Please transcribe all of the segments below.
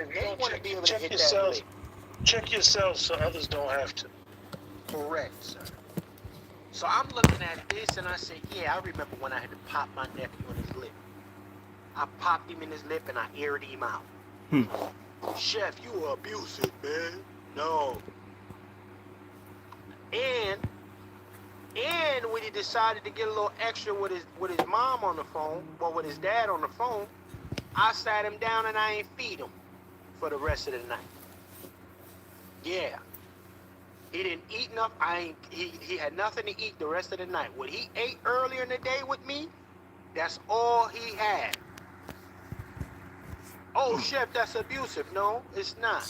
They want to be able to check hit yourselves. that lick. Check yourselves so others don't have to. Correct, sir. So I'm looking at this and I say, yeah, I remember when I had to pop my nephew in his lip. I popped him in his lip and I aired him out. Chef, you were abusive, man. No. And when he decided to get a little extra with his mom on the phone, or with his dad on the phone, I sat him down and I ain't feed him for the rest of the night. Yeah. He didn't eat enough. He had nothing to eat the rest of the night. What he ate earlier in the day with me, that's all he had. Oh, Chef, that's abusive. No, it's not.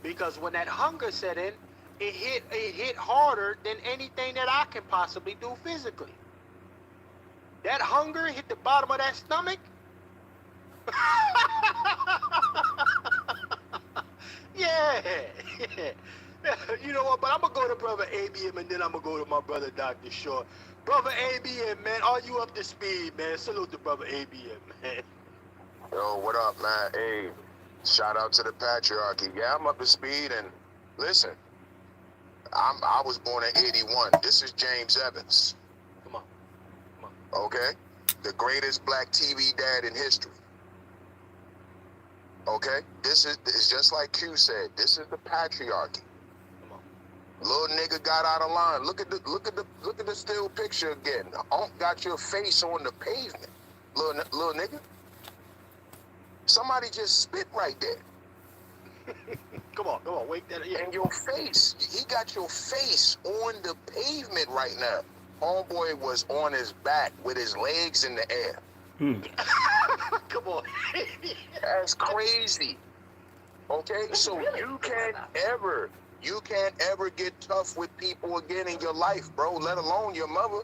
Because when that hunger set in, it hit harder than anything that I can possibly do physically. That hunger hit the bottom of that stomach. Yeah. You know what? But I'm going to go to Brother ABM and then I'm going to go to my brother DrRandyShort. Brother ABM, man, are you up to speed, man? Salute to Brother ABM, man. Yo, what up, man? Hey, shout out to the patriarchy. Yeah, I'm up to speed, and listen, I was born in 81. This is James Evans. Come on. Okay? The greatest black TV dad in history. Okay? This is just like Q said. This is the patriarchy. Come on. Little nigga got out of line. Look at the still picture again. Unc got your face on the pavement. Little nigga. Somebody just spit right there. Come on, wake that up. Yeah. And your face, he got your face on the pavement right now. Homeboy was on his back with his legs in the air. Come on. That's crazy. Okay, so you can't ever get tough with people again in your life, bro, let alone your mother.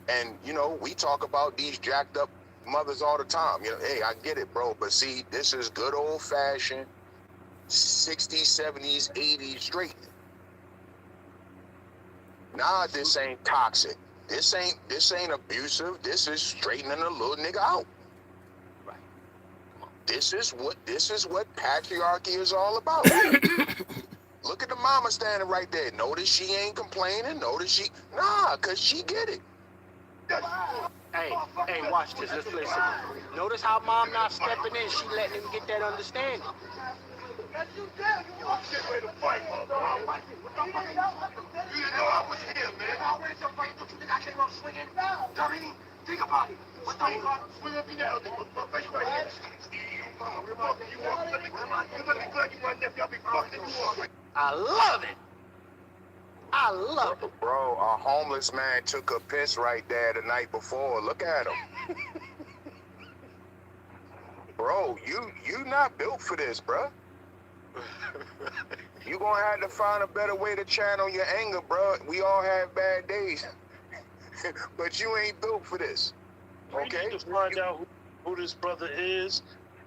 And, you know, we talk about these jacked up mothers all the time. You know, hey, I get it, bro, but see, this is good old-fashioned 60s, 70s, 80s straightening. Nah, this ain't toxic. This ain't abusive. This is straightening a little nigga out. Right. This is what patriarchy is all about. Look at the mama standing right there. Notice she ain't complaining. Nah, cause she get it. Hey, watch this. Let's listen. Notice how mom not stepping in. She letting him get that understanding. You didn't know I was here, man. Don't you think I came up swinging? Dummy, think about it. What the fuck? Swing up now. My face right here. I love it. I love it. Bro, a homeless man took a piss right there the night before. Look at him. Bro, you not built for this, bro. You gonna have to find a better way to channel your anger, bro. We all have bad days. But you ain't built for this. Okay? We need to find out who this brother is.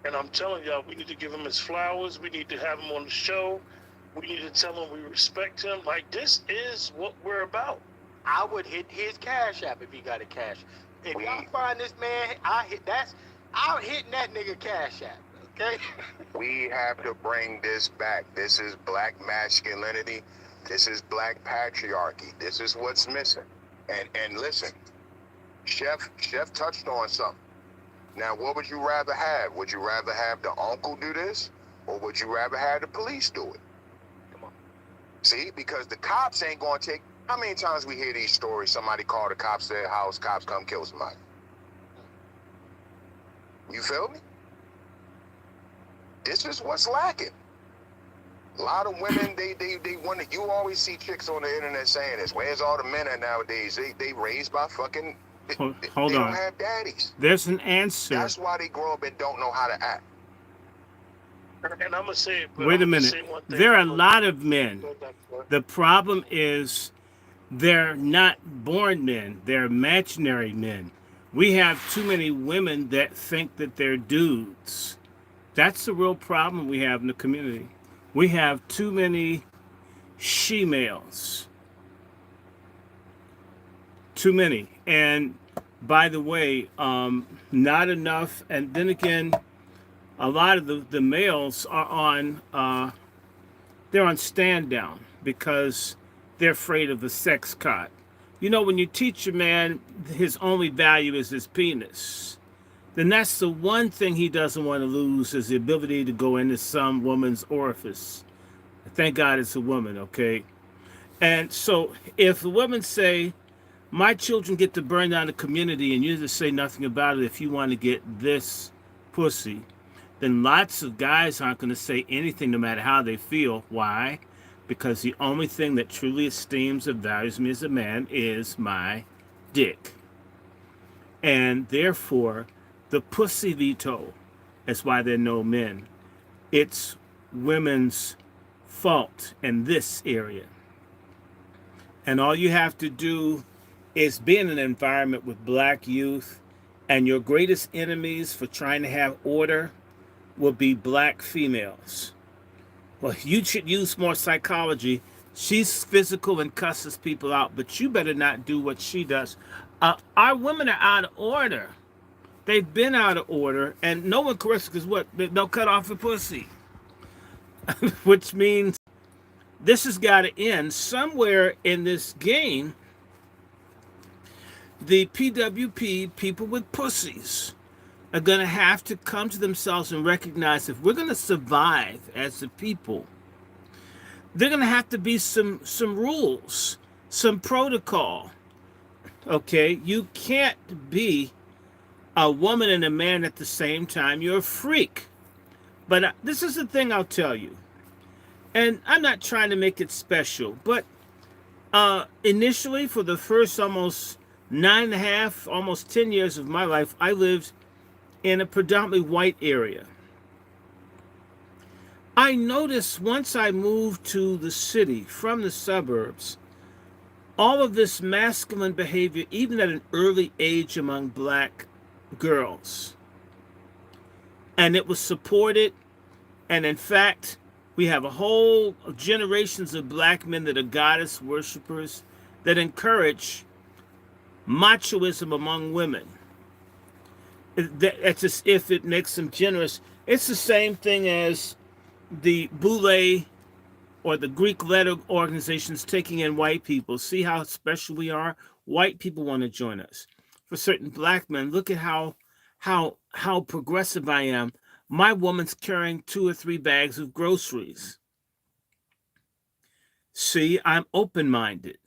And I'm telling y'all, we need to give him his flowers. We need to have him on the show. We need to tell him we respect him. Like, this is what we're about. I would hit his Cash App if he got a cash. If y'all find this man, I'm hitting that nigga Cash App. Okay? We have to bring this back. This is black masculinity. This is black patriarchy. This is what's missing. And listen, Chef touched on something. Now, what would you rather have? Would you rather have the uncle do this, or would you rather have the police do it? Come on. See, because the cops ain't gonna take. How many times we hear these stories? Somebody called the cops to their house, cops come kill somebody. You feel me? This is what's lacking. A lot of women, they want to, you always see chicks on the internet saying this. Where's all the men at nowadays? They raised by fucking, Hold they on. don't have daddies. There's an answer. That's why they grow up and don't know how to act. And I'm going to say it. Wait a minute. There are a lot of men. The problem is they're not born men. They're imaginary men. We have too many women that think that they're dudes. That's the real problem we have in the community. We have too many she-males. Too many. And by the way, not enough. And then again, A lot of the males are on they're on stand down because they're afraid of the sex cot. You know, when you teach a man his only value is his penis, then that's the one thing he doesn't want to lose is the ability to go into some woman's orifice. Thank God it's a woman, okay? And so if the women say, my children get to burn down the community and you just say nothing about it if you want to get this pussy, then lots of guys aren't going to say anything no matter how they feel. Why? Because the only thing that truly esteems and values me as a man is my dick. And therefore, the pussy veto is why there are no men. It's women's fault in this area. And all you have to do is be in an environment with black youth, and your greatest enemies for trying to have order will be black females. Well, you should use more psychology. She's physical and cusses people out, but you better not do what she does. Our women are out of order. They've been out of order, and no one corrects because what? They'll cut off the pussy. Which means this has got to end somewhere in this game. The PWP, people with pussies, are going to have to come to themselves and recognize if we're going to survive as a people, there are going to have to be some rules, some protocol. Okay, you can't be a woman and a man at the same time. You're a freak. But this is the thing I'll tell you. And I'm not trying to make it special, but initially for the first almost 9.5, almost 10 years of my life, I lived in a predominantly white area. I noticed once I moved to the city from the suburbs, all of this masculine behavior, even at an early age among black girls. And it was supported. And in fact, we have a whole generations of black men that are goddess worshipers that encourage machoism among women. It's as if it makes them generous. It's the same thing as the Boule or the Greek letter organizations taking in white people. See how special we are? White people want to join us. For certain black men, look at how progressive I am. My woman's carrying 2 or 3 bags of groceries. See, I'm open-minded.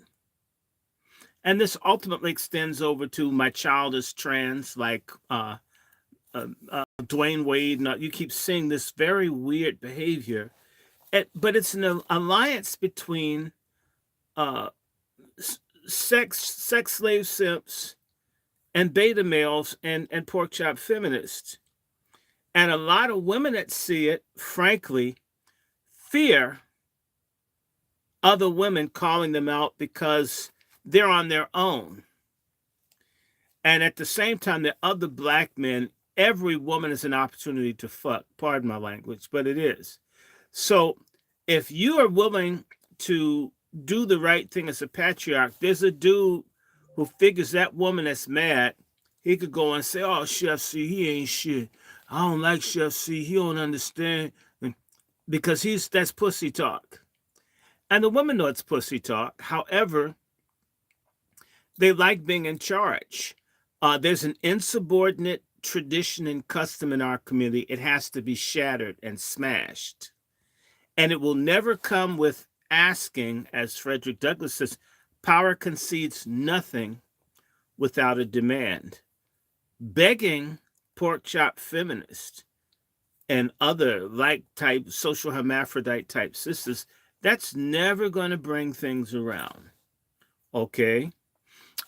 And this ultimately extends over to my child is trans, like Dwayne Wade. You keep seeing this very weird behavior. But it's an alliance between sex slave simps and beta males and pork chop feminists. And a lot of women that see it, frankly, fear other women calling them out because they're on their own. And at the same time, the other black men, every woman is an opportunity to fuck. Pardon my language, but it is. So if you are willing to do the right thing as a patriarch, there's a dude who figures that woman that's mad, he could go and say, oh, Chef C, he ain't shit. I don't like Chef C. He don't understand. Because that's pussy talk. And the women know it's pussy talk. However, they like being in charge. There's an insubordinate tradition and custom in our community. It has to be shattered and smashed. And it will never come with asking, as Frederick Douglass says, power concedes nothing without a demand. Begging pork chop feminist and other like type social hermaphrodite type sisters, that's never going to bring things around. Okay?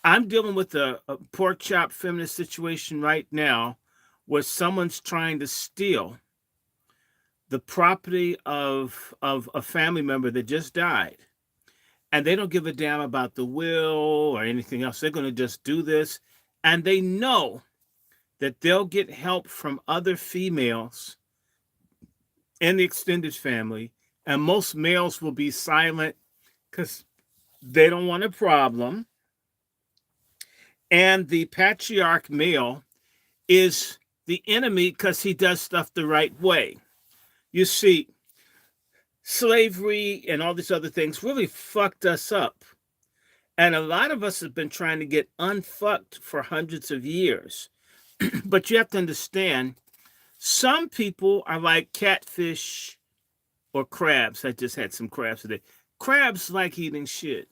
I'm dealing with a pork chop feminist situation right now where someone's trying to steal the property of a family member that just died. And they don't give a damn about the will or anything else. They're going to just do this. And they know that they'll get help from other females in the extended family. And most males will be silent because they don't want a problem. And the patriarch male is the enemy because he does stuff the right way. You see, slavery and all these other things really fucked us up. And a lot of us have been trying to get unfucked for hundreds of years. But you have to understand, some people are like catfish or crabs. I just had some crabs today. Crabs like eating shit.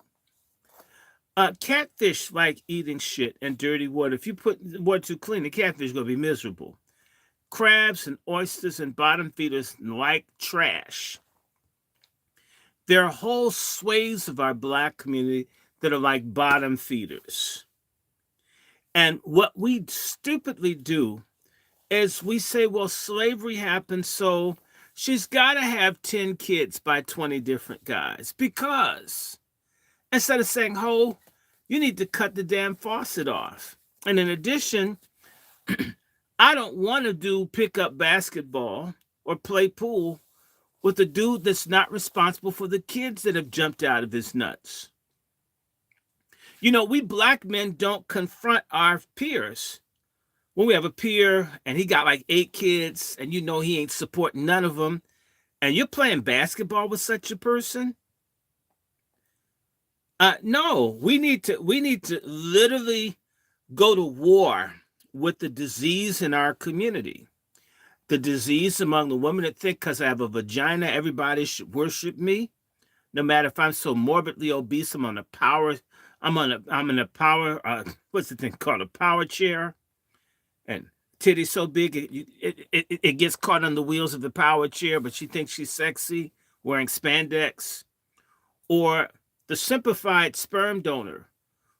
Catfish like eating shit and dirty water. If you put water too clean, the catfish is going to be miserable. Crabs and oysters and bottom feeders like trash. There are whole swathes of our black community that are like bottom feeders. And what we stupidly do is we say, well, slavery happened, so she's got to have 10 kids by 20 different guys. Because instead of saying, ho, you need to cut the damn faucet off. And in addition, I don't want to do pickup basketball or play pool with a dude that's not responsible for the kids that have jumped out of his nuts. You know, we black men don't confront our peers. When we have a peer and he got like 8 kids and you know he ain't supporting none of them, and you're playing basketball with such a person, no, we need to literally go to war with the disease in our community. The disease among the women that think because I have a vagina, everybody should worship me. No matter if I'm so morbidly obese, I'm in a power, what's the thing called? A power chair. And titty's so big, it gets caught on the wheels of the power chair, but she thinks she's sexy, wearing spandex. Or the simplified sperm donor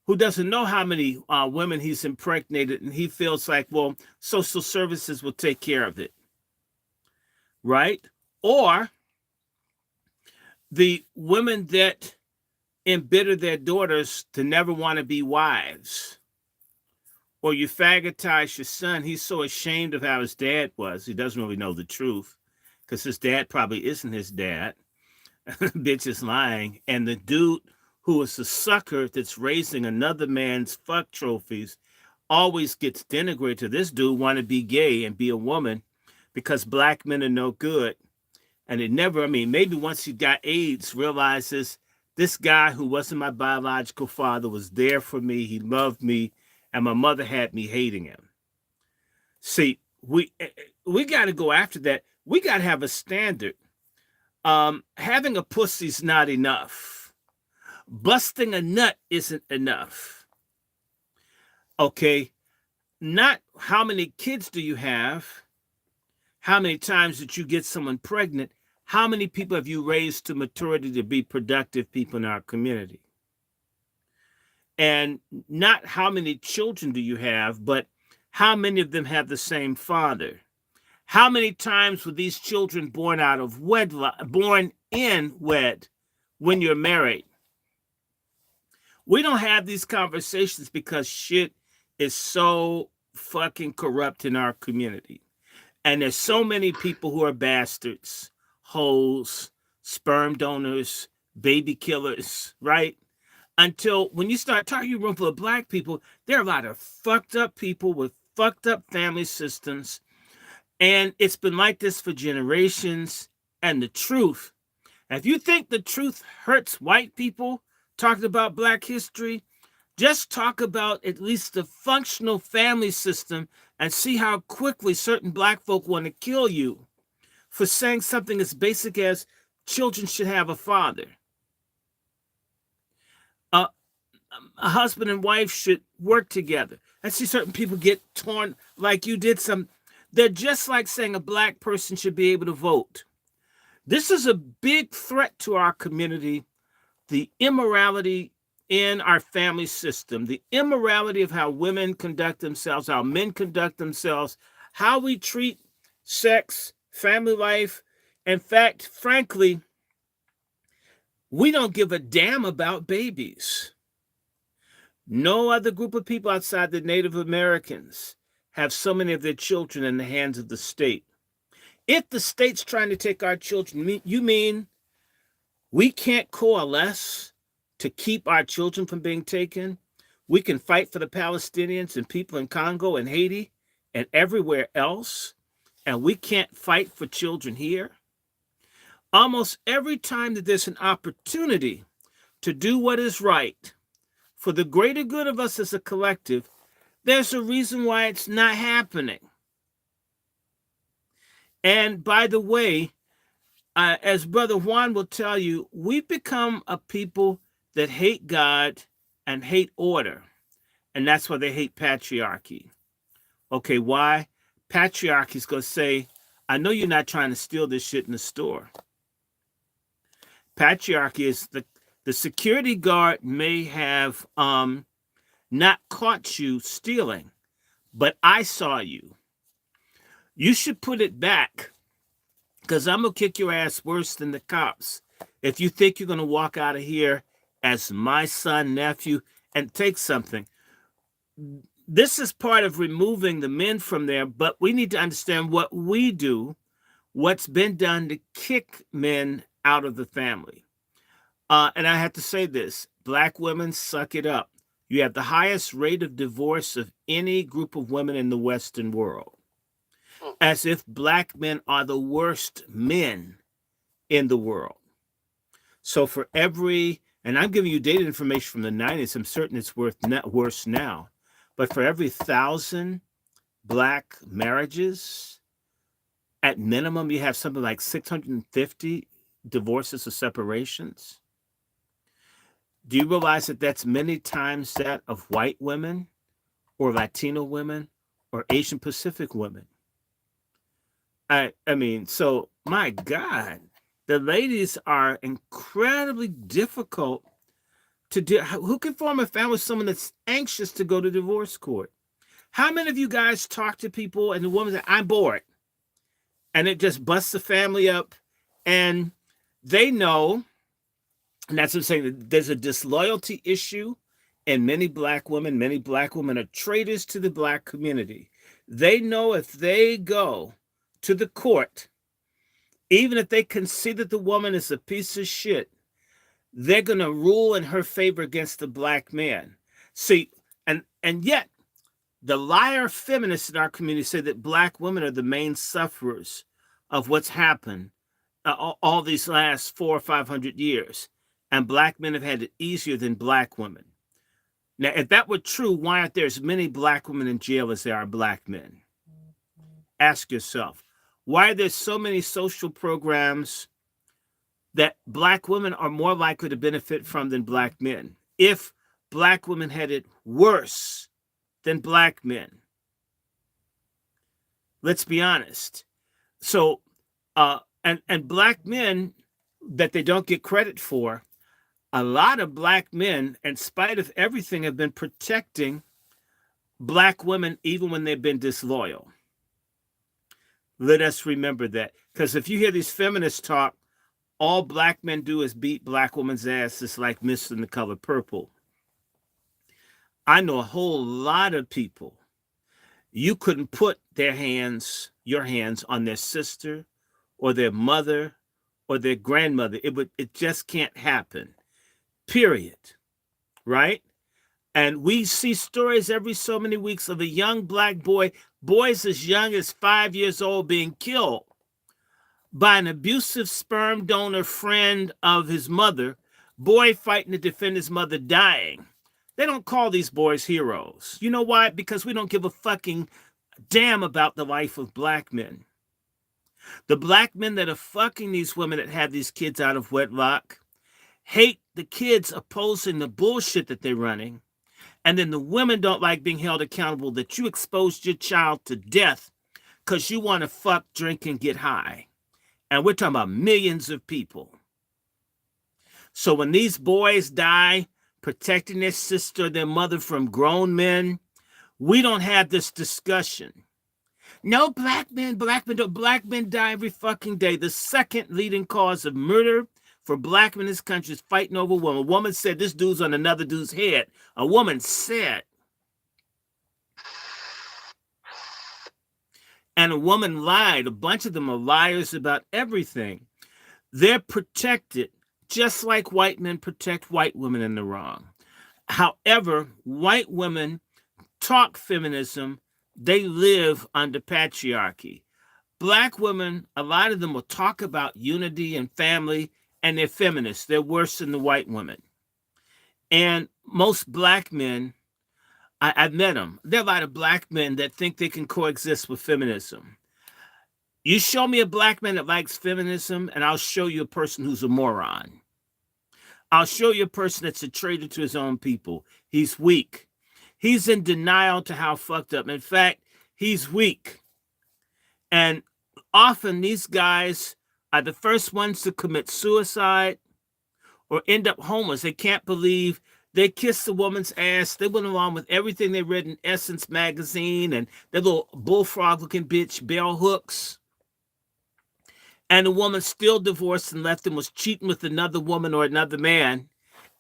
who doesn't know how many women he's impregnated, and he feels like, well, social services will take care of it, right? Or the women that embitter their daughters to never want to be wives. Or you fagotize your son. He's so ashamed of how his dad was. He doesn't really know the truth because his dad probably isn't his dad. Bitch is lying. And the dude who is a sucker that's raising another man's fuck trophies always gets denigrated to this dude want to be gay and be a woman because black men are no good. And it never, maybe once he got AIDS, realizes this guy who wasn't my biological father was there for me. He loved me. And my mother had me hating him. See, we got to go after that. We got to have a standard. Having a pussy's not enough. Busting a nut isn't enough. Okay, not how many kids do you have? How many times did you get someone pregnant? How many people have you raised to maturity to be productive people in our community? And not how many children do you have, but how many of them have the same father? How many times were these children born out of wedlock, born in wed when you're married? We don't have these conversations because shit is so fucking corrupt in our community. And there's so many people who are bastards, hoes, sperm donors, baby killers, right? Until when you start talking to a room full of black people, there are a lot of fucked up people with fucked up family systems. And it's been like this for generations. And the truth, if you think the truth hurts white people talking about black history, just talk about at least the functional family system and see how quickly certain black folk want to kill you for saying something as basic as children should have a father. A husband and wife should work together. I see certain people get torn like you did some. They're just like saying a black person should be able to vote. This is a big threat to our community. The immorality in our family system, the immorality of how women conduct themselves, how men conduct themselves, how we treat sex, family life. In fact, frankly, we don't give a damn about babies. No other group of people outside the Native Americans have so many of their children in the hands of the state. If the state's trying to take our children, you mean we can't coalesce to keep our children from being taken? We can fight for the Palestinians and people in Congo and Haiti and everywhere else, and we can't fight for children here? Almost every time that there's an opportunity to do what is right for the greater good of us as a collective, there's a reason why it's not happening. And by the way, as Brother Juan will tell you, we've become a people that hate God and hate order. And that's why they hate patriarchy. Okay, why? Patriarchy is going to say, I know you're not trying to steal this shit in the store. Patriarchy is the security guard may have not caught you stealing, but I saw you. You should put it back, because I'm going to kick your ass worse than the cops if you think you're going to walk out of here as my son, nephew, and take something. This is part of removing the men from there, but we need to understand what we do, what's been done to kick men out of the family. And I have to say this, Black women, suck it up. You have the highest rate of divorce of any group of women in the Western world. As if Black men are the worst men in the world. So for every, and I'm giving you data information from the 90s, I'm certain it's worse now, but for every 1,000 Black marriages, at minimum, you have something like 650 divorces or separations. Do you realize that that's many times that of white women or Latino women or Asian Pacific women? I mean, so my God, the ladies are incredibly difficult to do. Who can form a family with someone that's anxious to go to divorce court? How many of you guys talk to people and the woman says, I'm bored? And it just busts the family up, and they know, and that's what I'm saying, that there's a disloyalty issue in many Black women. Many Black women are traitors to the Black community. They know if they go to the court, even if they can see that the woman is a piece of shit, they're going to rule in her favor against the Black man. See, and yet the liar feminists in our community say that Black women are the main sufferers of what's happened all these last 400 or 500 years. And Black men have had it easier than Black women. Now, if that were true, why aren't there as many Black women in jail as there are Black men? Ask yourself, why are there so many social programs that Black women are more likely to benefit from than Black men? If Black women had it worse than Black men. Let's be honest. So, and Black men that they don't get credit for, a lot of Black men, in spite of everything, have been protecting Black women even when they've been disloyal. Let us remember that. Because if you hear these feminists talk, all Black men do is beat Black women's asses like Miss in the Color Purple. I know a whole lot of people. You couldn't put your hands on their sister or their mother or their grandmother. It just can't happen. Period. Right? And we see stories every so many weeks of a young Black boy, boys as young as 5 years old, being killed by an abusive sperm donor friend of his mother, boy fighting to defend his mother dying. They don't call these boys heroes. You know why? Because we don't give a fucking damn about the life of Black men. The Black men that are fucking these women that have these kids out of wedlock hate the kids opposing the bullshit that they're running. And then the women don't like being held accountable that you exposed your child to death because you want to fuck, drink, and get high. And we're talking about millions of people. So when these boys die protecting their sister, their mother from grown men, we don't have this discussion. No, Black men die every fucking day. The second leading cause of murder for Black men in this country is fighting over a woman. A woman said this dude's on another dude's head. A woman said. And a woman lied. A bunch of them are liars about everything. They're protected just like white men protect white women in the wrong. However, white women talk feminism, they live under patriarchy. Black women, a lot of them will talk about unity and family, and they're feminists. They're worse than the white women. And most black men, I've met them. There are a lot of black men that think they can coexist with feminism. You show me a black man that likes feminism, and I'll show you a person who's a moron. I'll show you a person that's a traitor to his own people. He's weak. He's in denial to how fucked up. In fact, he's weak. And often these guys are the first ones to commit suicide or end up homeless. They can't believe they kissed a woman's ass. They went along with everything they read in Essence magazine and their little bullfrog-looking bitch, Bell Hooks. And the woman still divorced and left them, was cheating with another woman or another man.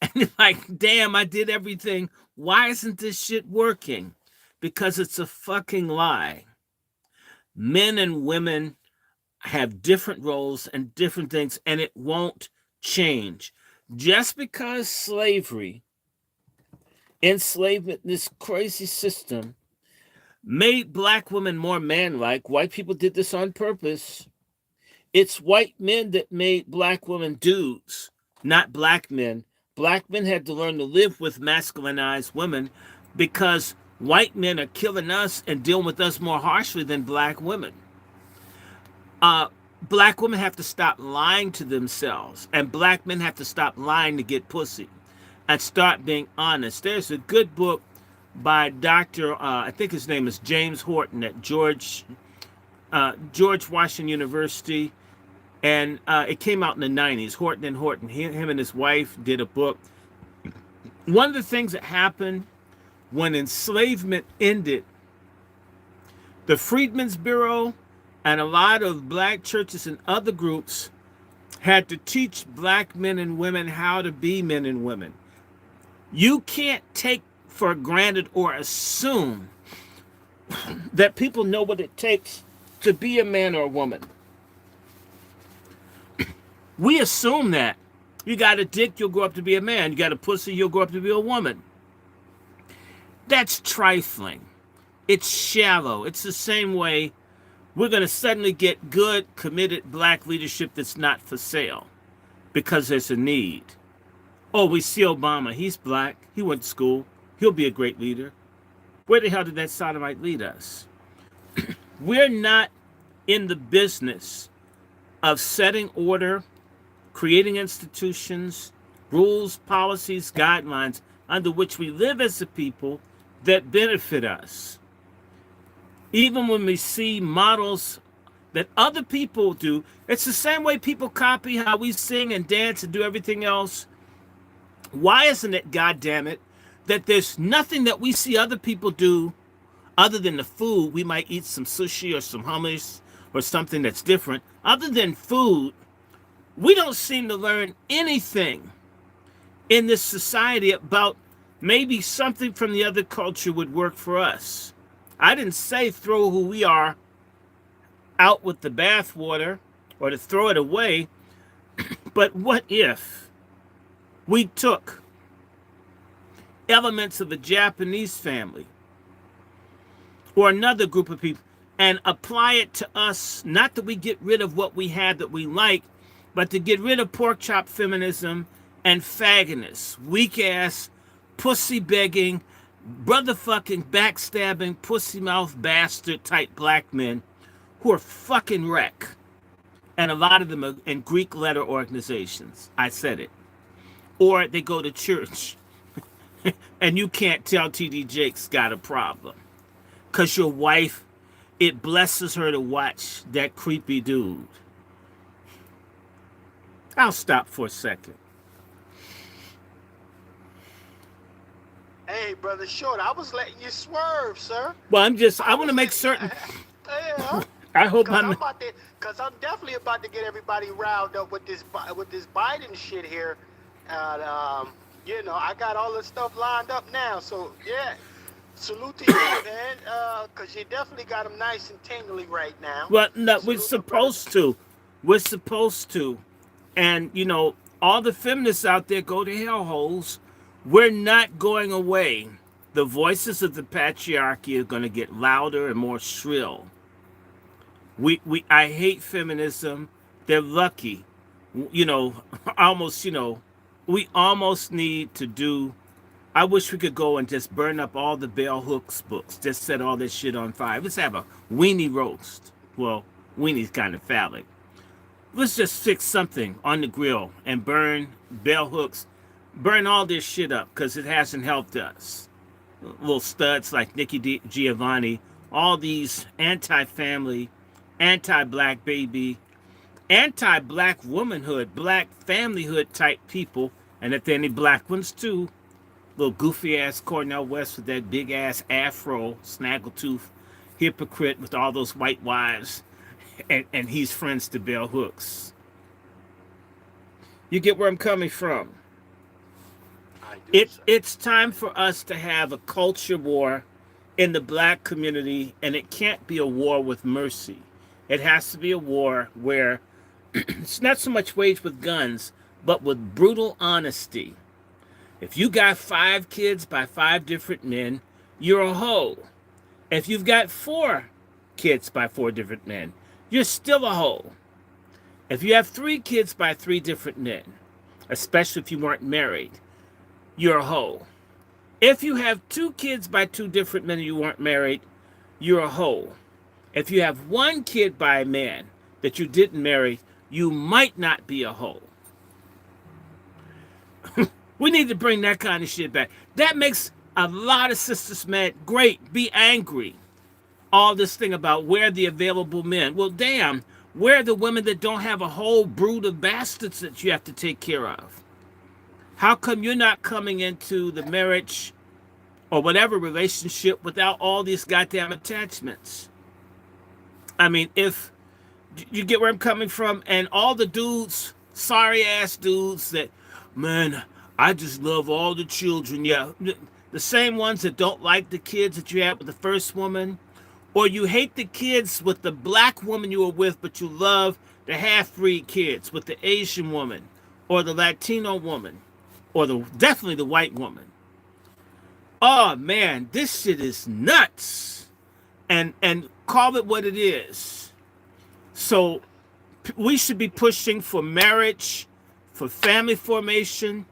And they're like, damn, I did everything. Why isn't this shit working? Because it's a fucking lie. Men and women have different roles and different things, and it won't change. Just because slavery, enslavement, this crazy system, made black women more manlike, white people did this on purpose. It's white men that made black women dudes, not black men. Black men had to learn to live with masculinized women because white men are killing us and dealing with us more harshly than black women. Black women have to stop lying to themselves, and black men have to stop lying to get pussy and start being honest. There's a good book by Dr. I think his name is James Horton at George Washington University, and it came out in the 90s. Horton and Horton, him and his wife did a book. One of the things that happened when enslavement ended, the Freedmen's Bureau and a lot of black churches and other groups had to teach black men and women how to be men and women. You can't take for granted or assume that people know what it takes to be a man or a woman. We assume that. You got a dick, you'll grow up to be a man. You got a pussy, you'll grow up to be a woman. That's trifling. It's shallow. It's the same way we're going to suddenly get good, committed black leadership that's not for sale because there's a need. Oh, we see Obama. He's black. He went to school. He'll be a great leader. Where the hell did that sodomite lead us? We're not in the business of setting order, creating institutions, rules, policies, guidelines under which we live as a people that benefit us. Even when we see models that other people do, it's the same way people copy how we sing and dance and do everything else. Why isn't it, goddammit, that there's nothing that we see other people do other than the food? We might eat some sushi or some hummus or something that's different. Other than food, we don't seem to learn anything in this society about maybe something from the other culture would work for us. I didn't say throw who we are out with the bathwater or to throw it away, but what if we took elements of a Japanese family or another group of people and apply it to us, not that we get rid of what we have that we like, but to get rid of pork chop feminism and faggots, weak ass, pussy begging, brother fucking, backstabbing, pussy mouth bastard type black men who are fucking wreck. And a lot of them are in Greek letter organizations. I said it. Or they go to church and you can't tell TD Jakes got a problem because your wife, it blesses her to watch that creepy dude. I'll stop for a second. Hey, brother Short, I was letting you swerve, sir. Well, I want to make certain. Yeah. I hope Because I'm definitely about to get everybody riled up with this Biden shit here. And, I got all this stuff lined up now. So, yeah, salute to you, man, because you definitely got them nice and tingly right now. Well, no, we're supposed to. We're supposed to. And, all the feminists out there go to hellholes. We're not going away. the voices of the patriarchy are going to get louder and more shrill. I hate feminism. They're lucky. You know, almost, you know, we almost need to do, I wish we could go and just burn up all the Bell Hooks books. Just set all this shit on fire. Let's have a weenie roast. Well, weenie's kind of phallic. Let's just fix something on the grill and burn Bell Hooks. Burn all this shit up because it hasn't helped us. Little studs like Nikki Giovanni, all these anti-family, anti-black baby, anti-black womanhood, black familyhood type people, and if there are any black ones too, little goofy ass Cornel West with that big ass afro, snaggletooth, hypocrite with all those white wives, and he's friends to Bell Hooks. You get where I'm coming from? It's time for us to have a culture war in the black community, and it can't be a war with mercy. It has to be a war where it's not so much waged with guns, but with brutal honesty. If you got 5 kids by 5 different men, you're a hoe. If you've got 4 kids by 4 different men, you're still a hoe. If you have 3 kids by 3 different men, especially if you weren't married, you're a hoe. If you have 2 kids by 2 different men and you weren't married, you're a hoe. If you have 1 kid by a man that you didn't marry, you might not be a hoe. We need to bring that kind of shit back. That makes a lot of sisters mad. Great, be angry. All this thing about where the available men. Well, damn, where are the women that don't have a whole brood of bastards that you have to take care of? How come you're not coming into the marriage or whatever relationship without all these goddamn attachments? I mean, if you get where I'm coming from, and all the dudes, sorry ass dudes that, man, I just love all the children. Yeah, the same ones that don't like the kids that you had with the first woman, or you hate the kids with the black woman you were with, but you love the half-breed kids with the Asian woman, or the Latino woman, or definitely the white woman. Oh man, this shit is nuts. And call it what it is. So we should be pushing for marriage, for family formation.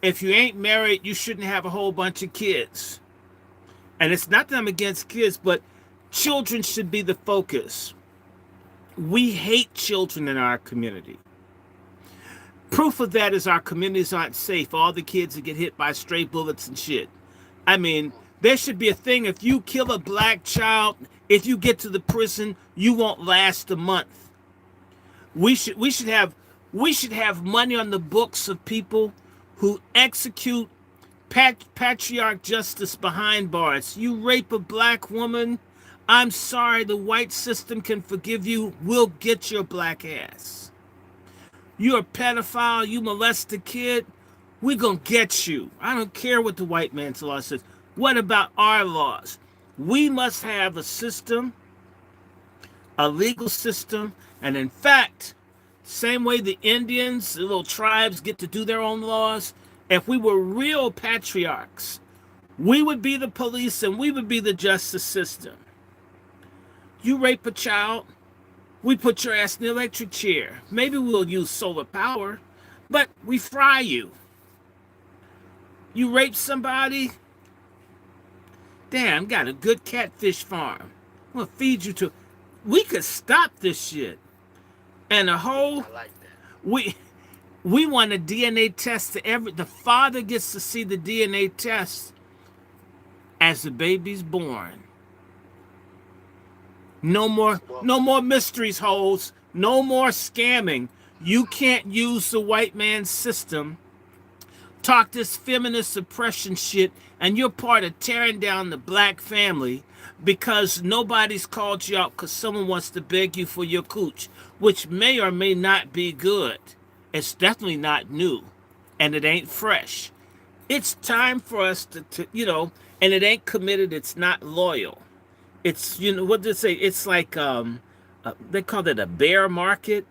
If you ain't married, you shouldn't have a whole bunch of kids. And it's not that I'm against kids, but children should be the focus. We hate children in our community. Proof of that is our communities aren't safe. All the kids that get hit by stray bullets and shit. I mean, there should be a thing, if you kill a black child, if you get to the prison, you won't last a month. We should have money on the books of people who execute patriarch justice behind bars. You rape a black woman, I'm sorry, the white system can forgive you. We'll get your black ass. You're a pedophile, you molest a kid, we're gonna get you. I don't care what the white man's law says. What about our laws? We must have a system, a legal system, and in fact, same way the Indians, the little tribes get to do their own laws, if we were real patriarchs, we would be the police and we would be the justice system. You rape a child, we put your ass in the electric chair. Maybe we'll use solar power, but we fry you. You rape somebody, damn, got a good catfish farm. I'm gonna feed you to. We could stop this shit. And the whole, I like that. we want a DNA test to the father gets to see the DNA test as the baby's born. No more mysteries, hoes. No more scamming. You can't use the white man's system, talk this feminist oppression shit, and you're part of tearing down the black family because nobody's called you out because someone wants to beg you for your cooch, which may or may not be good. It's definitely not new, and it ain't fresh. It's time for us to and it ain't committed, it's not loyal. It's, what do they say? It's like, they call it a bear market.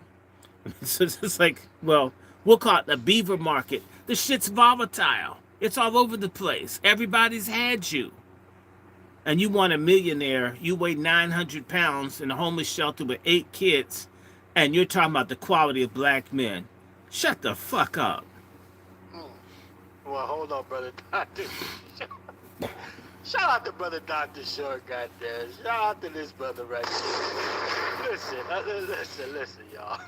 So it's like, well, we'll call it a beaver market. The shit's volatile. It's all over the place. Everybody's had you. And you want a millionaire, you weigh 900 pounds in a homeless shelter with 8 kids, and you're talking about the quality of black men. Shut the fuck up. Well, hold on, brother Doctor. Shout out to brother Dr. Short, goddamn. Shout out to this brother right here. Listen, y'all.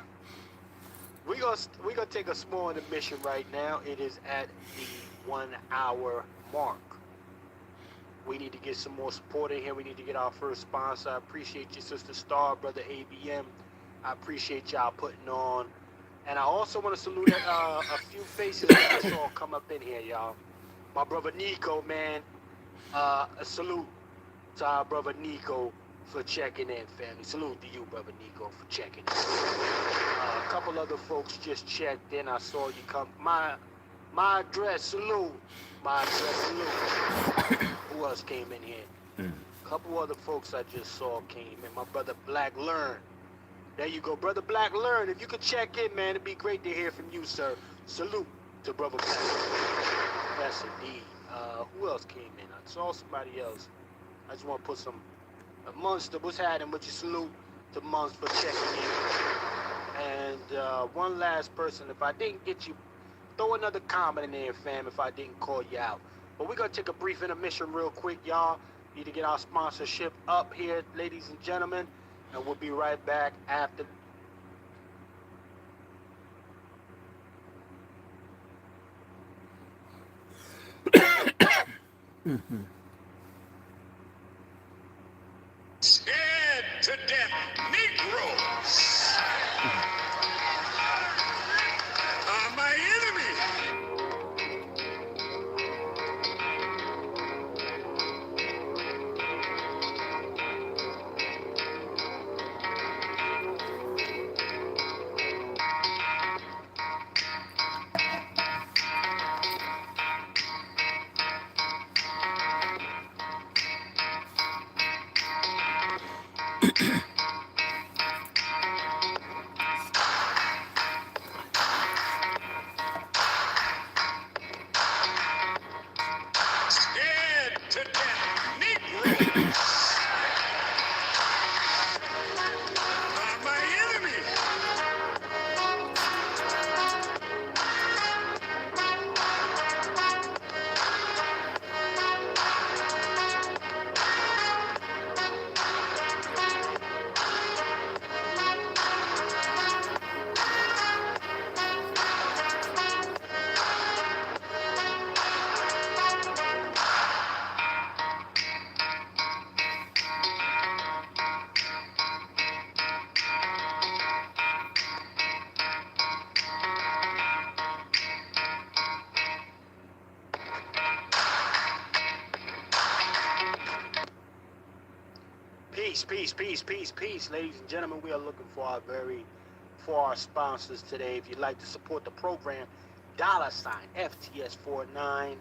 We gonna take a small intermission right now. It is at the 1 hour mark. We need to get some more support in here. We need to get our first sponsor. I appreciate you, Sister Star, brother ABM. I appreciate y'all putting on. And I also want to salute a few faces that I saw come up in here, y'all. My brother Nico, man. A salute to our brother Nico for checking in, family. Salute to you, brother Nico, for checking in. A couple other folks just checked in. I saw you come. My address, salute. My address, salute. Who else came in here? A couple other folks I just saw came in. My brother Black Learn. There you go, brother Black Learn. If you could check in, man, it'd be great to hear from you, sir. Salute to brother Black. Yes, indeed. Who else came in? I saw somebody else. I just want to put some Munster. What's happening with you? Salute to Munster for checking in. And one last person. If I didn't get you, throw another comment in there, fam, if I didn't call you out. But we're going to take a brief intermission real quick, y'all. Need to get our sponsorship up here, ladies and gentlemen. And we'll be right back after. Scared to death Negroes are my enemy. Scared to death Negroes are my enemy. Peace. Ladies and gentlemen, we are looking for our sponsors today. If you'd like to support the program, $FTS49,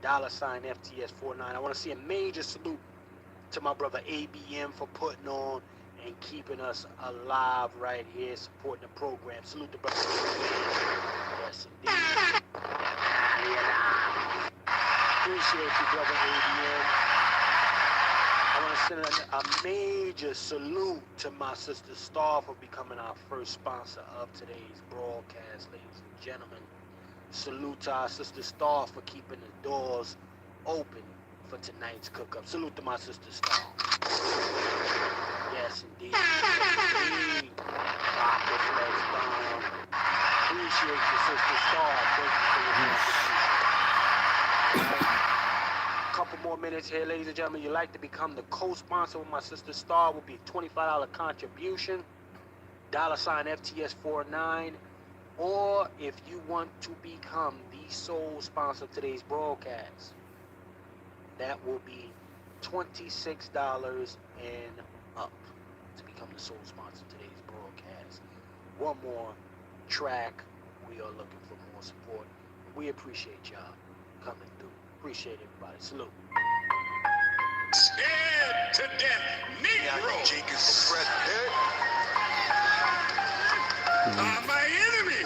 $FTS49. I want to see a major salute to my brother ABM for putting on and keeping us alive right here, supporting the program. Salute to brother ABM. Yes, indeed. Appreciate you, brother ABM. I want to send a major salute to my sister Star for becoming our first sponsor of today's broadcast, ladies and gentlemen. Salute to our sister Star for keeping the doors open for tonight's cook-up. Salute to my sister Star. Yes, indeed. Appreciate you, sister Star. Thank you for your contribution. Couple more minutes here, ladies and gentlemen. You'd like to become the co-sponsor with my sister Star, will be a $25 contribution, $FTS49, or if you want to become the sole sponsor of today's broadcast, that will be $26 and up to become the sole sponsor of today's broadcast. One more track. We are looking for more support. We appreciate y'all coming through. Appreciate everybody. Salute. Scared to death Negroes are my enemy.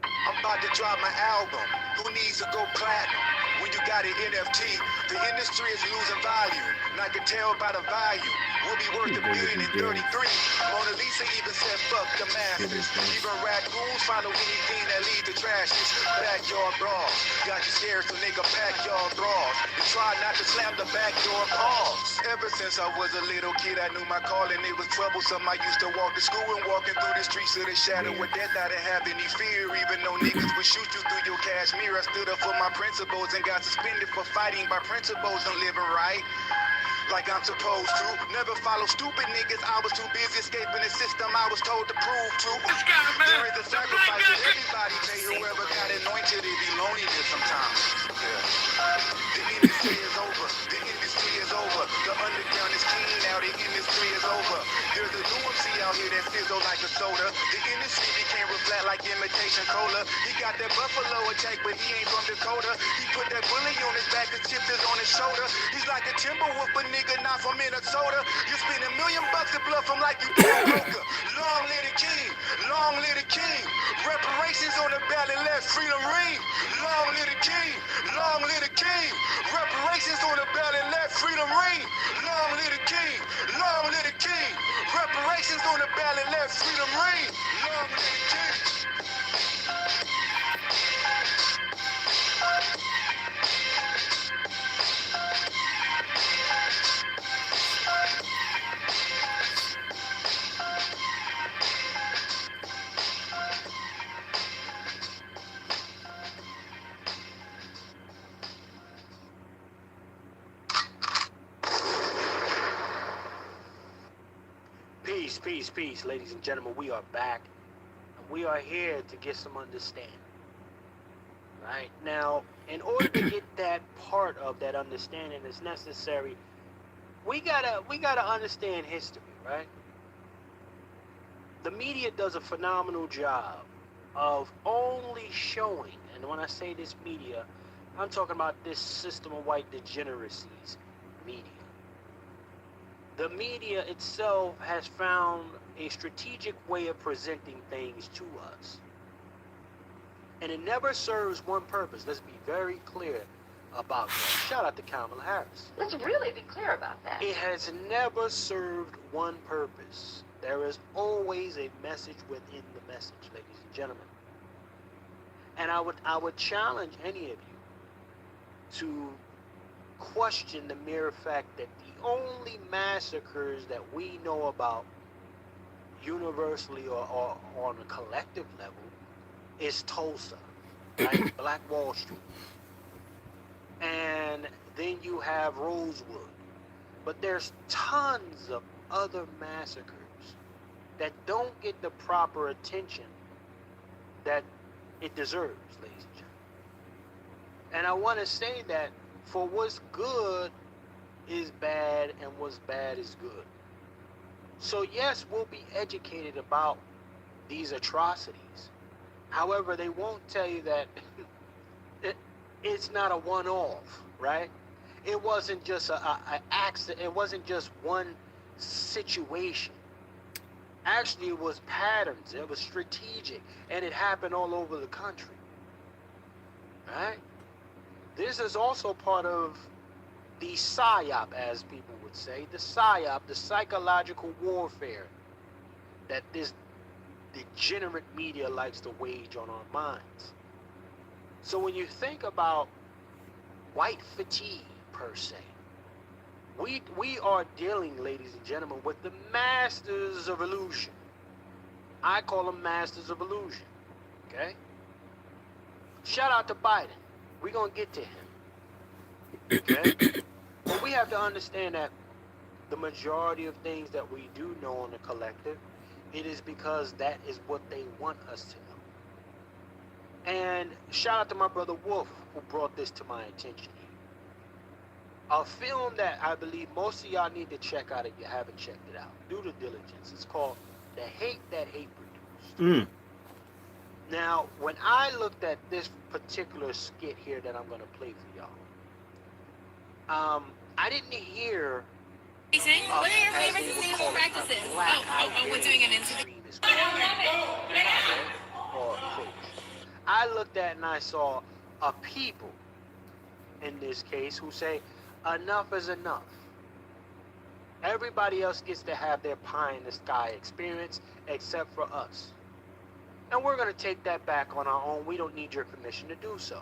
I'm about to drop my album? Who needs to go platinum? When you got an NFT, the industry is losing value. And I can tell by the value. We'll be worth $1 billion in 33. Mona Lisa even said fuck the masters. Even raccoons follow anything that leads to trashes. Backyard brawls. Got you scared so nigga pack y'all bras. And try not to slam the back door calls. Ever since I was a little kid, I knew my calling. It was troublesome. I used to walk to school and walking through the streets of the shadow with death. I didn't have any fear. Even though niggas would shoot you through your cashmere, I stood up for my principles and got suspended for fighting by principles and living right like I'm supposed to. Never follow stupid niggas. I was too busy escaping the system I was told to prove to. There is a sacrifice that everybody pay. Whoever got anointed, it be loneliness sometimes. The industry is over. The industry is over. The underground is clean now. The industry is over. There's a new MC out here that sizzle like a soda. The industry became flat like imitation cola. He got that buffalo attack, but he ain't from Dakota. He put that bully on his back, his chips is on his shoulder. He's like a timberwolf, but nigga not from Minnesota. You spend $1 million to bluff him like you damn broker. Long live the king, long live the king. Reparations on the ballot, let freedom ring. Long live the king, long live the king. Reparations on the ballot, let freedom ring. Long live the king, long live the king. Reparations on the ballot, let freedom ring. Long live the king. Peace, ladies and gentlemen. We are back. And we are here to get some understanding. Right? Now, in order to get that part of that understanding that's necessary, we gotta understand history, right? The media does a phenomenal job of only showing, and when I say this media, I'm talking about this system of white degeneracies media. The media itself has found a strategic way of presenting things to us. And it never serves one purpose. Let's be very clear about that. Shout out to Kamala Harris. Let's really be clear about that. It has never served one purpose. There is always a message within the message, ladies and gentlemen. And I would challenge any of you to question the mere fact that the only massacres that we know about universally or on a collective level is Tulsa, right? Black Wall Street. And then you have Rosewood. But there's tons of other massacres that don't get the proper attention that it deserves, ladies and gentlemen. And I want to say that for what's good is bad and what's bad is good. So yes, we'll be educated about these atrocities. However, they won't tell you that it's not a one-off, right? It wasn't just an accident. It wasn't just one situation. Actually, it was patterns. It was strategic, and it happened all over the country, right? This is also part of the PSYOP, as people would say, the PSYOP, the psychological warfare that this degenerate media likes to wage on our minds. So when you think about white fatigue, per se, we are dealing, ladies and gentlemen, with the masters of illusion. I call them masters of illusion, okay? Shout out to Biden. We're going to get to him, okay? But we have to understand that the majority of things that we do know on the collective, it is because that is what they want us to know. And shout out to my brother Wolf, who brought this to my attention. A film that I believe most of y'all need to check out if you haven't checked it out. Do the diligence. It's called The Hate That Hate Produced. Now, when I looked at this particular skit here that I'm going to play for y'all, I didn't hear... What are your favorite sustainable practices? Oh, we're doing an interview. I looked at and I saw a people, in this case, who say, enough is enough. Everybody else gets to have their pie in the sky experience except for us. And we're going to take that back on our own. We don't need your permission to do so.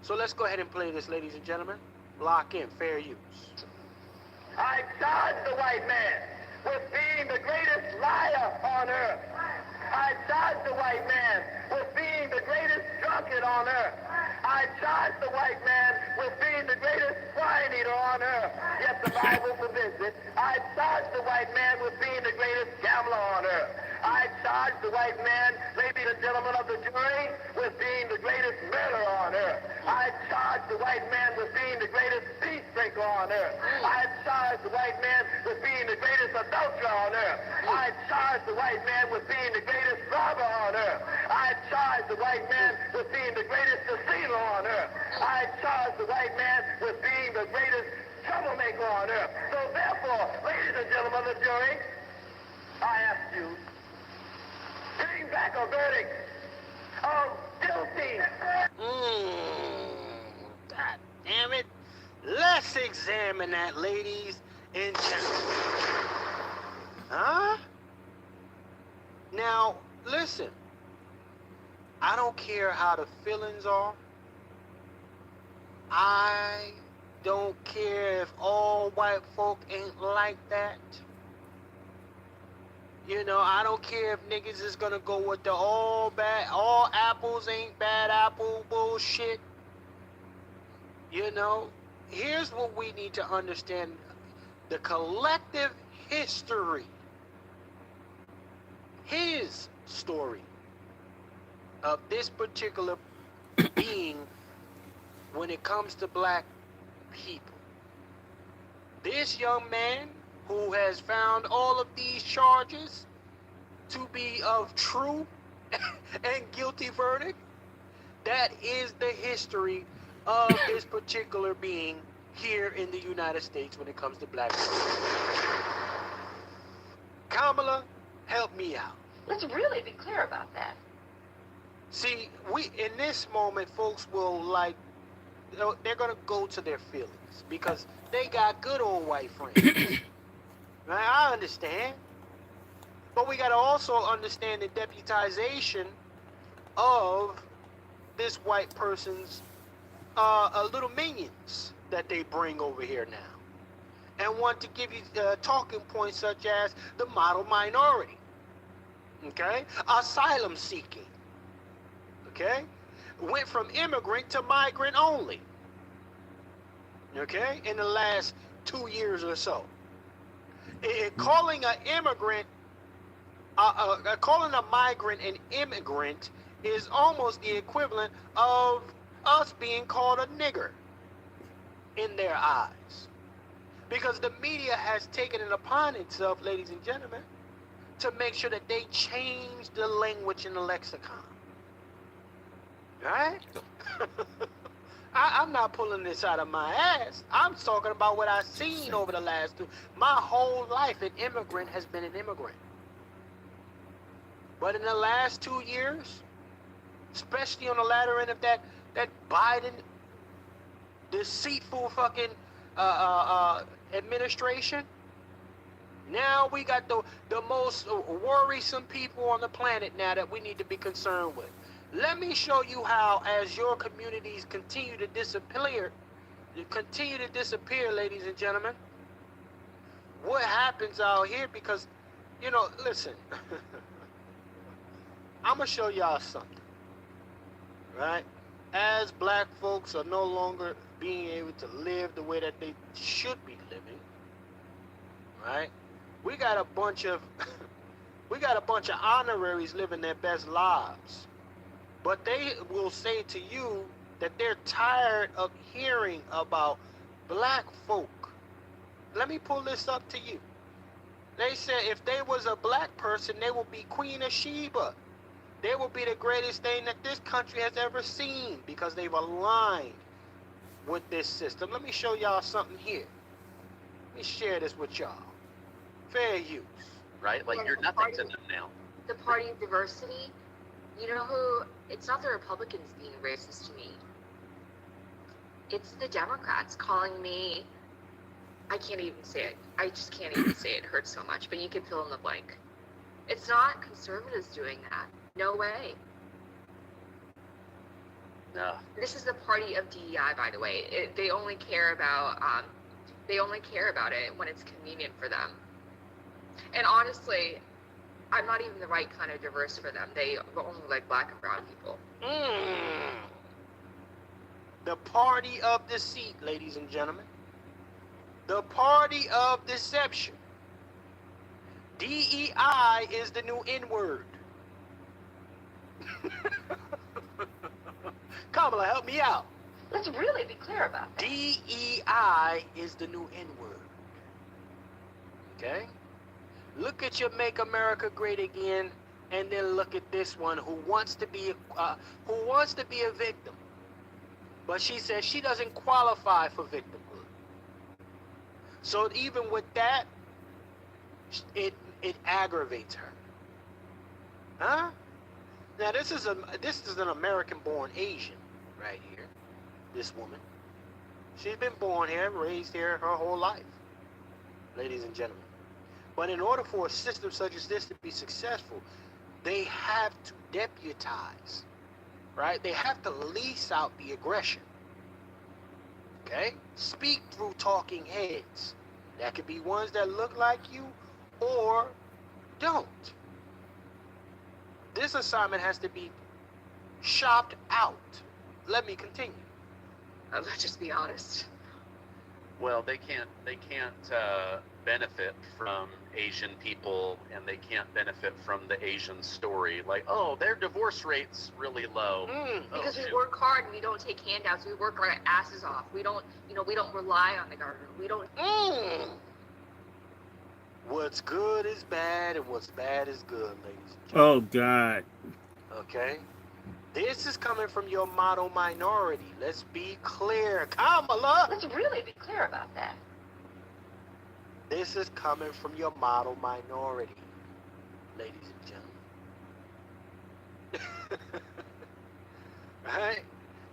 So let's go ahead and play this, ladies and gentlemen. Lock in, fair use. I charge the white man with being the greatest liar on earth. I charge the white man with being the greatest drunkard on earth. I charge the white man with being the greatest swine eater on earth. Yet the Bible forbids it. I charge the white man with being the greatest gambler on earth. I charge the white man, ladies and gentlemen of the jury, with being the greatest murderer on earth. I charge the white man with being the greatest peace drinker on earth. I charge the white man with being the greatest adulterer on earth. I charge the white man with being the greatest robber on earth. I charge the white man with being the greatest deceiver on earth. I charge the white man with being the greatest troublemaker on earth. So therefore, ladies and gentlemen of the jury, I ask you, bring back a verdict of guilty. God damn it. Let's examine that, ladies and gentlemen. Huh? Now, listen. I don't care how the feelings are. I don't care if all white folk ain't like that. You know, I don't care if niggas is gonna go with the all apples ain't bad apple bullshit. You know, here's what we need to understand. The collective history, his story of this particular being when it comes to black people. This young man who has found all of these charges to be of true and guilty verdict, that is the history of this particular being here in the United States when it comes to black people. Kamala, help me out. Let's really be clear about that. See, in this moment, folks will they're gonna go to their feelings because they got good old white friends. I understand. But we got to also understand the deputization of this white person's little minions that they bring over here now. And want to give you talking points such as the model minority. Okay? Asylum seeking. Okay? Went from immigrant to migrant only. Okay? In the last 2 years or so. Calling an immigrant, calling a migrant an immigrant is almost the equivalent of us being called a nigger in their eyes. Because the media has taken it upon itself, ladies and gentlemen, to make sure that they change the language in the lexicon. Right? I'm not pulling this out of my ass. I'm talking about what I've seen over the last my whole life. An immigrant has been an immigrant. But in the last 2 years, especially on the latter end of that Biden deceitful fucking administration, now we got the most worrisome people on the planet now that we need to be concerned with. Let me show you how, as your communities continue to disappear, ladies and gentlemen, what happens out here. Because, you know, listen, I'm going to show y'all something, right? As black folks are no longer being able to live the way that they should be living, right? We got a bunch of honoraries living their best lives. But they will say to you that they're tired of hearing about black folk. Let me pull this up to you. They said if they was a black person, they will be Queen of Sheba. They will be the greatest thing that this country has ever seen because they've aligned with this system. Let me show y'all something here. Let me share this with y'all. Fair use. Right? Like, you're nothing to them now. The party of diversity, You know who? It's not the Republicans being racist to me. It's the Democrats calling me. I can't even say it. I just can't even say it. It hurts so much. But you can fill in the blank. It's not conservatives doing that. No way. No. This is the party of DEI, by the way. They only care about it when it's convenient for them. And honestly, I'm not even the right kind of diverse for them. They only like black and brown people. The party of deceit, ladies and gentlemen. The party of deception. DEI is the new N-word. Kamala, help me out. Let's really be clear about that. DEI is the new N-word. Okay? Look at your Make America Great Again, and then look at this one who wants to be a victim. But she says she doesn't qualify for victimhood. So even with that, it aggravates her. Huh? Now this is an American-born Asian right here. This woman. She's been born here, raised here her whole life, ladies and gentlemen. But in order for a system such as this to be successful, they have to deputize, right? They have to lease out the aggression. Okay? Speak through talking heads. That could be ones that look like you or don't. This assignment has to be shopped out. Let me continue. Let's just be honest. Well, they can't benefit from Asian people, and they can't benefit from the Asian story. Like, oh, their divorce rate's really low. Because we work hard and we don't take handouts. We work our asses off. We don't rely on the government. We don't. What's good is bad, and what's bad is good, ladies and Oh, gentlemen. God. Okay? This is coming from your model minority. Let's be clear. Kamala! Let's really be clear about that. This is coming from your model minority, ladies and gentlemen. Right?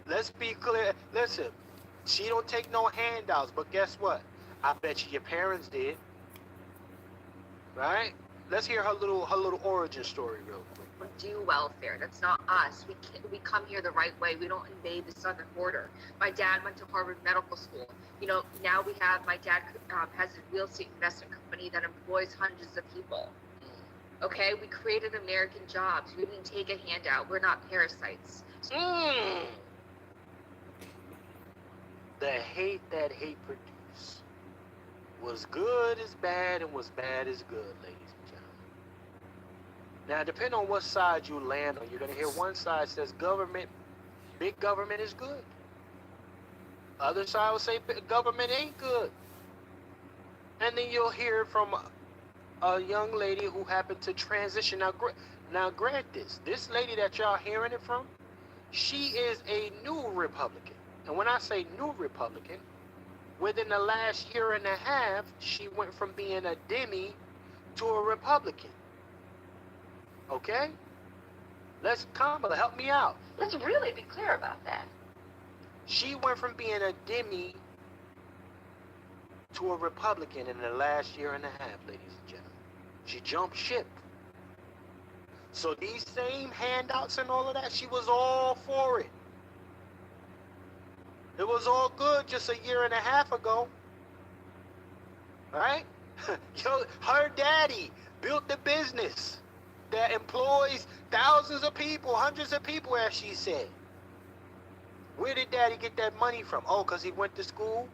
Let's be clear. Listen, she don't take no handouts, but guess what? I bet you your parents did. Right? Let's hear her little origin story real quick. We do welfare. That's not us. We come here the right way. We don't invade the southern border. My dad went to Harvard Medical School. Now my dad has a real estate investment company that employs hundreds of people. Okay? We created American jobs. We didn't take a handout. We're not parasites. The hate that hate produces. What's good is bad, and what's bad is good, ladies and gentlemen. Now, depending on what side you land on, you're going to hear one side says big government is good. Other side will say government ain't good. And then you'll hear from a young lady who happened to transition. Now grant this lady that y'all hearing it from, she is a new Republican. And when I say new Republican, within the last year and a half, she went from being a Demi to a Republican. Okay? Kamala, help me out. Let's really be clear about that. She went from being a Demi to a Republican in the last year and a half, ladies and gentlemen. She jumped ship. So these same handouts and all of that, she was all for it. It was all good just a year and a half ago. Right? Her daddy built the business that employs thousands of people, hundreds of people, as she said. Where did daddy get that money from? Oh, because he went to school?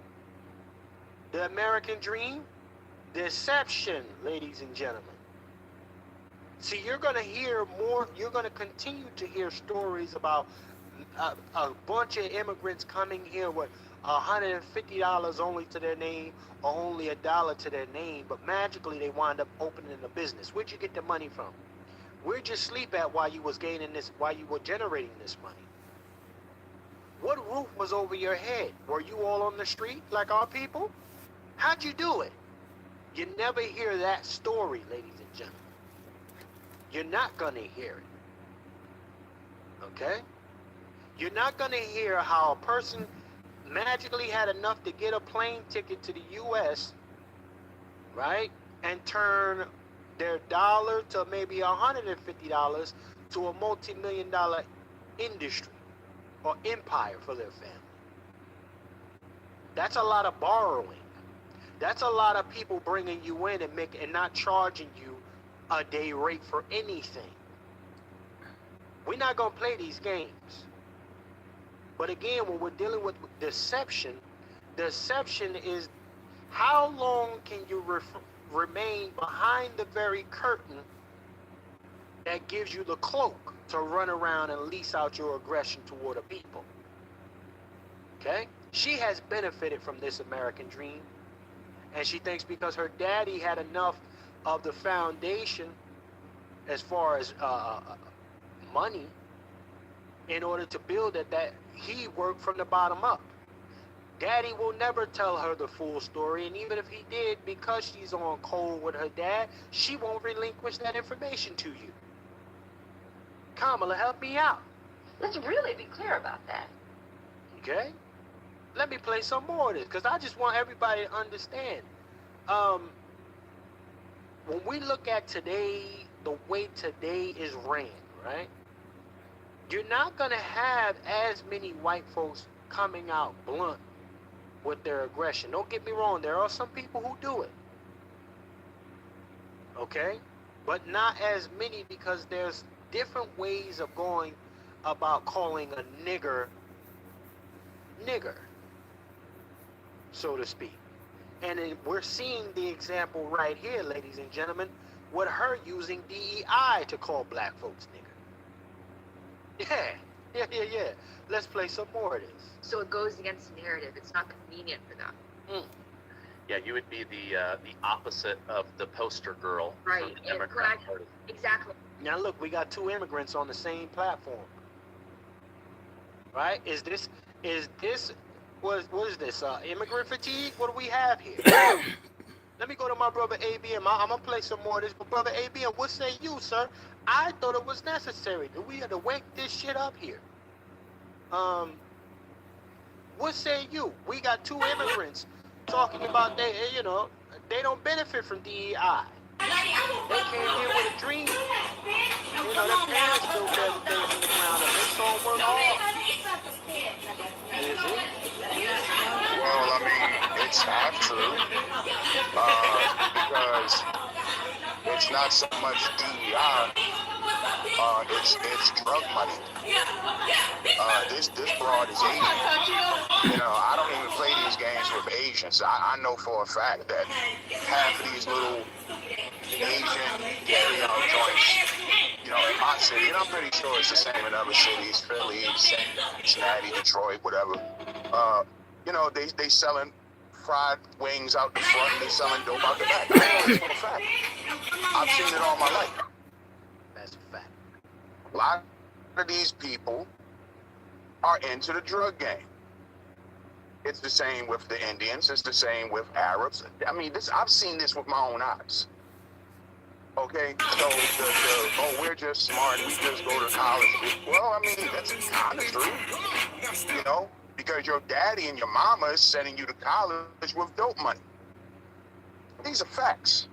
The American dream? Deception, ladies and gentlemen. See, you're going to hear more, you're going to continue to hear stories about a bunch of immigrants coming here with $150 only to their name, or only $1 to their name, but magically they wind up opening a business. Where'd you get the money from? Where'd you sleep at while you was while you were generating this money? What roof was over your head? Were you all on the street like our people? How'd you do it? You never hear that story, ladies and gentlemen. You're not gonna hear it. Okay? You're not going to hear how a person magically had enough to get a plane ticket to the U.S., right? And turn their dollar to maybe $150 to a multi-million-dollar industry or empire for their family. That's a lot of borrowing. That's a lot of people bringing you in and not charging you a day rate for anything. We're not going to play these games. But again, when we're dealing with deception is how long can you remain behind the very curtain that gives you the cloak to run around and lease out your aggression toward a people. Okay? She has benefited from this American dream, and she thinks because her daddy had enough of the foundation as far as money in order to build it, that he worked from the bottom up. Daddy will never tell her the full story, and even if he did, because she's on cold with her dad, she won't relinquish that information to you. Kamala, help me out. Let's really be clear about that. Okay? Let me play some more of this, because I just want everybody to understand. When we look at today, the way today is ran, right? You're not going to have as many white folks coming out blunt with their aggression. Don't get me wrong, there are some people who do it. Okay? But not as many, because there's different ways of going about calling a nigger, so to speak. And we're seeing the example right here, ladies and gentlemen, with her using DEI to call black folks nigger. Yeah. Let's play some more of this. So it goes against the narrative. It's not convenient for them. Yeah, you would be the opposite of the poster girl Right. from the Democrat Party. Exactly. Now look, we got two immigrants on the same platform. Right? Is this what is this? Immigrant fatigue? What do we have here? Let me go to my brother ABM. I'm gonna play some more of this. But brother ABM, what say you, sir? I thought it was necessary. We had to wake this shit up here. What say you? We got two immigrants talking about they don't benefit from DEI. They came here with a dream. You know, their parents built everything from the ground up. They saw them work hard. Is it? Well, I mean, it's half true. Because it's not so much DEI, it's drug money. This broad is Asian. You know, I don't even play these games with Asians. I know for a fact that half of these little Asian joints, you know, in my city, and I'm pretty sure it's the same in other cities, Philly, Cincinnati, Detroit, whatever. You know, they selling fried wings out the front, and they selling dope out the back. I know this for a fact. I've seen it all my life. That's a fact. A lot of these people are into the drug game. It's the same with the Indians. It's the same with Arabs. I mean, I've seen this with my own eyes. Okay, so we're just smart. We just go to college. Well, I mean, that's kind of true. You know, because your daddy and your mama is sending you to college with dope money. These are facts.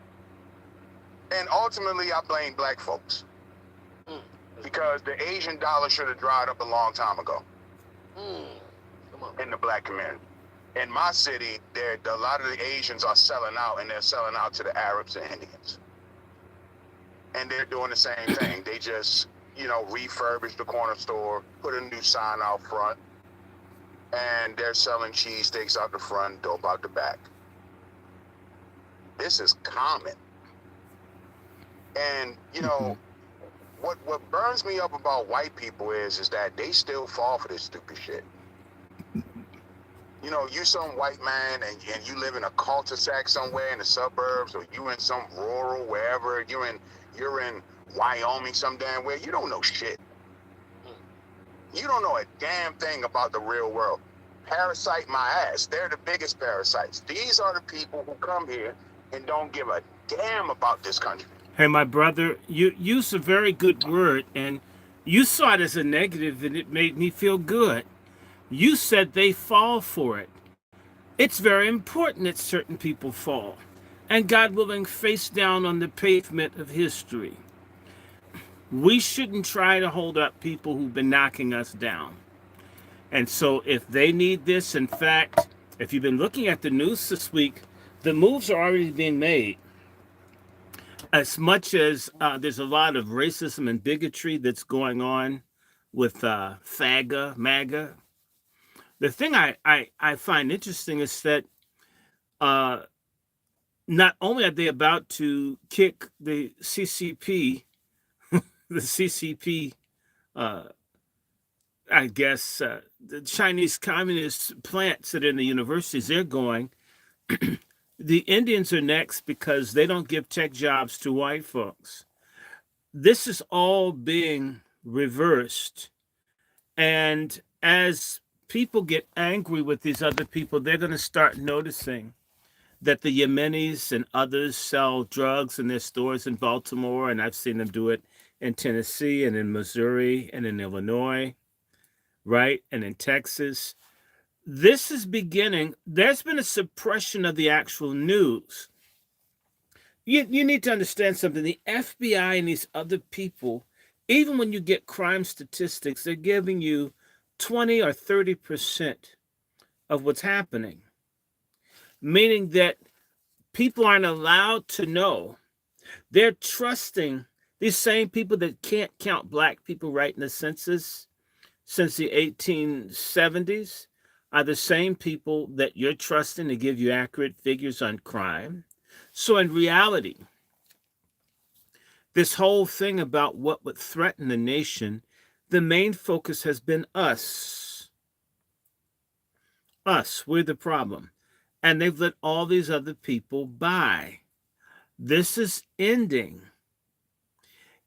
And ultimately, I blame black folks. Because the Asian dollar should have dried up a long time ago. Come on. In the black community. In my city, a lot of the Asians are selling out, and they're selling out to the Arabs and Indians. And they're doing the same thing. They just, refurbish the corner store, put a new sign out front, and they're selling cheesesteaks out the front, dope out the back. This is common. And, what burns me up about white people is that they still fall for this stupid shit. You some white man and you live in a cul-de-sac somewhere in the suburbs, or you in some rural, wherever, you're in Wyoming some damn where, you don't know shit. You don't know a damn thing about the real world. Parasite my ass. They're the biggest parasites. These are the people who come here and don't give a damn about this country. Hey, my brother, you use a very good word, and You saw it as a negative and it made me feel good. You said they fall for it. It's very important that certain people fall. And God willing, face down on the pavement of history. We shouldn't try to hold up people who've been knocking us down. And so if they need this, in fact, if you've been looking at the news this week, the moves are already being made. As much as there's a lot of racism and bigotry that's going on with MAGA, the thing I find interesting is that not only are they about to kick the CCP, the CCP, I guess, the Chinese communist plants that are in the universities, they're going. The Indians are next because they don't give tech jobs to white folks. This is all being reversed. And as people get angry with these other people, they're going to start noticing that the Yemenis and others sell drugs in their stores in Baltimore, and I've seen them do it in Tennessee and in Missouri and in Illinois, right? And in Texas. This is beginning. There's been a suppression of the actual news. You need to understand something. The FBI and these other people, even when you get crime statistics, they're giving you 20 or 30% of what's happening, meaning that people aren't allowed to know. They're trusting these same people that can't count black people right in the census since the 1870s are the same people that you're trusting to give you accurate figures on crime. So in reality, this whole thing about what would threaten the nation, the main focus has been us. Us, we're the problem. And they've let all these other people by. This is ending.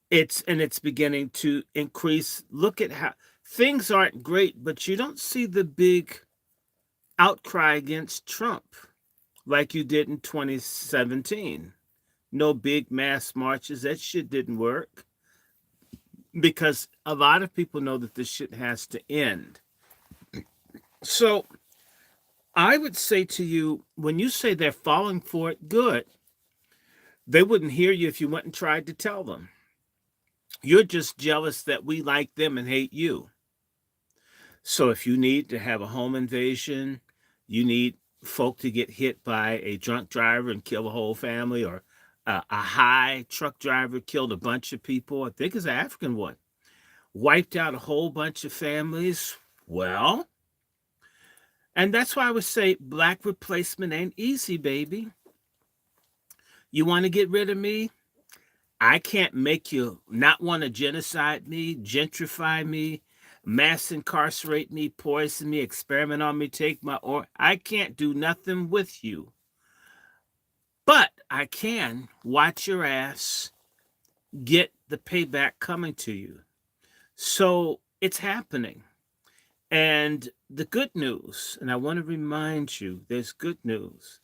It's beginning to increase. Look at how things aren't great, but you don't see the big outcry against Trump like you did in 2017. No big mass marches. That shit didn't work because a lot of people know that this shit has to end. So I would say to you, when you say they're falling for it, good. They wouldn't hear you if you went and tried to tell them. You're just jealous that we like them and hate you. So if you need to have a home invasion, you need folk to get hit by a drunk driver and kill a whole family, or a high truck driver killed a bunch of people. I think it's an African one. Wiped out a whole bunch of families. Well, and that's why I would say black replacement ain't easy, baby. You want to get rid of me? I can't make you not want to genocide me, gentrify me, mass incarcerate me, poison me, experiment on me, take my or I can't do nothing with you. But I can watch your ass get the payback coming to you. So it's happening. And the good news, and I want to remind you, there's good news.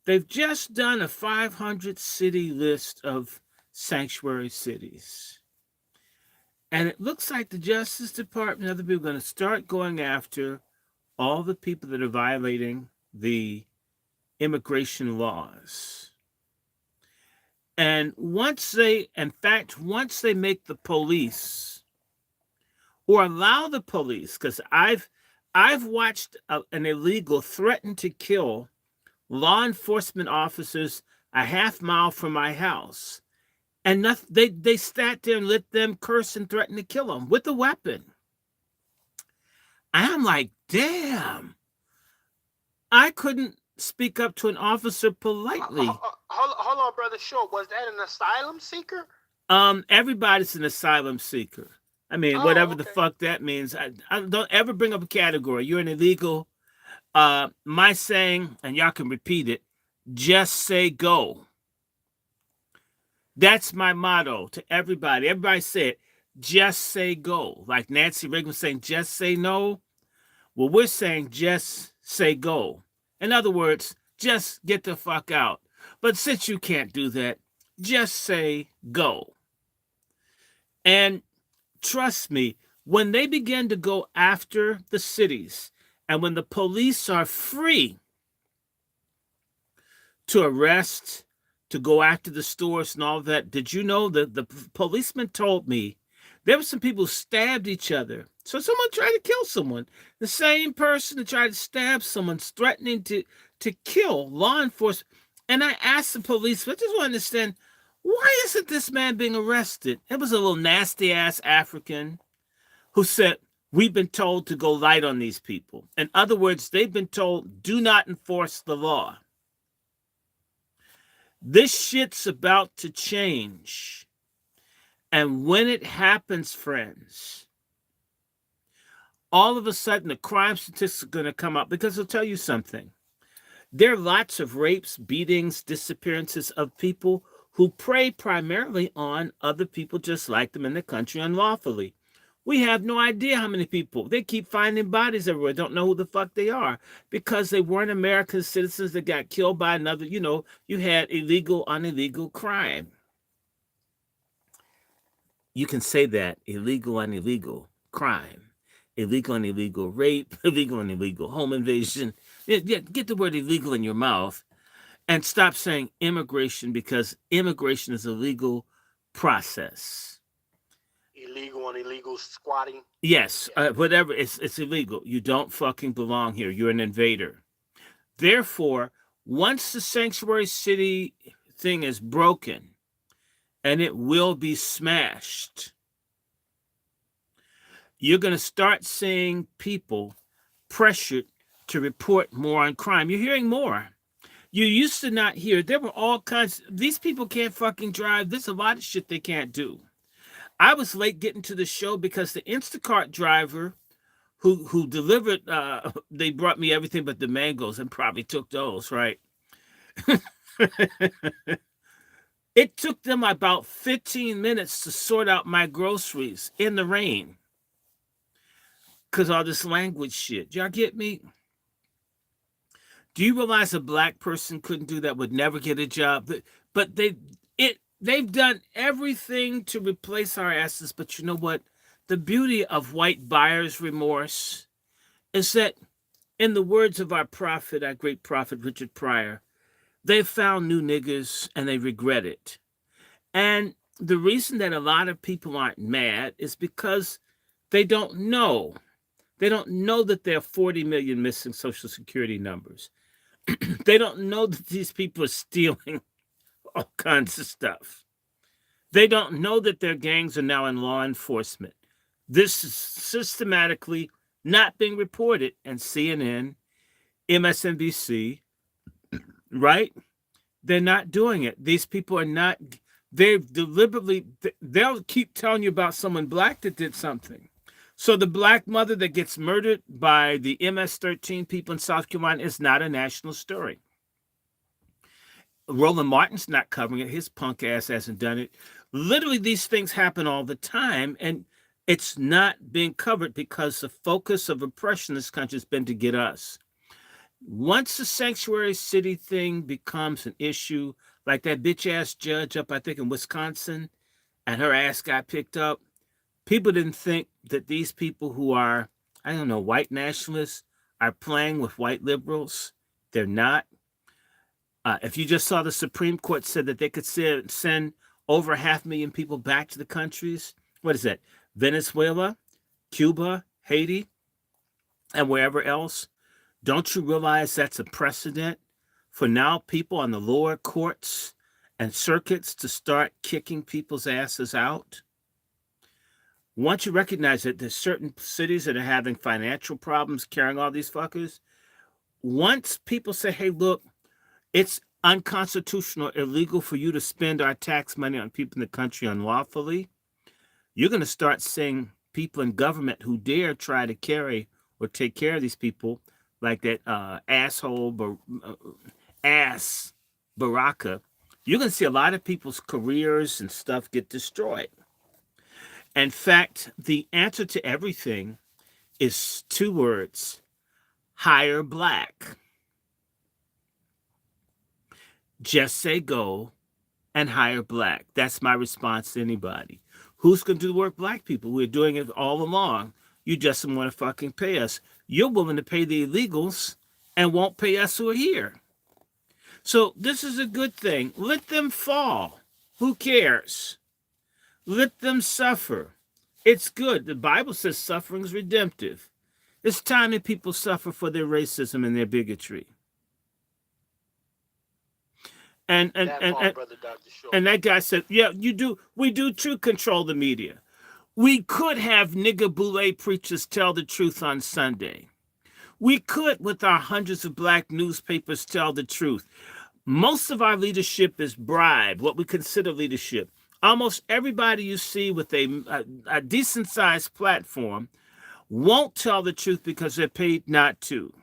They've just done a 500 city list of sanctuary cities. And it looks like the Justice Department and other people are going to start going after all the people that are violating the immigration laws. And once they make the police or allow the police, because I've watched an illegal threaten to kill law enforcement officers a half mile from my house. And they sat there and let them curse and threaten to kill him with a weapon. I'm like, damn. I couldn't speak up to an officer politely. Hold on, Brother Short. Was that an asylum seeker? Everybody's an asylum seeker. I mean, whatever the fuck that means. I don't ever bring up a category. You're an illegal. My saying, and y'all can repeat it, just say go. That's my motto to everybody. Everybody say it, just say go. Like Nancy Reagan was saying, just say no. Well, we're saying just say go. In other words, just get the fuck out. But since you can't do that, just say go. And trust me, when they begin to go after the cities and when the police are free to arrest, to go after the stores and all that, did you know that the policeman told me there were some people who stabbed each other? So someone tried to kill someone. The same person that tried to stab someone's threatening to kill law enforcement. And I asked the police, I just want to understand, why isn't this man being arrested? It was a little nasty ass African who said, we've been told to go light on these people. In other words, they've been told, do not enforce the law. This shit's about to change. And when it happens, friends, all of a sudden the crime statistics are going to come up, because I'll tell you something. There are lots of rapes, beatings, disappearances of people who prey primarily on other people just like them in the country unlawfully. We have no idea how many people. They keep finding bodies everywhere, don't know who the fuck they are, because they weren't American citizens that got killed by another. You know, you had illegal on illegal crime. You can say that, illegal on illegal crime. Illegal and illegal rape, illegal and illegal home invasion. Get the word illegal in your mouth and stop saying immigration, because immigration is a legal process. Illegal and illegal squatting. Yes, whatever. It's illegal. You don't fucking belong here. You're an invader. Therefore, once the sanctuary city thing is broken, and it will be smashed, you're going to start seeing people pressured to report more on crime. You're hearing more. You used to not hear. There were all kinds. These people can't fucking drive. There's a lot of shit they can't do. I was late getting to the show because the Instacart driver who delivered, they brought me everything but the mangoes and probably took those, right? It took them about 15 minutes to sort out my groceries in the rain. Because all this language shit. Y'all get me? Do you realize a black person couldn't do that, would never get a job? But they've done everything to replace our asses. But you know what? The beauty of white buyer's remorse is that, in the words of our prophet, our great prophet Richard Pryor, they found new niggas and they regret it. And the reason that a lot of people aren't mad is because they don't know. They don't know that there are 40 million missing Social Security numbers. They don't know that these people are stealing all kinds of stuff. They don't know that their gangs are now in law enforcement. This is systematically not being reported. And CNN, MSNBC, right? They're not doing it. These people are not, they've deliberately, they'll keep telling you about someone black that did something. So the black mother that gets murdered by the MS-13 people in South Carolina is not a national story. Roland Martin's not covering it. His punk ass hasn't done it. Literally, these things happen all the time, and it's not being covered because the focus of oppression in this country has been to get us. Once the sanctuary city thing becomes an issue, like that bitch-ass judge up, I think, in Wisconsin, and her ass got picked up, people didn't think that these people who are, I don't know, white nationalists are playing with white liberals. They're not. If you just saw the Supreme Court said that they could send over 500,000 people back to the countries. What is that? Venezuela, Cuba, Haiti, and wherever else. Don't you realize that's a precedent for now people on the lower courts and circuits to start kicking people's asses out? Once you recognize that there's certain cities that are having financial problems carrying all these fuckers, once people say, hey, look, it's unconstitutional, illegal for you to spend our tax money on people in the country unlawfully, you're going to start seeing people in government who dare try to carry or take care of these people, like that ass Baraka. You're going to see a lot of people's careers and stuff get destroyed. In fact, the answer to everything is 2 words: hire black. Just say go and hire black. That's my response to anybody. Who's going to do the work? Black people. We're doing it all along. You just don't want to fucking pay us. You're willing to pay the illegals and won't pay us who are here. So this is a good thing. Let them fall. Who cares? Let them suffer. It's good. The Bible says suffering is redemptive. It's time that people suffer for their racism and their bigotry. And that guy said, yeah, you do. We do too control the media. We could have nigger boule preachers tell the truth on Sunday. We could, with our hundreds of black newspapers, tell the truth. Most of our leadership is bribed, what we consider leadership. Almost everybody you see with a decent-sized platform won't tell the truth because they're paid not to.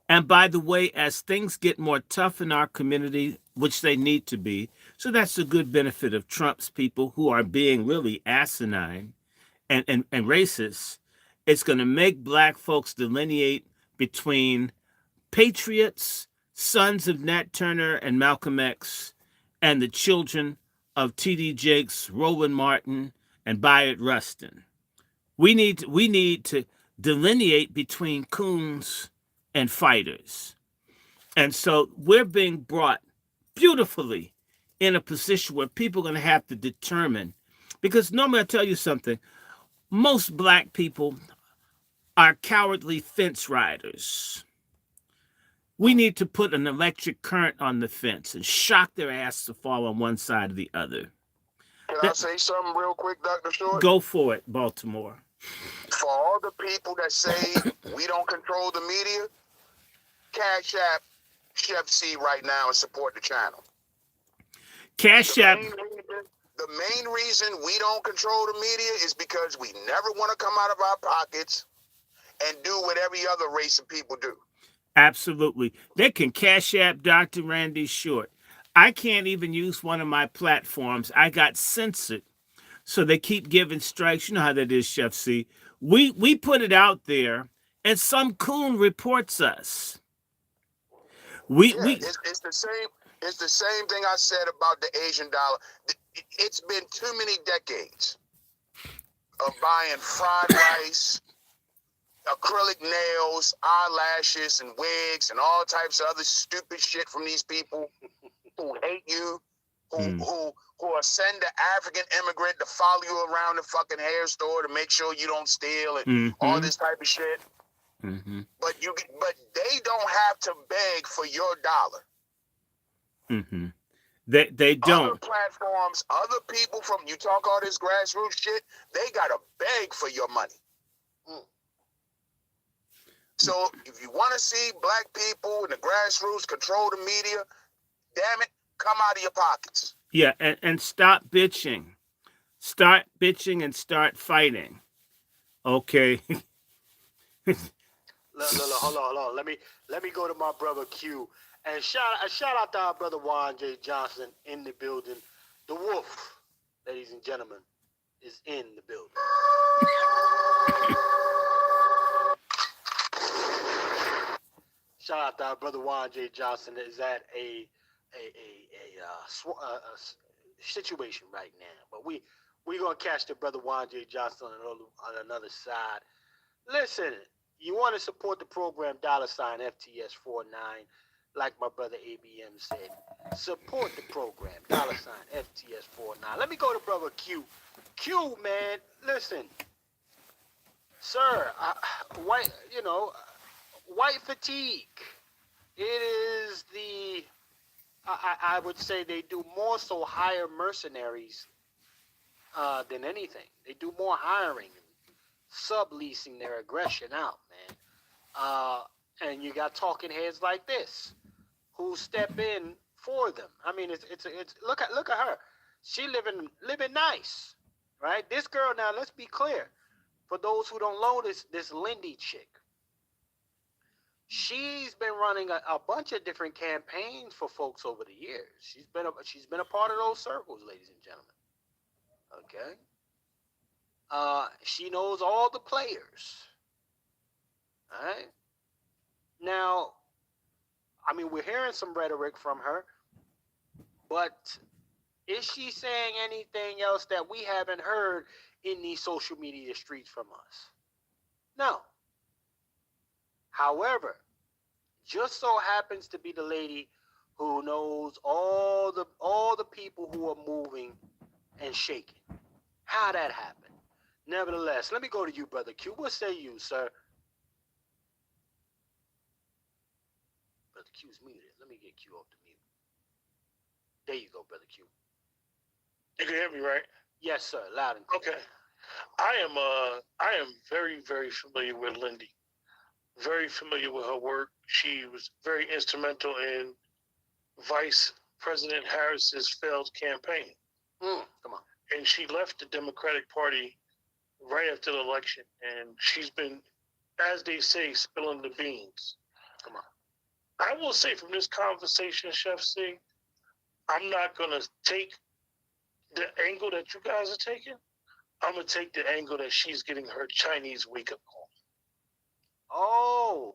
And by the way, as things get more tough in our community, which they need to be, so that's a good benefit of Trump's people who are being really asinine and racist, it's going to make black folks delineate between patriots, sons of Nat Turner and Malcolm X, and the children of T.D. Jakes, Roland Martin, and Bayard Rustin. We need to delineate between coons and fighters. And so we're being brought beautifully in a position where people are going to have to determine, because normally I tell you something, most black people are cowardly fence riders. We need to put an electric current on the fence and shock their ass to fall on one side or the other. Can I say something real quick, Dr. Short? Go for it, Baltimore. For all the people that say we don't control the media, Cash App Chef C right now and support the channel. Cash App. The main reason we don't control the media is because we never want to come out of our pockets and do what every other race of people do. Absolutely. They can Cash App DrRandyShort. I can't even use one of my platforms. I got censored. So they keep giving strikes. You know how that is, Chef C. We put it out there, and some coon reports us. It's the same. It's the same thing I said about the Asian dollar. It's been too many decades of buying fried rice, acrylic nails, eyelashes, and wigs, and all types of other stupid shit from these people who hate you, who send the African immigrant to follow you around the fucking hair store to make sure you don't steal and all this type of shit. Mm-hmm. But they don't have to beg for your dollar. Mm-hmm. They don't. Other platforms, other people from, you talk all this grassroots shit, they gotta beg for your money. So if you want to see black people in the grassroots control the media, damn it, come out of your pockets. Yeah, and stop bitching. Start bitching and start fighting. Okay. Hold on. Let me go to my brother Q and shout out to our brother Juan J. Johnson in the building. The Wolf, ladies and gentlemen, is in the building. Shout out to our brother Juan J. Johnson that is at a situation right now, but we gonna catch the brother Juan J. Johnson on another side. Listen, you want to support the program, $FTS49, like my brother ABM said. Support the program, $FTS49. Let me go to brother Q. Q, man, listen, sir, white fatigue. It is the, I would say they do more so hire mercenaries than anything. They do more hiring, subleasing their aggression out, man. And you got talking heads like this who step in for them. I mean, it's look at her. She living nice, right? This girl, now let's be clear. For those who don't know this Lindy chick, she's been running a bunch of different campaigns for folks over the years. She's been a part of those circles, ladies and gentlemen. Okay. She knows all the players. All right. Now, I mean, we're hearing some rhetoric from her, But is she saying anything else that we haven't heard in these social media streets from us? No. However, just so happens to be the lady who knows all the people who are moving and shaking. How that happened. Nevertheless, let me go to you, Brother Q. What say you, sir? Brother Q's muted. Let me get Q off the mute. There you go, Brother Q. You can hear me, right? Yes, sir. Loud and clear. Okay. I am very, very familiar with Lindy. Very familiar with her work. She was very instrumental in Vice President Harris's failed campaign. Come on. And she left the Democratic Party right after the election. And she's been, as they say, spilling the beans. Come on. I will say from this conversation, Chef C, I'm not going to take the angle that you guys are taking. I'm going to take the angle that she's getting her Chinese wake-up call. Oh.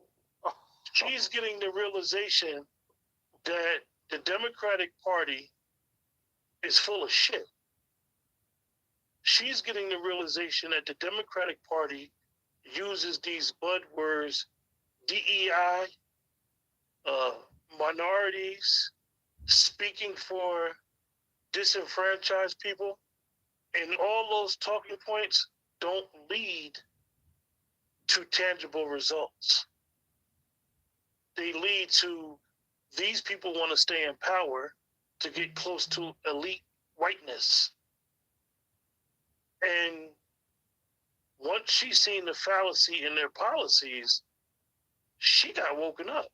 She's getting the realization that the Democratic Party is full of shit. She's getting the realization that the Democratic Party uses these buzzwords, DEI, minorities, speaking for disenfranchised people, and all those talking points don't lead to tangible results. They lead to these people want to stay in power to get close to elite whiteness. And once she's seen the fallacy in their policies, she got woken up.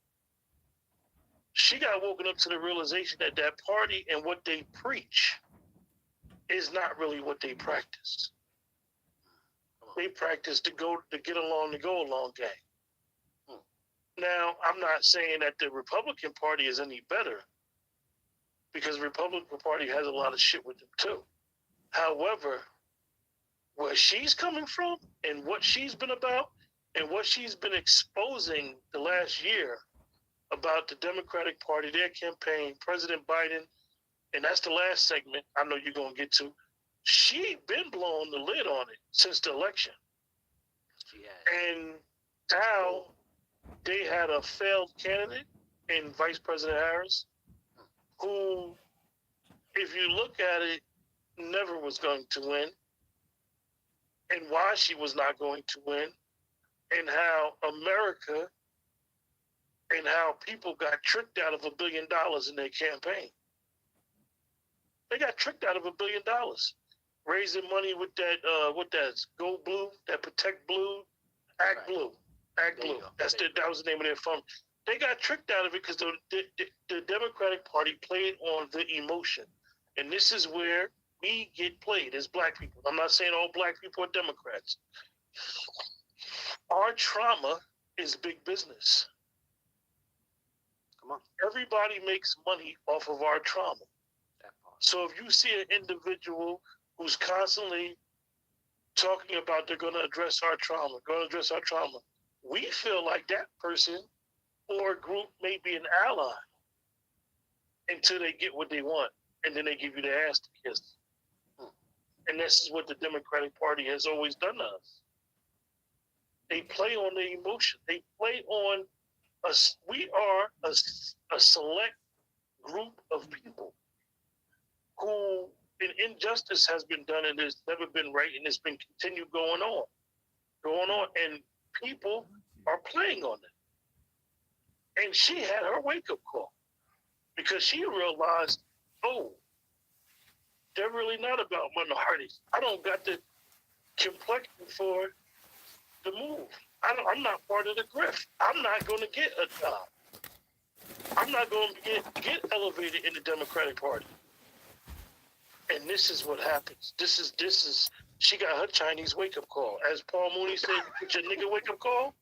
She got woken up to the realization that that party and what they preach is not really what they practice. They practice to get along to go along game. Now, I'm not saying that the Republican Party is any better, because the Republican Party has a lot of shit with them too. However, where she's coming from and what she's been about and what she's been exposing the last year about the Democratic Party, their campaign, President Biden, and that's the last segment I know you're going to get to. She been blowing the lid on it since the election. And now they had a failed candidate in Vice President Harris, who, if you look at it, never was going to win, and why she was not going to win, and how America and how people got tricked out of $1 billion in their campaign. They got tricked out of $1 billion, raising money with that Go Blue, that Protect Blue, Act Blue, Act Blue. That was the name of their fund. They got tricked out of it because the Democratic Party played on the emotion, and this is where we get played as black people. I'm not saying all black people are Democrats. Our trauma is big business. Come on. Everybody makes money off of our trauma. So if you see an individual who's constantly talking about they're going to address our trauma, we feel like that person or group may be an ally until they get what they want, and then they give you the ass to kiss. And this is what the Democratic Party has always done to us. They play on the emotion. They play on us. We are a select group of people who an injustice has been done and it's never been right, and it's been continued going on, and people are playing on it. And she had her wake-up call because she realized, oh, they're really not about minorities. I don't got the complexion for the move. I'm not part of the grift. I'm not going to get a job. I'm not going to get elevated in the Democratic Party. And this is what happens. This is. She got her Chinese wake-up call. As Paul Mooney said, "Get your nigga wake-up call."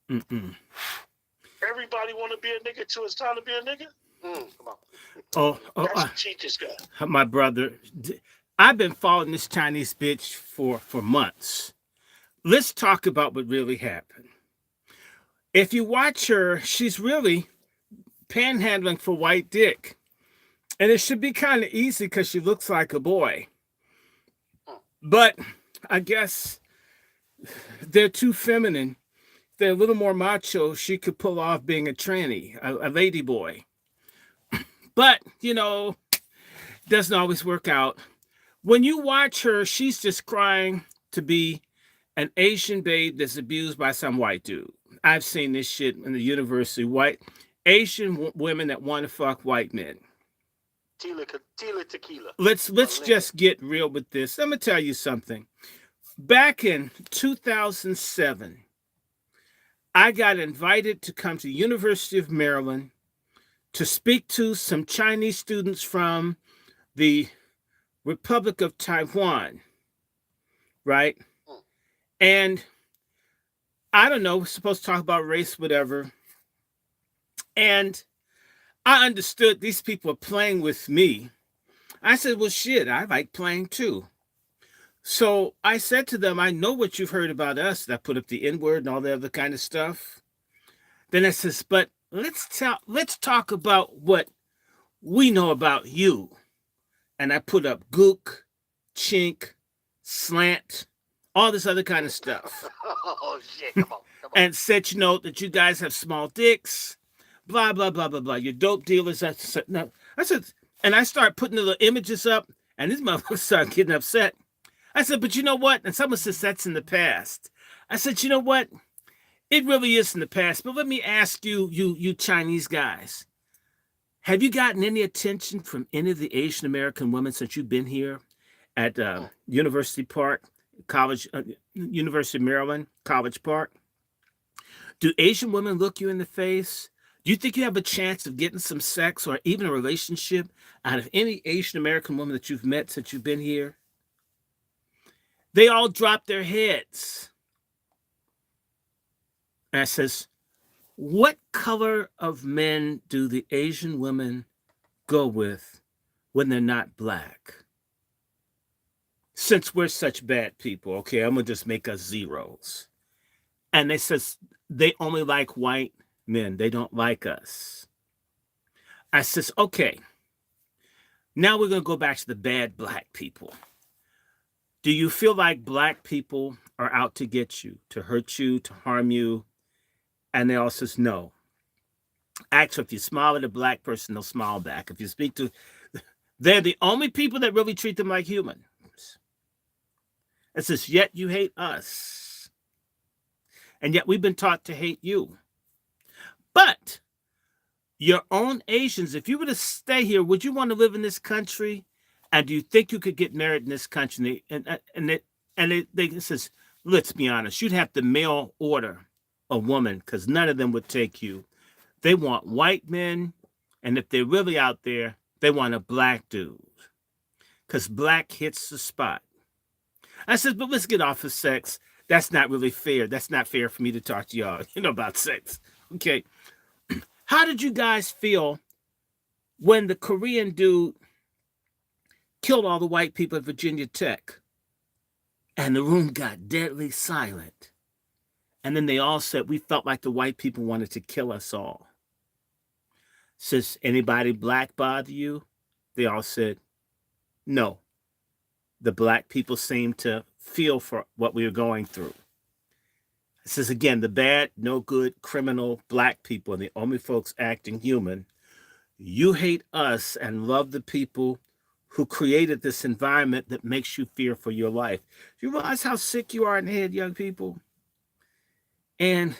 Everybody want to be a nigga till it's time to be a nigga. Come on. That's what she just got. My brother, I've been following this Chinese bitch for months. Let's talk about what really happened. If you watch her, she's really panhandling for white dick. And it should be kind of easy because she looks like a boy. But I guess they're too feminine. They're a little more macho. She could pull off being a tranny, a lady boy. But, doesn't always work out. When you watch her, she's just crying to be an Asian babe that's abused by some white dude. I've seen this shit in the university. White Asian women that want to fuck white men. Tila tequila. Let's just get real with this. Let me tell you something. Back in 2007, I got invited to come to the University of Maryland to speak to some Chinese students from the Republic of Taiwan, right? And I don't know, we're supposed to talk about race, whatever. And I understood these people are playing with me. I said, well, shit, I like playing too. So I said to them, I know what you've heard about us. And I put up the N-word and all the other kind of stuff. Then I says, but let's talk about what we know about you. And I put up gook, chink, slant, all this other kind of stuff. Oh, shit. Come on. And said, that you guys have small dicks, blah, blah, blah, blah, blah. You're dope dealers. I said, no. And I start putting the little images up, and these motherfuckers start getting upset. I said, but you know what? And someone says that's in the past. I said, you know what? It really is in the past. But let me ask you Chinese guys. Have you gotten any attention from any of the Asian American women since you've been here at University Park, University of Maryland, College Park? Do Asian women look you in the face? Do you think you have a chance of getting some sex or even a relationship out of any Asian American woman that you've met since you've been here? They all drop their heads. And I says, what color of men do the Asian women go with when they're not black? Since we're such bad people, okay, I'm going to just make us zeros. And they says they only like white men. They don't like us. I says, okay, now we're going to go back to the bad black people. Do you feel like black people are out to get you, to hurt you, to harm you? And they all says no. Actually, if you smile at a black person, they'll smile back. If you speak to, they're the only people that really treat them like humans. It says, yet you hate us. And yet we've been taught to hate you. But your own Asians, if you were to stay here, would you want to live in this country? And do you think you could get married in this country? And they says, let's be honest, you'd have to mail order a woman because none of them would take you. They want white men. And if they're really out there, they want a black dude because black hits the spot. I said, but let's get off of sex. That's not really fair. That's not fair for me to talk to y'all, about sex. Okay. How did you guys feel when the Korean dude killed all the white people at Virginia Tech and the room got deadly silent? And then they all said, we felt like the white people wanted to kill us all. Says, anybody black bother you? They all said, no. The black people seemed to feel for what we were going through. It says, again, the bad, no good, criminal black people are the only folks acting human. You hate us and love the people who created this environment that makes you fear for your life. Do you realize how sick you are in the head, young people? And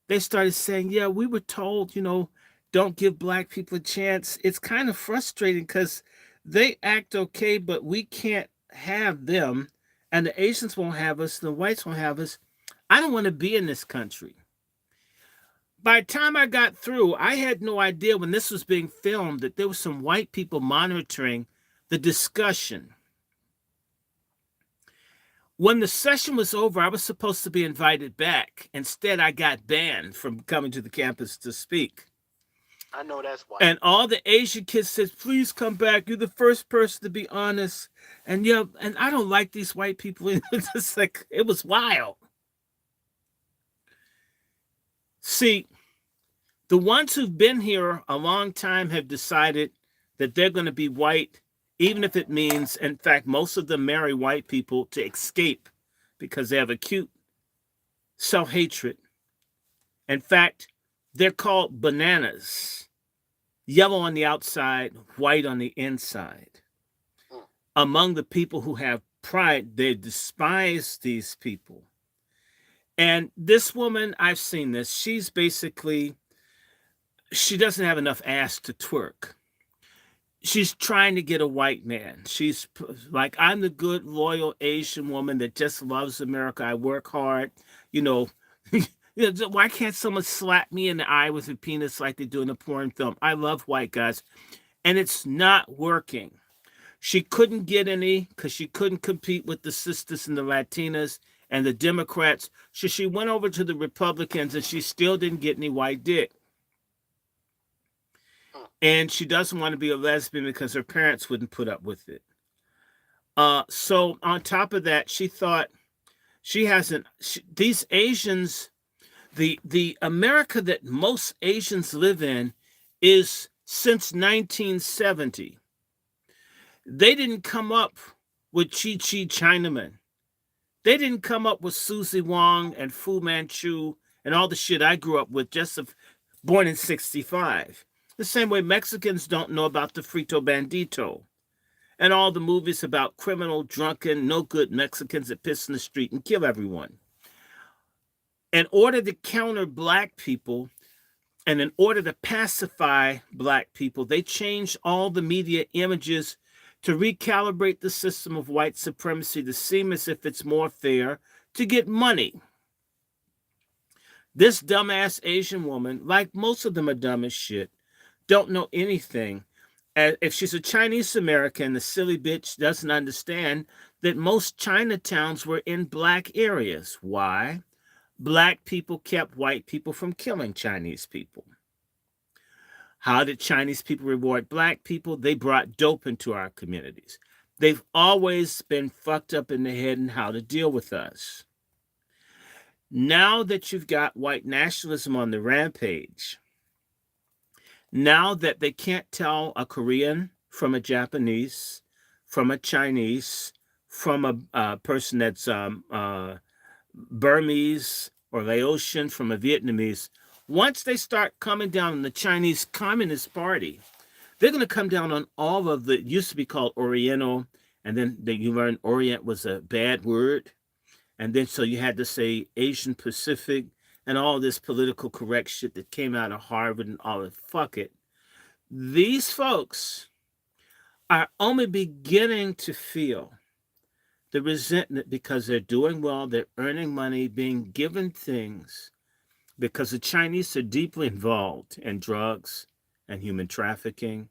they started saying, yeah, we were told, don't give black people a chance. It's kind of frustrating because they act okay, but we can't have them. And the Asians won't have us. The whites won't have us. I don't want to be in this country. By the time I got through, I had no idea when this was being filmed that there were some white people monitoring the discussion. When the session was over, I was supposed to be invited back. Instead, I got banned from coming to the campus to speak. I know that's why. And all the Asian kids said, please come back. You're the first person to be honest. And and I don't like these white people. It's just like, it was wild. See, the ones who've been here a long time have decided that they're going to be white, even if it means, in fact, most of them marry white people to escape because they have acute self-hatred. In fact, they're called bananas, yellow on the outside, white on the inside. Among the people who have pride, they despise these people. And this woman, I've seen this, she's basically, she doesn't have enough ass to twerk. She's trying to get a white man. She's like, I'm the good, loyal Asian woman that just loves America. I work hard. You know, why can't someone slap me in the eye with a penis like they do in a porn film? I love white guys. And it's not working. She couldn't get any because she couldn't compete with the sisters and the Latinas and the Democrats. So she went over to the Republicans and she still didn't get any white dick. And she doesn't want to be a lesbian because her parents wouldn't put up with it. So on top of that, she thought these Asians, the America that most Asians live in is since 1970. They didn't come up with Chi Chinaman. They didn't come up with Susie Wong and Fu Manchu and all the shit I grew up with, born in 65. The same way Mexicans don't know about the Frito Bandito and all the movies about criminal, drunken, no good Mexicans that piss in the street and kill everyone. In order to counter black people and in order to pacify black people, they changed all the media images to recalibrate the system of white supremacy to seem as if it's more fair to get money. This dumbass Asian woman, like most of them are dumb as shit, don't know anything. If she's a Chinese American, the silly bitch doesn't understand that most Chinatowns were in black areas. Why? Black people kept white people from killing Chinese people. How did Chinese people reward black people? They brought dope into our communities. They've always been fucked up in the head in how to deal with us. Now that you've got white nationalism on the rampage, now that they can't tell a Korean from a Japanese, from a Chinese, from a person that's Burmese or Laotian, from a Vietnamese, once they start coming down on the Chinese Communist Party, they're going to come down on all of the, it used to be called Oriental, and then you learn Orient was a bad word. And then so you had to say Asian Pacific and all this political correct shit that came out of Harvard and all that. Fuck it. These folks are only beginning to feel the resentment because they're doing well, they're earning money, being given things, because the Chinese are deeply involved in drugs and human trafficking.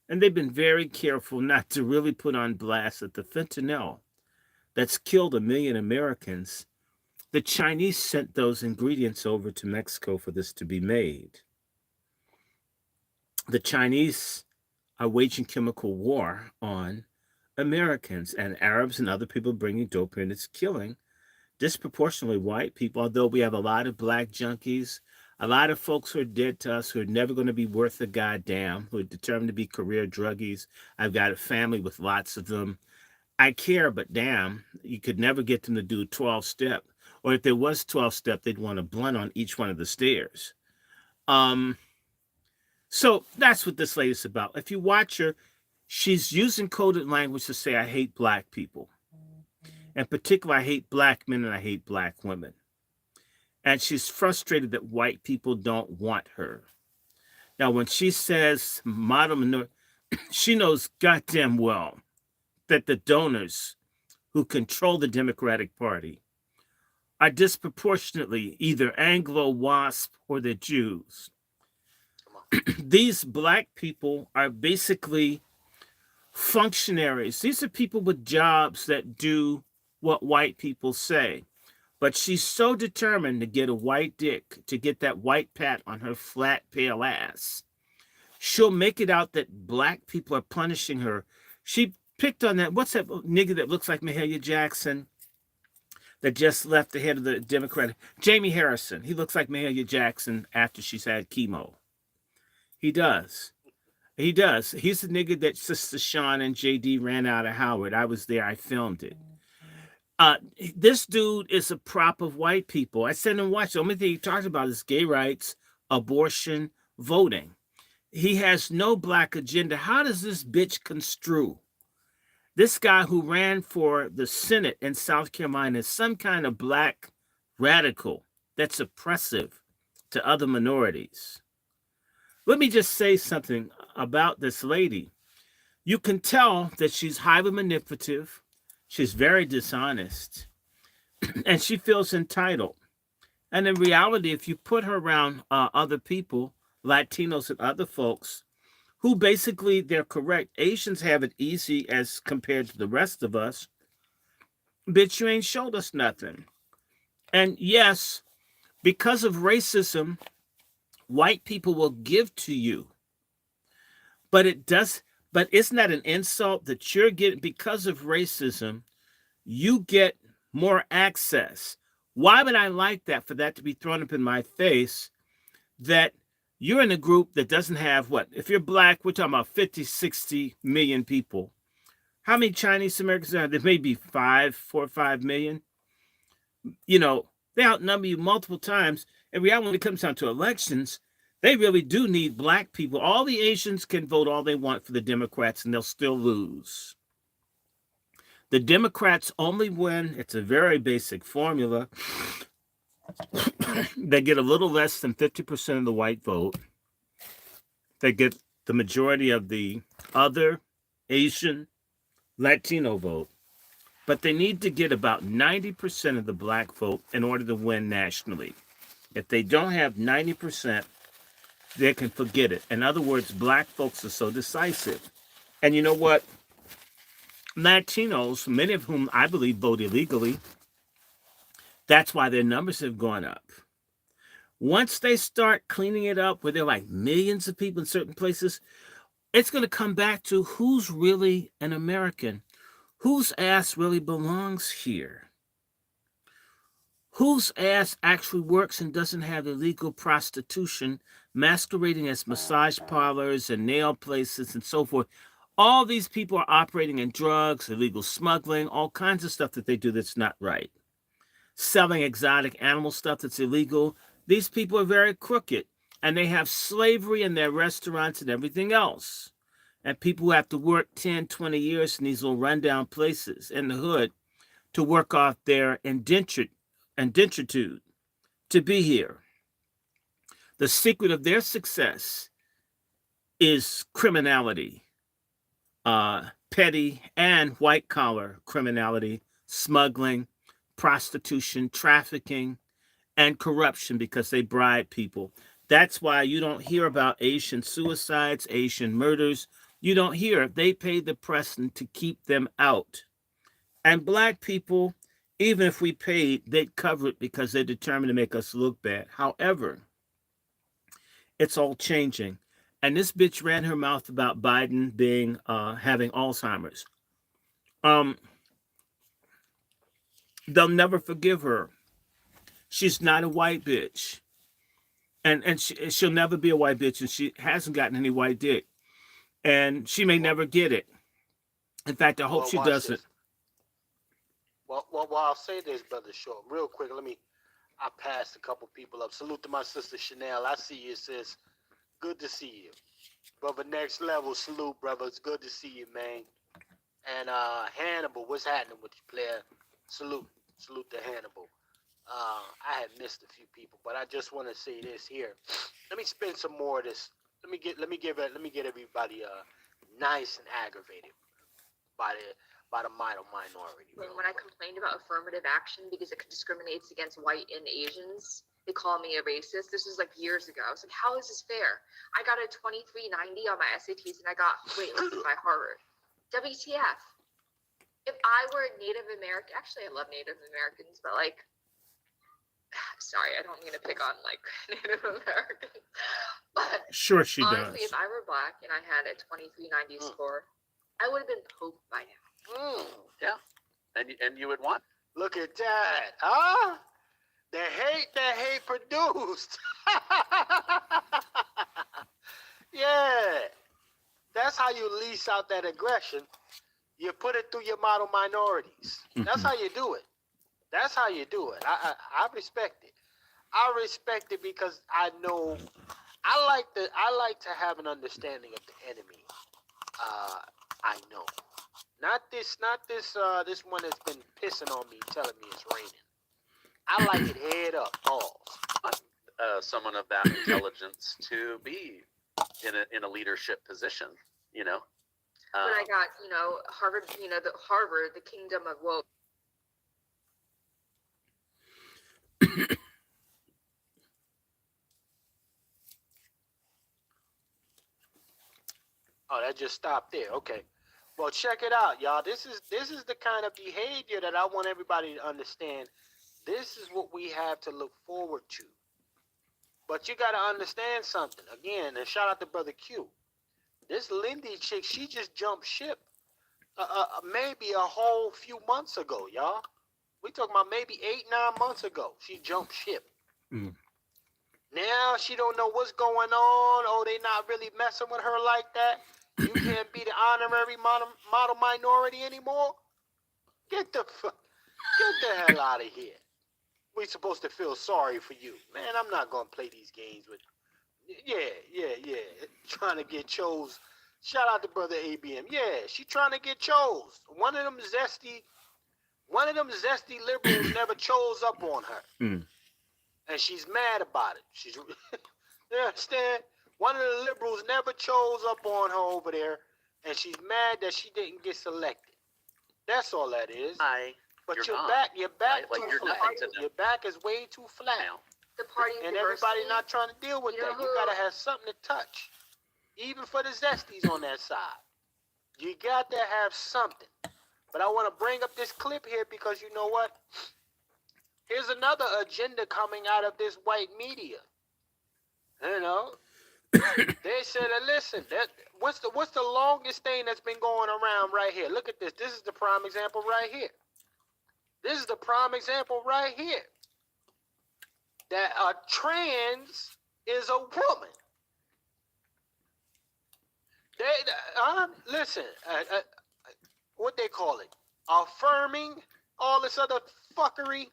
And they've been very careful not to really put on blast that the fentanyl that's killed 1 million Americans, the Chinese sent those ingredients over to Mexico for this to be made. The Chinese are waging chemical war on Americans, and Arabs and other people bringing dope in. It's killing disproportionately white people, although we have a lot of black junkies, a lot of folks who are dead to us, who are never going to be worth a goddamn, who are determined to be career druggies. I've got a family with lots of them. I care, but damn, you could never get them to do 12-step. Or if there was 12-step, they'd want a blunt on each one of the stairs. So that's what this lady's about. If you watch her, she's using coded language to say, I hate black people. In particular, I hate black men and I hate black women. And she's frustrated that white people don't want her. Now, when she says model manure, she knows goddamn well that the donors who control the Democratic Party are disproportionately either Anglo-WASP or the Jews. These black people are basically functionaries. These are people with jobs that do what white people say. But she's so determined to get a white dick, to get that white pat on her flat, pale ass. She'll make it out that black people are punishing her. She picked on that. What's that nigga that looks like Mahalia Jackson that just left the head of the Democratic? Jamie Harrison. He looks like Mahalia Jackson after she's had chemo. He does. He does. He's the nigga that Sister Sean and JD ran out of Howard. I was there. I filmed it. Uh, this dude is a prop of white people. I said and watch. The only thing he talks about is gay rights, abortion, voting. He has no black agenda. How does this bitch construe this guy who ran for the Senate in South Carolina is some kind of black radical that's oppressive to other minorities? Let me just say something about this lady. You can tell that she's highly manipulative. She's very dishonest. And she feels entitled. And in reality, if you put her around other people, Latinos and other folks, who basically, they're correct. Asians have it easy as compared to the rest of us. Bitch, you ain't showed us nothing. And yes, because of racism, white people will give to you. But isn't that an insult that you're getting because of racism? You get more access. Why would I like that, for that to be thrown up in my face, that you're in a group that doesn't have what? If you're black, we're talking about 50, 60 million people. How many Chinese Americans are there? There may be 4 or 5 million. You know, they outnumber you multiple times. In reality, when it comes down to elections, they really do need black people. All the Asians can vote all they want for the Democrats, and they'll still lose. The Democrats only win. It's a very basic formula. They get a little less than 50% of the white vote. They get the majority of the other Asian, Latino vote. But they need to get about 90% of the black vote in order to win nationally. If they don't have 90%, they can forget it. In other words, black folks are so decisive. And you know what? Latinos, many of whom I believe vote illegally, that's why their numbers have gone up. Once they start cleaning it up, where there are like millions of people in certain places, it's going to come back to who's really an American. Whose ass really belongs here? Whose ass actually works and doesn't have illegal prostitution masquerading as massage parlors and nail places and so forth? All these people are operating in drugs, illegal smuggling, all kinds of stuff that they do that's not right. Selling exotic animal stuff that's illegal. These people are very crooked, and they have slavery in their restaurants and everything else. And people who have to work 10, 20 years in these little rundown places in the hood to work off their indentured to be here. The secret of their success is criminality, petty and white collar criminality, smuggling, prostitution, trafficking, and corruption, because they bribe people. That's why you don't hear about Asian suicides, Asian murders. You don't hear. They pay the press to keep them out. And black people, even if we paid, they'd cover it because they're determined to make us look bad. However, it's all changing. And this bitch ran her mouth about Biden being having Alzheimer's. They'll never forgive her. She's not a white bitch. And she'll never be a white bitch, and she hasn't gotten any white dick. And she may never get it. In fact, I hope she doesn't. Well, I'll say this, Brother Short, real quick. I passed a couple people up. Salute to my sister Chanel. I see you, sis. Good to see you. Brother Next Level, salute, brother. It's good to see you, man. And Hannibal, what's happening with you, player? Salute to Hannibal. I had missed a few people, but I just want to say this here. Let me spin some more of this. Let me get everybody nice and aggravated by the minority. When I complained about affirmative action because it discriminates against white and Asians, they call me a racist. This was like years ago. I was like, how is this fair? I got a 2390 on my SATs and I got waitlisted by Harvard. WTF? If I were a Native American, actually I love Native Americans, but like, sorry, I don't mean to pick on like Native Americans, but sure she honestly, does. if I were black and I had a 2390 score, I would have been Pope by now. Yeah, and you would want. Look at that, huh? The hate produced. Yeah. That's how you lease out that aggression. You put it through your model minorities. That's how you do it. That's how you do it. I respect it. I respect it because I know I like to have an understanding of the enemy. I know. Not this this one that's been pissing on me, telling me it's raining. I like it head up, balls. Someone of that intelligence to be in a leadership position, you know. When I got, Harvard, the kingdom of woke. Oh, that just stopped there. Okay. Well, check it out, y'all. This is the kind of behavior that I want everybody to understand. This is what we have to look forward to. But you got to understand something. Again, and shout out to Brother Q. This Lindy chick, she just jumped ship maybe a whole few months ago, y'all. We talking about maybe 8-9 months ago. She jumped ship. Now she don't know what's going on. Oh, they not really messing with her like that. You can't be the honorary model minority anymore. Get the hell out of here. We supposed to feel sorry for you, man. I'm not gonna play these games with. Yeah. Trying to get chose. Shout out to Brother ABM. Yeah, she trying to get chose. One of them zesty liberals never chose up on her. And she's mad about it. She's, you understand? One of the liberals never chose up on her over there, and she's mad that she didn't get selected. That's all that is. But your back right? too flat. Your back is way too flat. Now. The party of And diversity. everybody not trying to deal with that. You gotta have something to touch. Even for the zesties on that side. You got to have something. But I want to bring up this clip here because you know what? Here's another agenda coming out of this white media. You know, they said, listen, what's the longest thing that's been going around right here? Look at this. This is the prime example right here. This is the prime example right here. That a trans is a woman. Listen, what they call it? Affirming all this other fuckery.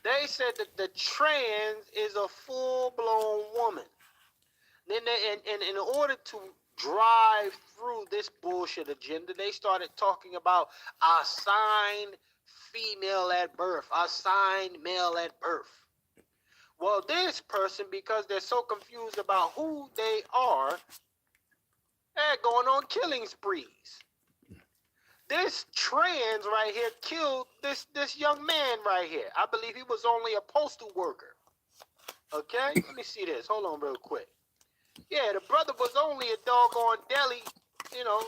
They said that the trans is a full-blown woman. Then in order to drive through this bullshit agenda, they started talking about assigned female at birth, assigned male at birth. Well, this person, because they're so confused about who they are, they're going on killing sprees. This trans right here killed this young man right here. I believe he was only a postal worker. Okay? Let me see this. Hold on real quick. Yeah, the brother was only a doggone deli, you know.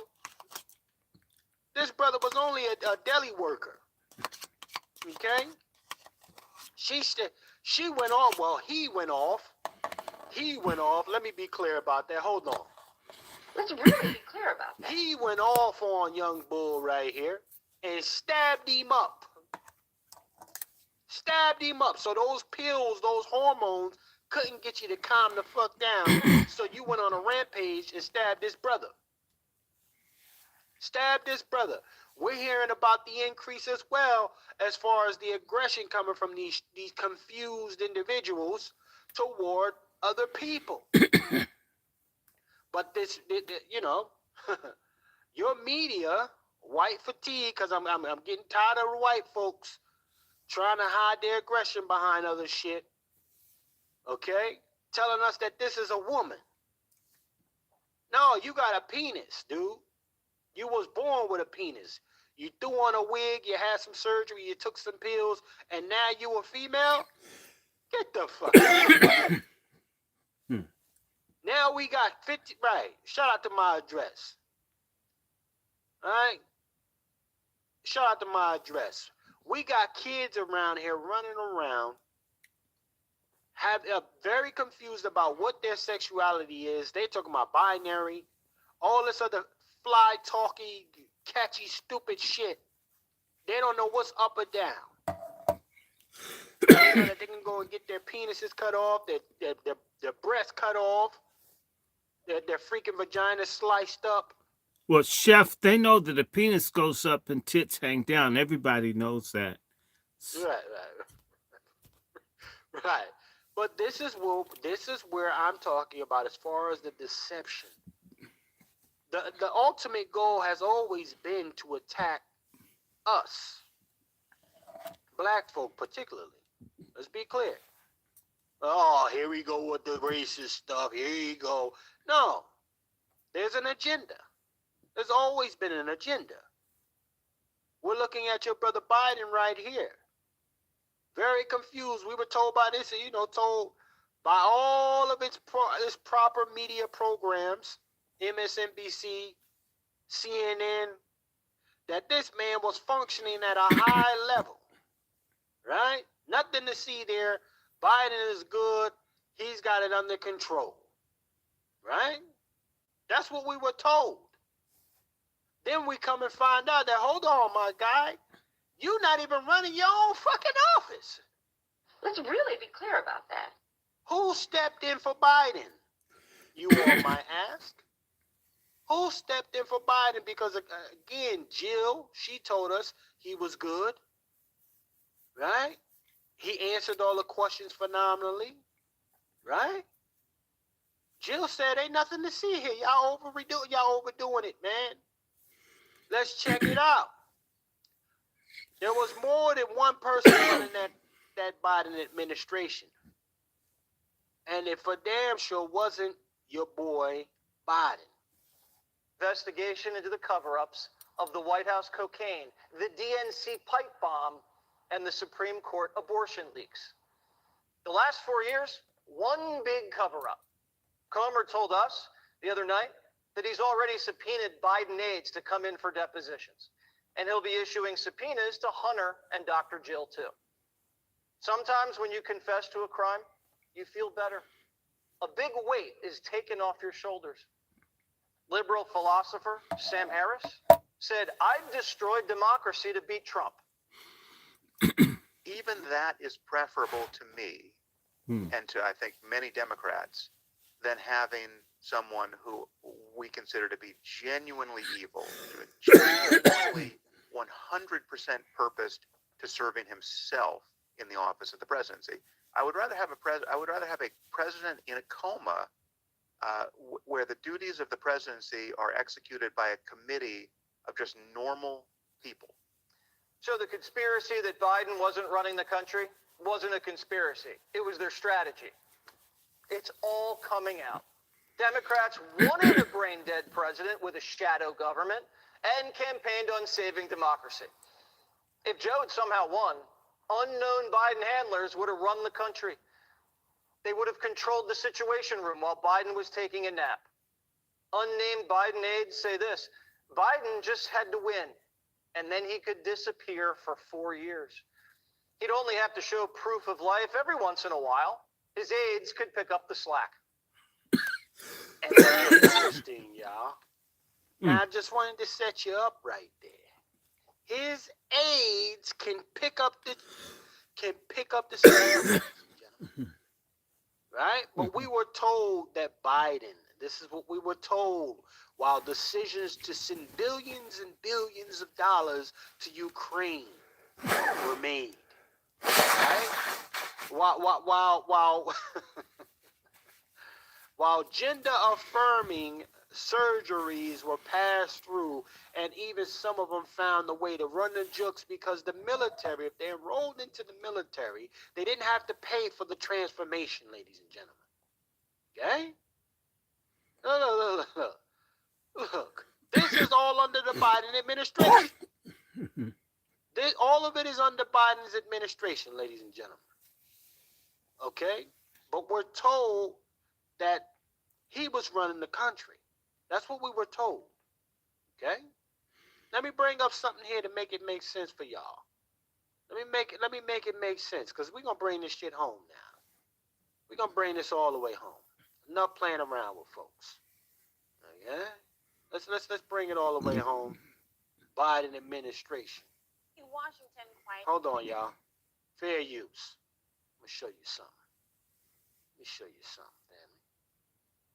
This brother was only a deli worker. Okay? She went off. Well, he went off. He went off. Let me be clear about that. Hold on. Let's really be clear about that. He went off on young bull right here and stabbed him up. Stabbed him up. So those pills, those hormones couldn't get you to calm the fuck down. So you went on a rampage and stabbed this brother. Stabbed this brother. We're hearing about the increase as well as far as the aggression coming from these confused individuals toward other people. But this, you know, your media, white fatigue, because I'm getting tired of white folks trying to hide their aggression behind other shit. Okay? Telling us that this is a woman. No, you got a penis, dude. You was born with a penis. You threw on a wig, you had some surgery, you took some pills, and now you a female? Get the fuck out. Now we got 50, right. Shout out to my address. All right? Shout out to my address. We got kids around here running around, very confused about what their sexuality is. They talking about binary, all this other fly talky, catchy, stupid shit. They don't know what's up or down. They know that they can go and get their penises cut off, their breasts cut off. their freaking vagina sliced up. Well, chef, they know that the penis goes up and tits hang down. Everybody knows that. Right, right. But this is where I'm talking about as far as the deception. The ultimate goal has always been to attack us, black folk particularly. Let's be clear. Oh, here we go with the racist stuff. Here you go. No, there's an agenda. There's always been an agenda. We're looking at your brother Biden right here. Very confused. We were told by this, told by all of its proper media programs, MSNBC, CNN, that this man was functioning at a high level, right? Nothing to see there. Biden is good. He's got it under control, right? That's what we were told. Then we come and find out that, hold on, my guy, you're not even running your own fucking office. Let's really be clear about that. Who stepped in for Biden? You all might ask. Who stepped in for Biden? Because, again, Jill, she told us he was good, right? He answered all the questions phenomenally, right? Jill said, ain't nothing to see here. Y'all overdoing it, man. Let's check it out. There was more than one person running that Biden administration. And it for damn sure wasn't your boy Biden. Investigation into the cover-ups of the White House cocaine, the DNC pipe bomb, and the Supreme Court abortion leaks. The last 4 years, one big cover-up. Comer told us the other night that he's already subpoenaed Biden aides to come in for depositions. And he'll be issuing subpoenas to Hunter and Dr. Jill, too. Sometimes when you confess to a crime, you feel better. A big weight is taken off your shoulders. Liberal philosopher Sam Harris said, I've destroyed democracy to beat Trump. Even that is preferable to me and to, I think, many Democrats than having someone who we consider to be genuinely evil, genuinely 100% purposed to serving himself in the office of the presidency. I would rather have a president in a coma where the duties of the presidency are executed by a committee of just normal people. So the conspiracy that Biden wasn't running the country wasn't a conspiracy. It was their strategy. It's all coming out. Democrats wanted a brain-dead president with a shadow government and campaigned on saving democracy. If Joe had somehow won, unknown Biden handlers would have run the country. They would have controlled the Situation Room while Biden was taking a nap. Unnamed Biden aides say this: Biden just had to win, and then he could disappear for 4 years. He'd only have to show proof of life every once in a while. His aides could pick up the slack. And that's interesting, y'all. Now, I just wanted to set you up right there. His aides can pick up the situation, right? But we were told that Biden, this is what we were told, while decisions to send billions and billions of dollars to Ukraine were made, right? While gender-affirming surgeries were passed through, and even some of them found a way to run the jokes because the military, if they enrolled into the military, they didn't have to pay for the transformation, ladies and gentlemen. Okay? Look. This is all under the Biden administration. All of it is under Biden's administration, ladies and gentlemen. Okay? But we're told that he was running the country. That's what we were told. Okay? Let me bring up something here to make it make sense for y'all. Let me make it make sense, because we're gonna bring this shit home now. We're gonna bring this all the way home. Enough playing around with folks. Okay? Let's bring it all the way home. Biden administration. In Washington, quiet. Hold on, y'all. Fair use. Let me show you something.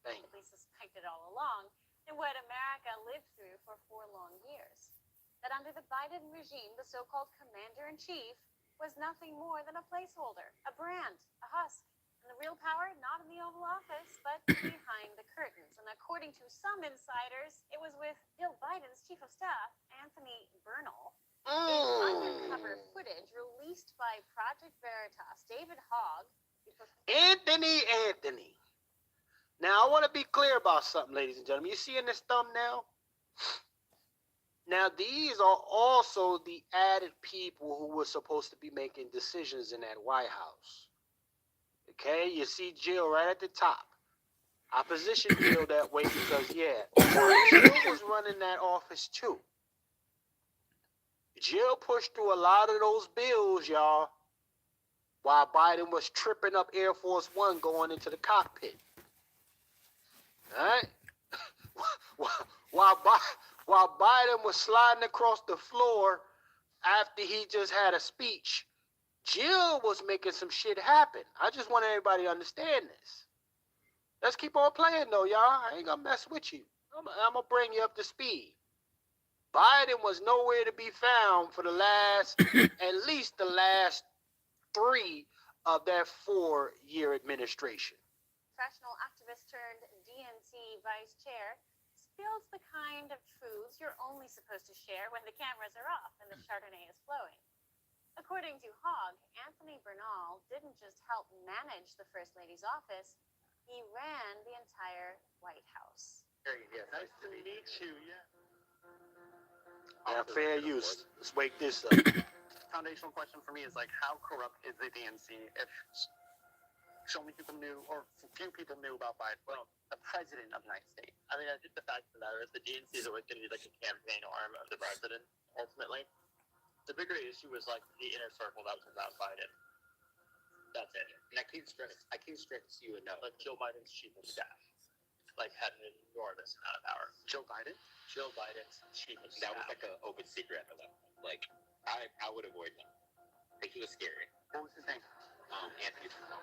Thank you. At least suspected predicted all along and what America lived through for 4 long years. That under the Biden regime, the so-called commander-in-chief was nothing more than a placeholder, a brand, a husk, and the real power not in the Oval Office, but behind the curtains. And according to some insiders, it was with Jill Biden's chief of staff, Anthony Bernal. In undercover footage released by Project Veritas, David Hogg. Anthony. Now, I want to be clear about something, ladies and gentlemen. You see in this thumbnail? Now, these are also the added people who were supposed to be making decisions in that White House. Okay? You see Jill right at the top. I positioned Jill that way because, yeah, Jill was running that office too. Jill pushed through a lot of those bills, y'all, while Biden was tripping up Air Force One going into the cockpit. All right? While Biden was sliding across the floor after he just had a speech, Jill was making some shit happen. I just want everybody to understand this. Let's keep on playing, though, y'all. I ain't gonna mess with you. I'm gonna bring you up to speed. Biden was nowhere to be found for the last, at least the last 3 of that 4-year administration. Professional activist turned DNC vice chair spills the kind of truths you're only supposed to share when the cameras are off and the Chardonnay is flowing. According to Hogg, Anthony Bernal didn't just help manage the First Lady's office, he ran the entire White House. Nice to meet you. Yeah. Now, fair use. Let's wake this up. Foundational question for me is like, how corrupt is the DNC if so many people knew, or few people knew about Biden? Well, the president of the United States. I mean, I think the fact of the matter is the DNC is always going to be like a campaign arm of the president, ultimately. The bigger issue is like the inner circle that was about Biden. That's it. And I can't stress you enough. Like Joe Biden's chief of staff, like had an enormous amount of power. Joe Biden's chief of staff. That was like an open secret for them. Like I would avoid them. Like he was scary. What was his name? Anthony Bernal.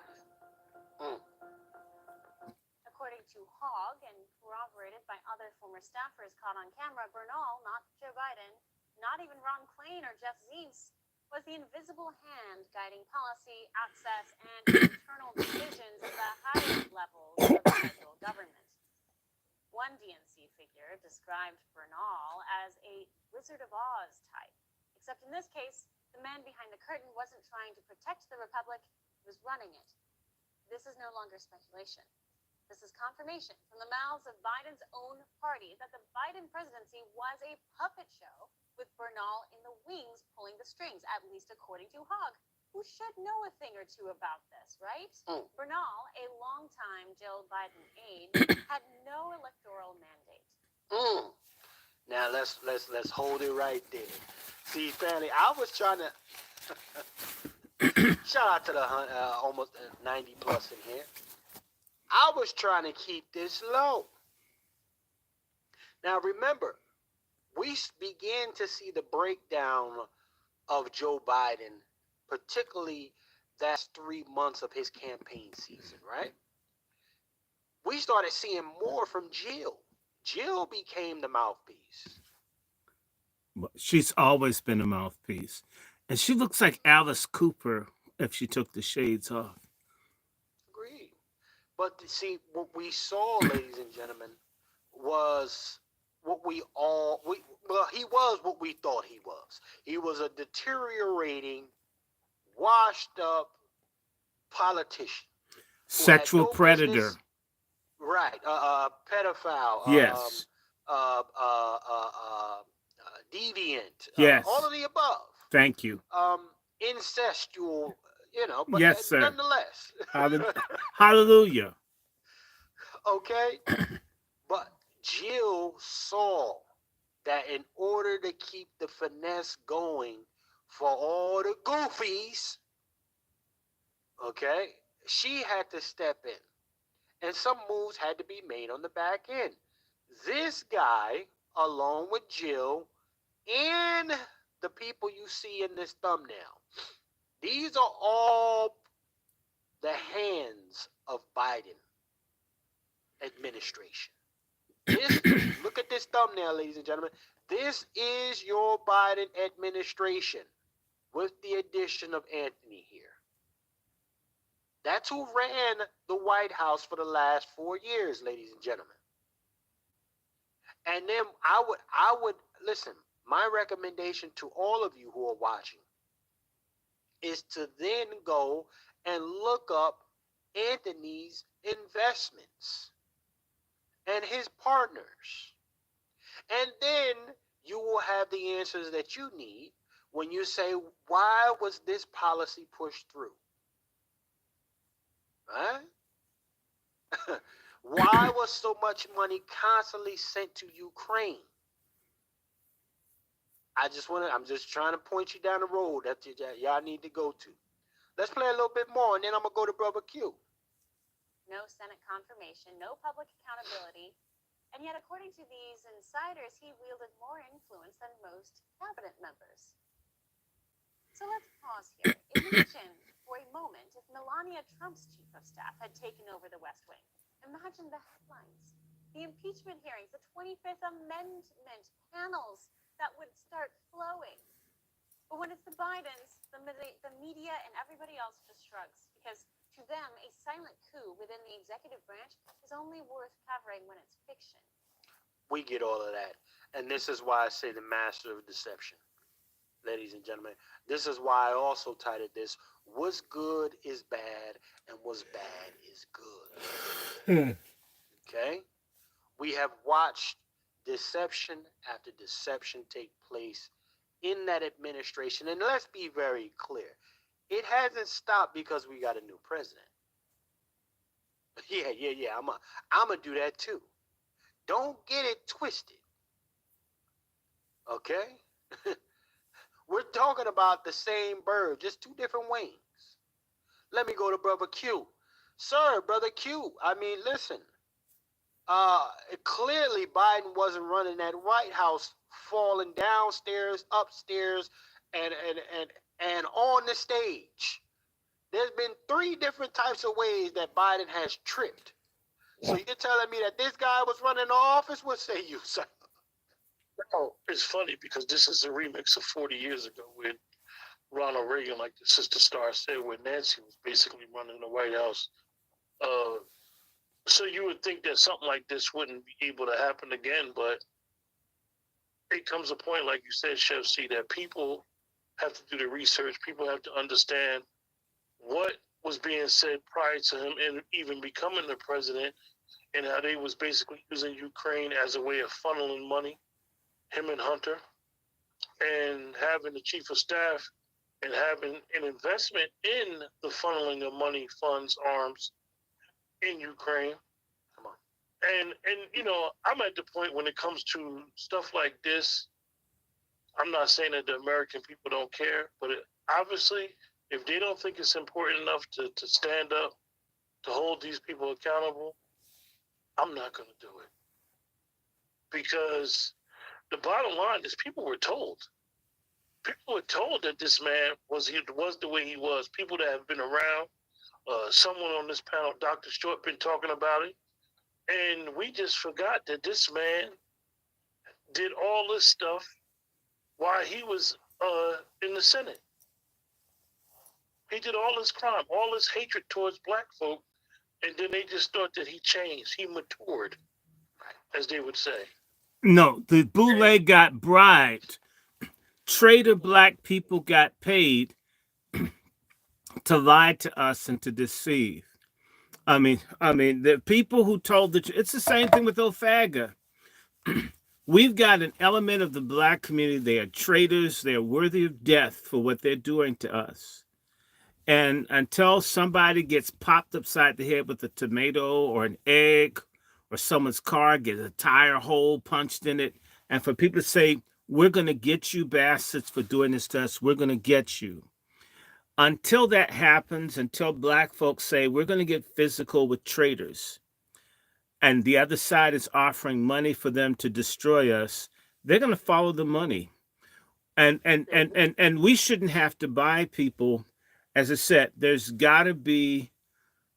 According to Hogg and corroborated by other former staffers caught on camera, Bernal, not Joe Biden, not even Ron Klain or Jeff Zients, was the invisible hand guiding policy, access, and internal decisions at the highest levels of the federal government. One DNC figure described Bernal as a Wizard of Oz type, except in this case, the man behind the curtain wasn't trying to protect the republic, he was running it. This is no longer speculation. This is confirmation from the mouths of Biden's own party that the Biden presidency was a puppet show with Bernal in the wings pulling the strings, at least according to Hogg, who should know a thing or two about this, right? Bernal, a longtime Jill Biden aide, had no electoral mandate. Now let's hold it right there. See, family, I was trying to shout out to the almost 90 plus in here. I was trying to keep this low. Now remember, we began to see the breakdown of Joe Biden, particularly that 3 months of his campaign season, right? We started seeing more from Jill. Jill became the mouthpiece. She's always been a mouthpiece. And she looks like Alice Cooper if she took the shades off. Agreed. But see, what we saw, ladies and gentlemen, was what he was what we thought he was. He was a deteriorating, washed up politician. Sexual predator. Business. Right. Pedophile. Yes. Deviant. Yes. All of the above. Thank you. Incestual, but yes, sir. Nonetheless. Hallelujah. Okay? But Jill saw that in order to keep the finesse going for all the goofies, okay, she had to step in. And some moves had to be made on the back end. This guy, along with Jill, and the people you see in this thumbnail, these are all the hands of Biden administration. This, look at this thumbnail, ladies and gentlemen. This is your Biden administration with the addition of Anthony here. That's who ran the White House for the last 4 years, ladies and gentlemen. And then I would listen, my recommendation to all of you who are watching is to then go and look up Anthony's investments and his partners. And then you will have the answers that you need when you say, why was this policy pushed through? Right? Why was so much money constantly sent to Ukraine? I'm just trying to point you down the road that y'all need to go to. Let's play a little bit more, and then I'm going to go to Brother Q. No Senate confirmation, no public accountability, and yet, according to these insiders, he wielded more influence than most cabinet members. So let's pause here. Imagine for a moment if Melania Trump's chief of staff had taken over the West Wing. Imagine the headlines, the impeachment hearings, the 25th Amendment panels that would start flowing. But when it's the Bidens, the media and everybody else just shrugs, because to them, a silent coup within the executive branch is only worth covering when it's fiction. We get all of that. And this is why I say the master of deception. Ladies and gentlemen, this is why I also titled this, What's Good is Bad and What's Bad is Good. Okay? We have watched deception after deception take place in that administration. And let's be very clear. It hasn't stopped because we got a new president. Yeah. I'm going to do that too. Don't get it twisted. Okay? We're talking about the same bird, just two different wings. Let me go to Brother Q. Sir, Brother Q, I mean, listen. Clearly Biden wasn't running that White House falling downstairs, upstairs, and on the stage. There's been 3 different types of ways that Biden has tripped. So you're telling me that this guy was running the office? What say you, sir? Oh, it's funny because this is a remix of 40 years ago when Ronald Reagan, like the Sister Star said, when Nancy was basically running the White House. So you would think that something like this wouldn't be able to happen again, but it comes a point, like you said, Chef C, that people have to do the research. People have to understand what was being said prior to him and even becoming the president, and how they was basically using Ukraine as a way of funneling money, him and Hunter, and having the chief of staff and having an investment in the funneling of money, funds, arms in Ukraine. Come on. And you know, I'm at the point when it comes to stuff like this, I'm not saying that the American people don't care, but obviously, if they don't think it's important enough to stand up, to hold these people accountable, I'm not going to do it. Because the bottom line is people were told. People were told that this man was the way he was. People that have been around, someone on this panel, DrRandyShort, been talking about it. And we just forgot that this man did all this stuff while he was in the Senate. He did all this crime, all this hatred towards black folk, and then they just thought that he changed. He matured, as they would say. No, the boule got bribed. Traitor black people got paid to lie to us and to deceive. I mean, the people who told the truth, it's the same thing with Ofaga. We've got an element of the black community. They are traitors. They are worthy of death for what they're doing to us. And until somebody gets popped upside the head with a tomato or an egg, or someone's car gets a tire hole punched in it, and for people to say, we're going to get you bastards for doing this to us, we're going to get you. Until that happens, until black folks say, we're going to get physical with traitors, and the other side is offering money for them to destroy us, they're going to follow the money. And we shouldn't have to buy people. As I said, there's got to be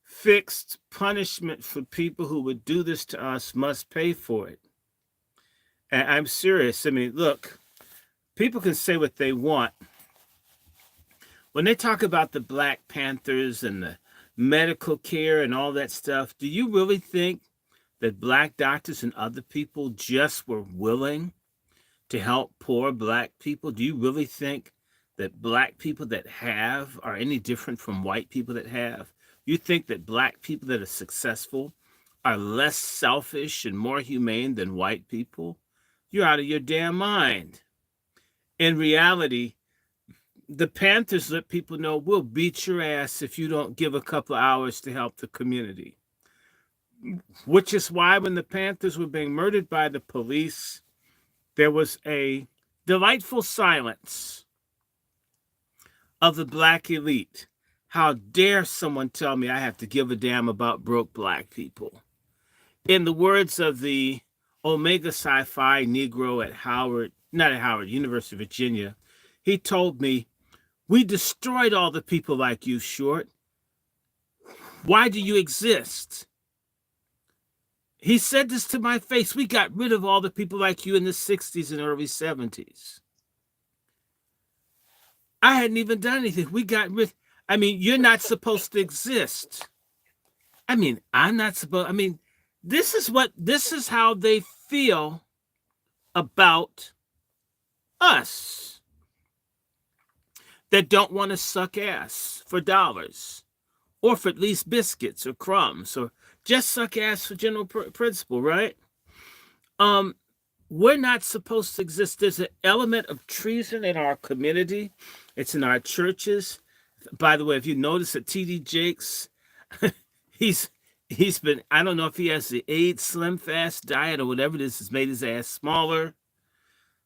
fixed punishment for people who would do this to us must pay for it. And I'm serious. I mean, look, people can say what they want. When they talk about the Black Panthers and the medical care and all that stuff, do you really think that Black doctors and other people just were willing to help poor Black people? Do you really think that Black people that have are any different from white people that have? You think that Black people that are successful are less selfish and more humane than white people? You're out of your damn mind. In reality, the Panthers let people know, we'll beat your ass if you don't give a couple of hours to help the community. Which is why when the Panthers were being murdered by the police, there was a delightful silence of the Black elite. How dare someone tell me I have to give a damn about broke Black people? In the words of the Omega Sci-Fi Negro at University of Virginia, he told me, we destroyed all the people like you, Short. Why do you exist? He said this to my face. We got rid of all the people like you in the 60s and early 70s. I hadn't even done anything. We got rid. I mean, you're not supposed to exist. I mean, I'm not supposed. I mean, this is how they feel about us that don't want to suck ass for dollars or for at least biscuits or crumbs or just suck ass for general principle, right? We're not supposed to exist. There's an element of treason in our community. It's in our churches. By the way, if you notice that T.D. Jakes, he's been, I don't know if he has the AIDS slim fast diet or whatever it is, has made his ass smaller.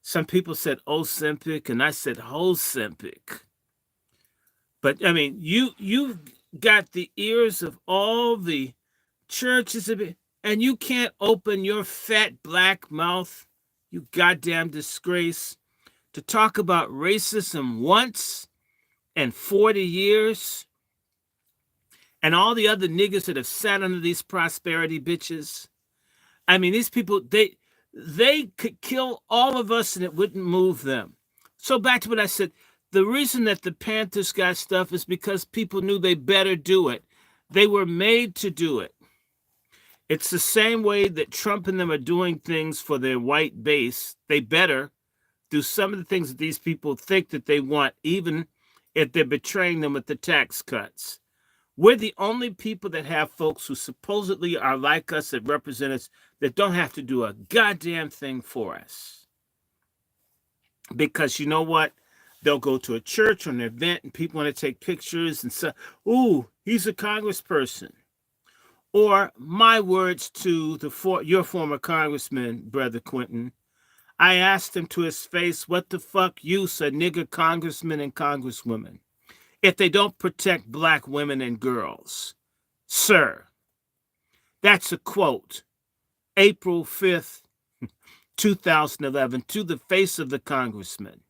Some people said Ozempic, and I said Ozempic. But I mean, you've got the ears of all the churches, and you can't open your fat Black mouth, you goddamn disgrace, to talk about racism once in 40 years. And all the other niggas that have sat under these prosperity bitches. I mean, these people, they could kill all of us and it wouldn't move them. So back to what I said, the reason that the Panthers got stuff is because people knew they better do it. They were made to do it. It's the same way that Trump and them are doing things for their white base. They better do some of the things that these people think that they want, even if they're betraying them with the tax cuts. We're the only people that have folks who supposedly are like us, that represent us, that don't have to do a goddamn thing for us. Because you know what? They'll go to a church or an event and people want to take pictures and say, ooh, he's a congressperson. Or my words to your former congressman, Brother Quentin, I asked him to his face, what the fuck use a nigger congressman and congresswomen if they don't protect Black women and girls? Sir, that's a quote, April 5th, 2011, to the face of the congressman.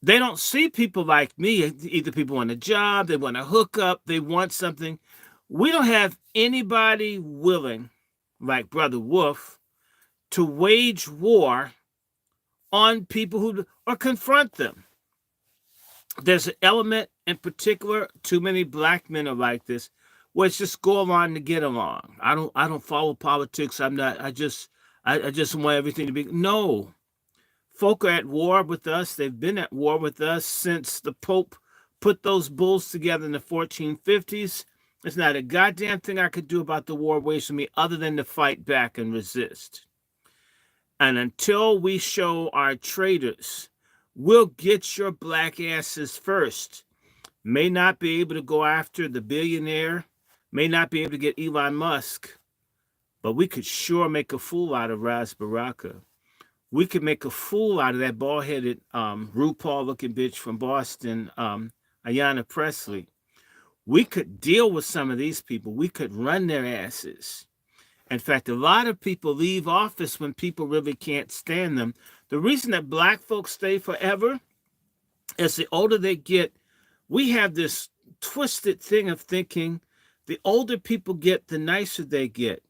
They don't see people like me. Either people want a job, they want to hook up, they want something. We don't have anybody willing, like Brother Wolf, to wage war on people who or confront them. There's an element in particular, too many Black men are like this, where it's just go along to get along. I don't follow politics. I just want everything to be. No. Folk are at war with us. They've been at war with us since the Pope put those bulls together in the 1450s. There's not a goddamn thing I could do about the war waged on me other than to fight back and resist. And until we show our traitors, we'll get your Black asses first. May not be able to go after the billionaire, may not be able to get Elon Musk, but we could sure make a fool out of Ras Baraka. We could make a fool out of that bald-headed RuPaul-looking bitch from Boston, Ayanna Pressley. We could deal with some of these people. We could run their asses. In fact, a lot of people leave office when people really can't stand them. The reason that Black folks stay forever is the older they get, we have this twisted thing of thinking The older people get, the nicer they get.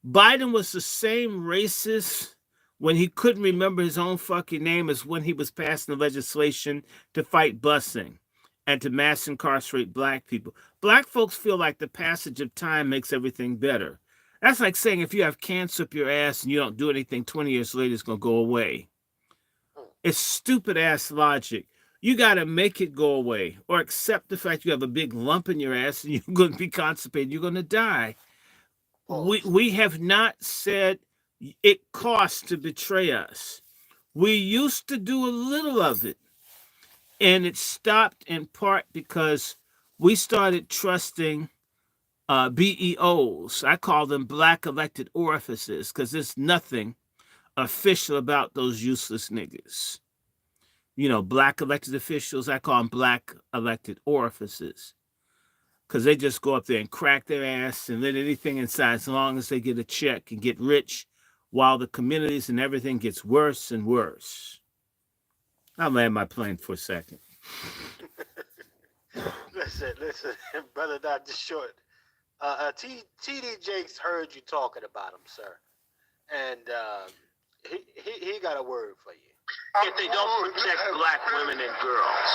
Biden was the same racist when he couldn't remember his own fucking name as when he was passing the legislation to fight busing and to mass incarcerate black people. Black folks feel like the passage of time makes everything better. That's like saying if you have cancer up your ass and you don't do anything, 20 years later, it's going to go away. It's stupid ass logic. You got to make it go away or accept the fact you have a big lump in your ass and you're going to be constipated. You're going to die. We have not said it costs to betray us. We used to do a little of it, and it stopped in part because we started trusting BEOs. I call them black elected orifices because there's nothing official about those useless niggas. You know, black elected officials, I call them black elected orifices. Because they just go up there and crack their ass and let anything inside as long as they get a check and get rich while the communities and everything gets worse and worse. I'll land my plane for a second. Listen, brother Dr. Short. TD Jakes heard you talking about him, sir. And he got a word for you. If they don't protect black women and girls,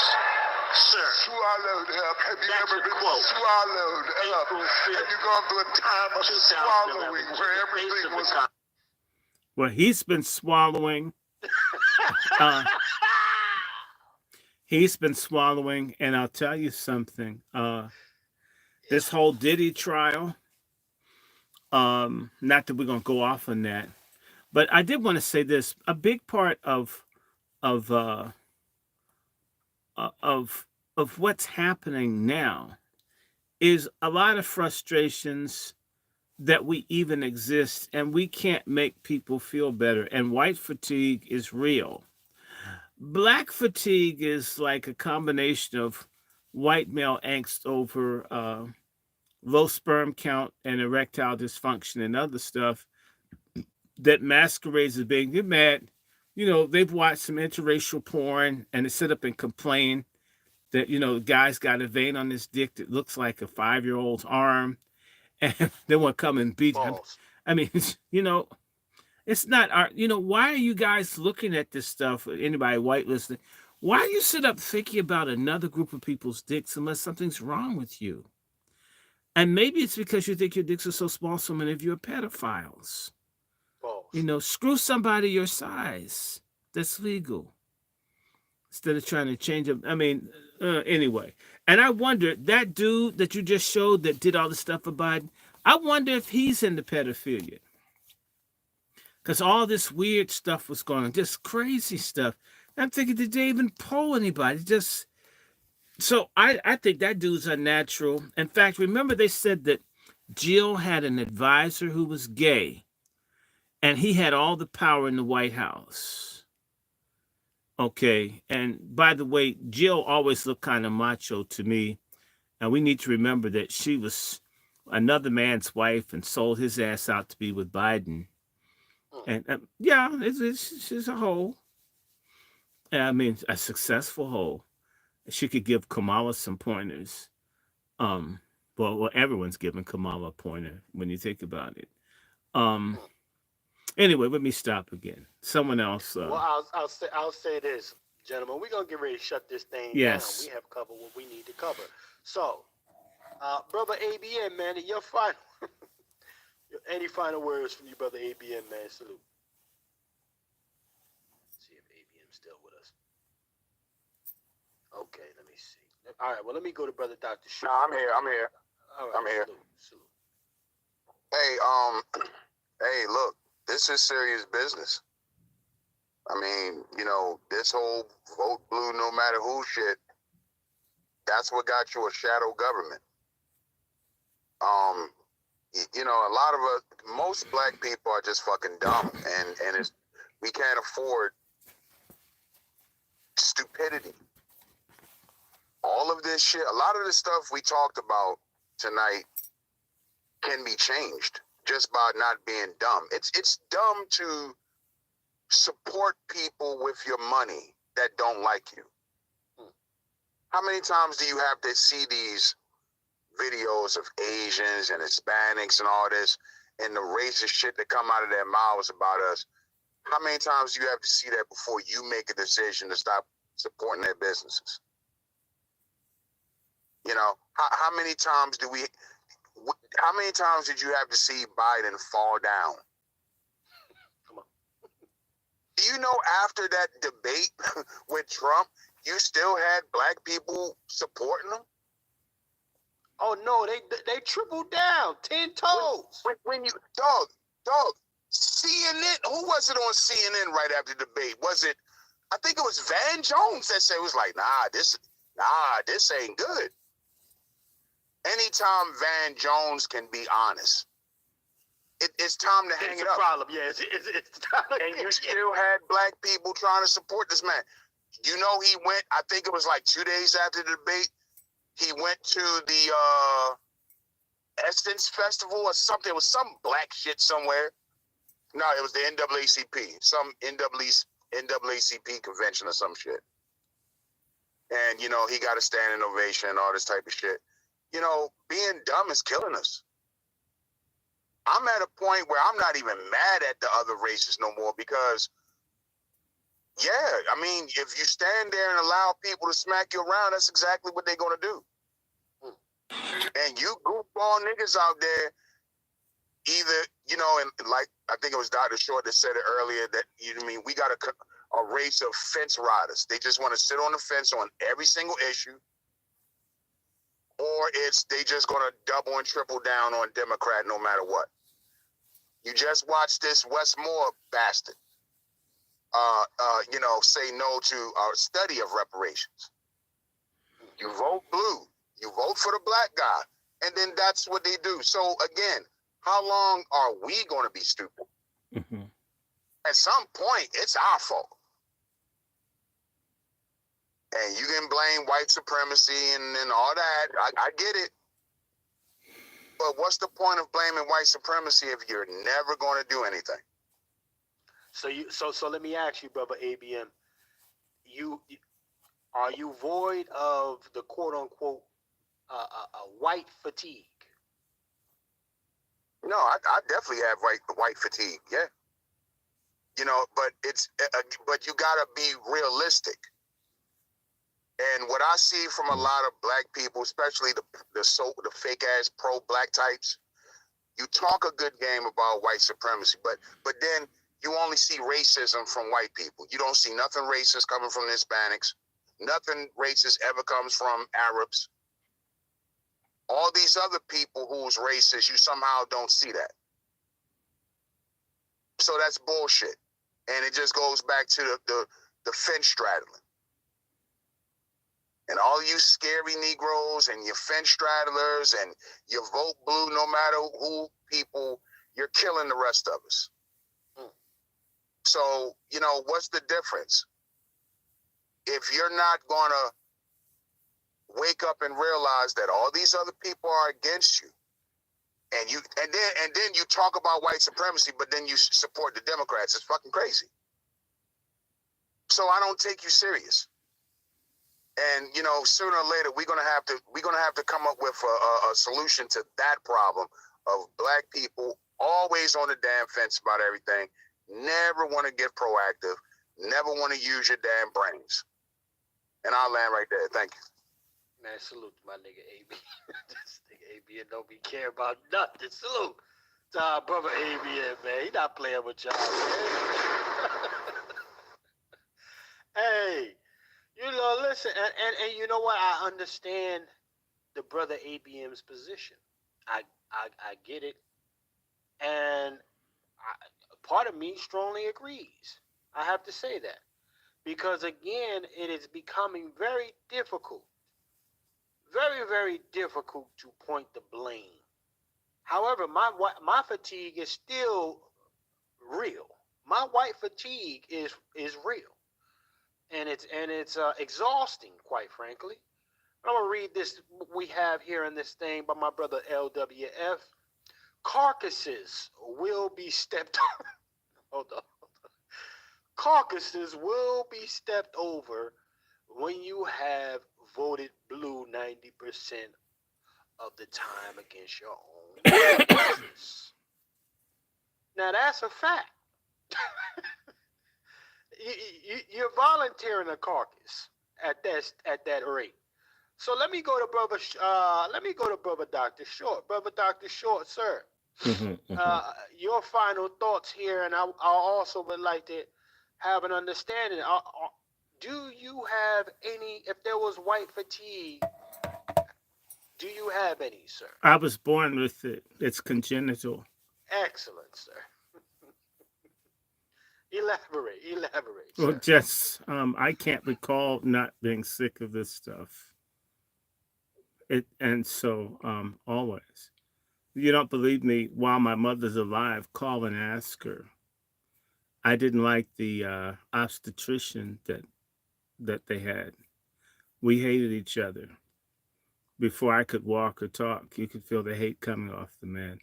sir, swallowed up. Have you ever been swallowed up? Have you gone through a time of swallowing where everything was... Well, he's been swallowing. He's been swallowing, and I'll tell you something. This whole Diddy trial, not that we're going to go off on that, but I did want to say this. A big part of what's happening now is a lot of frustrations that we even exist, and we can't make people feel better. And white fatigue is real. Black fatigue is like a combination of white male angst over low sperm count and erectile dysfunction and other stuff that masquerades as being, you're mad. You know, they've watched some interracial porn and they sit up and complain that, you know, the guy's got a vein on his dick that looks like a 5-year-old's arm, and they want to come and beat him. I mean, you know, it's not our, you know, why are you guys looking at this stuff, anybody white listening? Why do you sit up thinking about another group of people's dicks unless something's wrong with you? And maybe it's because you think your dicks are so small, so many of you are pedophiles. You know, screw somebody your size. That's legal. Instead of trying to change them. I mean, anyway. And I wonder, that dude that you just showed that did all the stuff for Biden, I wonder if he's into pedophilia. Because all this weird stuff was going on, just crazy stuff. I'm thinking, did they even poll anybody? Just so I think that dude's unnatural. In fact, remember they said that Jill had an advisor who was gay, and he had all the power in the White House. Okay, and by the way, Jill always looked kind of macho to me, and we need to remember that she was another man's wife and sold his ass out to be with Biden. And yeah, she's a hoe. I mean, a successful hoe. She could give Kamala some pointers. Well, everyone's giving Kamala a pointer when you think about it. Anyway, let me stop again. Someone else. Well, I'll say this, gentlemen. We're gonna get ready to shut this thing down. We have covered what we need to cover. So, brother ABN, man, your final. Any final words from you, brother ABN, man? Salute. Let's see if ABN's still with us. Okay, let me see. All right, well, let me go to brother Dr. Short. No, I'm here. All right, I'm here. Salute. Hey, look, this is serious business. I mean, you know, this whole vote blue no matter who shit, that's what got you a shadow government. You know, a lot of us, most black people are just fucking dumb, and it's, we can't afford stupidity. All of this shit, a lot of the stuff we talked about tonight can be changed just by not being dumb. It's dumb to support people with your money that don't like you. How many times do you have to see these videos of Asians and Hispanics and all this, and the racist shit that come out of their mouths about us, how many times do you have to see that before you make a decision to stop supporting their businesses? You know, how many times did you have to see Biden fall down? Come on. Do you know after that debate with Trump, you still had black people supporting him? Oh no, they tripled down, 10 toes. When you dog, CNN, who was it on CNN right after the debate? Was it, I think it was Van Jones that said, it was like, this ain't good. Anytime Van Jones can be honest, it's time to hang it up. Problem. Yeah, it's time. And you still had black people trying to support this man. You know, he went, I think it was like 2 days after the debate, he went to the Essence Festival or something. It was some black shit somewhere. No, it was the NAACP, some NAACP convention or some shit. And, you know, he got a standing ovation and all this type of shit. You know, being dumb is killing us. I'm at a point where I'm not even mad at the other races no more because, yeah, I mean, if you stand there and allow people to smack you around, that's exactly what they're going to do. And you goofball niggas out there, either, you know, and like, I think it was DrRandyShort that said it earlier that, you know what I mean, we got a race of fence riders. They just want to sit on the fence on every single issue. Or they just going to double and triple down on Democrat no matter what. You just watched this Wes Moore bastard, you know, say no to our study of reparations. You vote blue. You vote for the black guy. And then that's what they do. So, again, how long are we going to be stupid? Mm-hmm. At some point, it's our fault. And you can blame white supremacy and all that. I get it. But what's the point of blaming white supremacy if you're never going to do anything? So let me ask you, brother ABM, are you void of the quote unquote white fatigue? No, I definitely have white fatigue. Yeah, you know, but but you gotta be realistic. And what I see from a lot of black people, especially the fake ass pro black types, you talk a good game about white supremacy, but then you only see racism from white people. You don't see nothing racist coming from the Hispanics. Nothing racist ever comes from Arabs. All these other people who's racist, you somehow don't see that. So that's bullshit. And it just goes back to the fence straddling. And all you scary Negroes and your fence straddlers and your vote blue, no matter who people, you're killing the rest of us. So, you know, what's the difference? If you're not going to wake up and realize that all these other people are against you, and then you talk about white supremacy, but then you support the Democrats, it's fucking crazy. So I don't take you serious. And, you know, sooner or later, we're gonna have to come up with a solution to that problem of black people always on the damn fence about everything, never want to get proactive, never want to use your damn brains. And I'll land right there. Thank you. Man, salute to my nigga AB. This nigga ABN don't be care about nothing. Salute to our brother ABN, man. He not playing with y'all, man. Hey. You know, listen, and you know what? I understand the brother ABM's position. I get it, and part of me strongly agrees. I have to say that because again, it is becoming very difficult, very very difficult to point the blame. However, my fatigue is still real. My white fatigue is real. And it's exhausting, quite frankly. I'm gonna read this we have here in this thing by my brother LWF. Carcasses will be stepped hold on. Carcasses will be stepped over when you have voted blue 90% of the time against your own business. Now that's a fact. You're volunteering a caucus at that rate. So let me go to brother Dr. Short. Brother Dr. Short, sir. Your final thoughts here, and I also would like to have an understanding. Do you have any? If there was white fatigue, do you have any, sir? I was born with it. It's congenital. Excellent, sir. Elaborate, Well, sir. just I can't recall not being sick of this stuff. And so always. You don't believe me? While my mother's alive, call and ask her. I didn't like the obstetrician that they had. We hated each other. Before I could walk or talk, you could feel the hate coming off the man.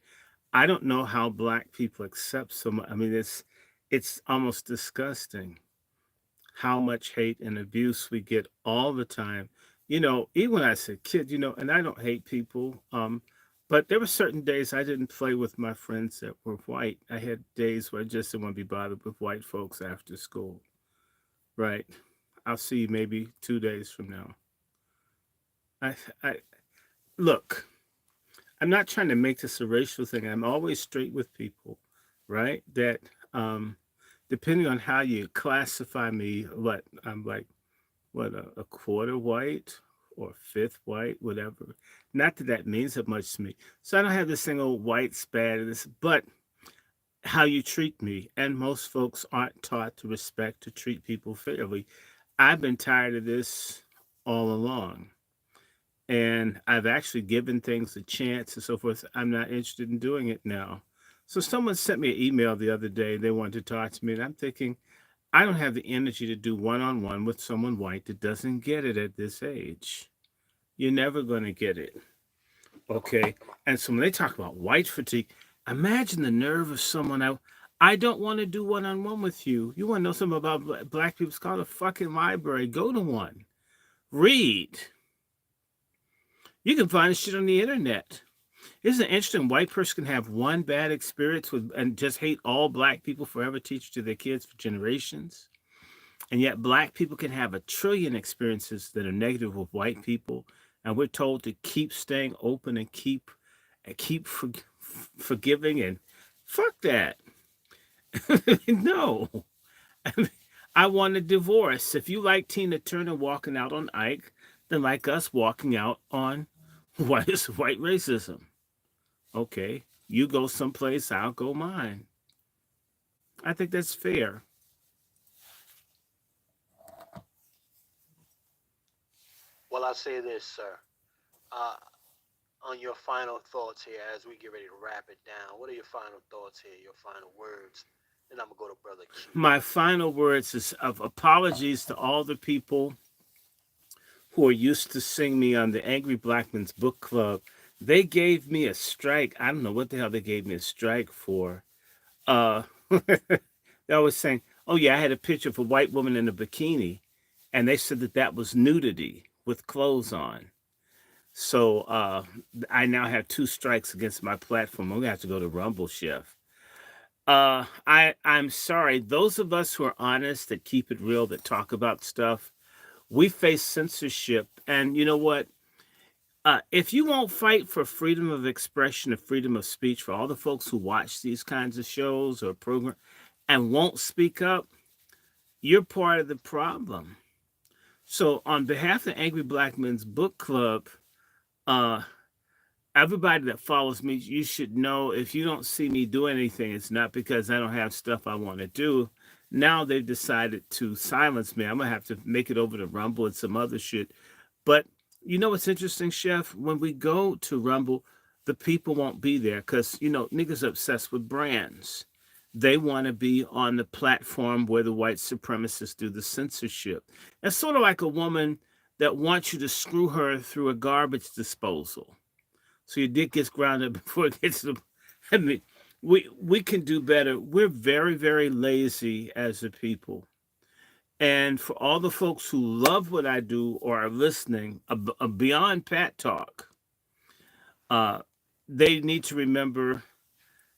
I don't know how black people accept so much. I mean, it's almost disgusting how much hate and abuse we get all the time. Even when I was a kid, and I don't hate people, but there were certain days I didn't play with my friends that were white. I had days where I just didn't want to be bothered with white folks after school. Right? I'll see you maybe 2 days from now. I look. I'm not trying to make this a racial thing. I'm always straight with people, right? That depending on how you classify me, what I'm like, what a quarter white or fifth white, whatever. Not that that means that much to me. So I don't have this thing, oh, white's bad, but how you treat me. And most folks aren't taught to respect, to treat people fairly. I've been tired of this all along. And I've actually given things a chance and so forth. I'm not interested in doing it now. So someone sent me an email the other day. They wanted to talk to me, and I'm thinking, I don't have the energy to do one-on-one with someone white that doesn't get it at this age. You're never going to get it. Okay? And so when they talk about white fatigue, imagine the nerve of someone out. I don't want to do one-on-one with you. You want to know something about black people? It's called a fucking library. Go to one. Read. You can find shit on the internet. Isn't it interesting? White person can have one bad experience with and just hate all black people forever, teach to their kids for generations. And yet black people can have a trillion experiences that are negative with white people. And we're told to keep staying open and keep forgiving, and fuck that. No. I want a divorce. If you like Tina Turner walking out on Ike, then like us walking out on white racism. Okay, you go someplace, I'll go mine. I think that's fair. Well, I'll say this, sir. On your final thoughts here, as we get ready to wrap it down, what are your final thoughts here? Your final words? Then I'm gonna go to Brother Q. My final words is of apologies to all the people who are used to seeing me on the Angry Black Men's Book Club. They gave me a strike. I don't know what the hell they gave me a strike for. They always saying, oh yeah, I had a picture of a white woman in a bikini. And they said that was nudity with clothes on. So I now have 2 strikes against my platform. I'm going to have to go to Rumble, Chef. I'm sorry. Those of us who are honest, that keep it real, that talk about stuff, we face censorship. And you know what? If you won't fight for freedom of expression and freedom of speech for all the folks who watch these kinds of shows or programs and won't speak up, you're part of the problem. So on behalf of the Angry Black Men's Book Club, everybody that follows me, you should know if you don't see me do anything, it's not because I don't have stuff I want to do. Now they've decided to silence me. I'm going to have to make it over to Rumble and some other shit. But you know what's interesting, Chef? When we go to Rumble, the people won't be there because, niggas are obsessed with brands. They want to be on the platform where the white supremacists do the censorship. It's sort of like a woman that wants you to screw her through a garbage disposal. So your dick gets grounded before it gets to... I mean, we can do better. We're very, very lazy as a people. And for all the folks who love what I do or are listening, beyond Pat Talk, they need to remember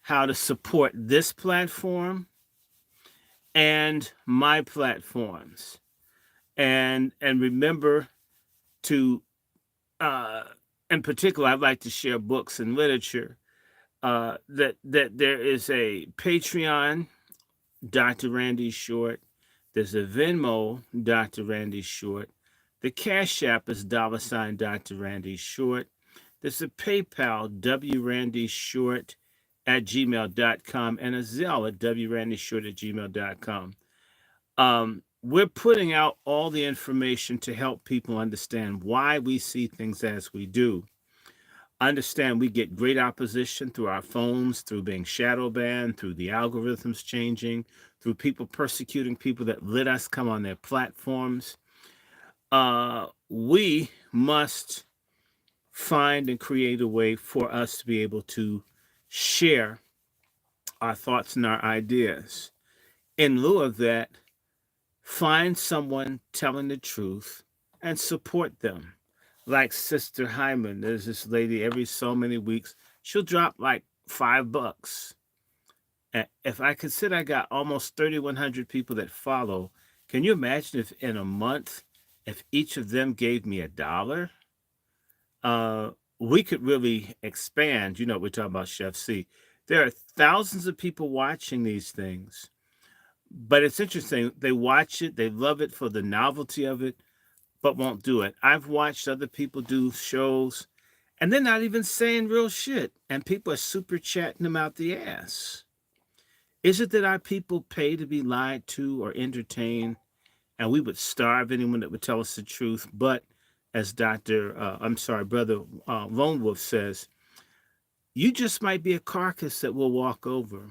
how to support this platform and my platforms, and remember to, uh, in particular, I'd like to share books and literature. That there is a Patreon, Dr. Randy Short. There's a Venmo, Dr. Randy Short. The Cash App is $ Dr. Randy Short. There's a PayPal, WRandyShort at gmail.com, and a Zelle at WRandyShort at gmail.com. We're putting out all the information to help people understand why we see things as we do. Understand we get great opposition through our phones, through being shadow banned, through the algorithms changing, through people persecuting people that let us come on their platforms. We must find and create a way for us to be able to share our thoughts and our ideas. In lieu of that, find someone telling the truth and support them. Like Sister Hyman, there's this lady every so many weeks, she'll drop like $5. And if I consider I got almost 3,100 people that follow, can you imagine if in a month, if each of them gave me $1? We could really expand. You know, we're talking about Chef C. There are thousands of people watching these things, but it's interesting. They watch it, they love it for the novelty of it, but won't do it. I've watched other people do shows, and they're not even saying real shit, and people are super chatting them out the ass. Is it that our people pay to be lied to or entertained, and we would starve anyone that would tell us the truth? But as Brother Lone Wolf says, you just might be a carcass that will walk over.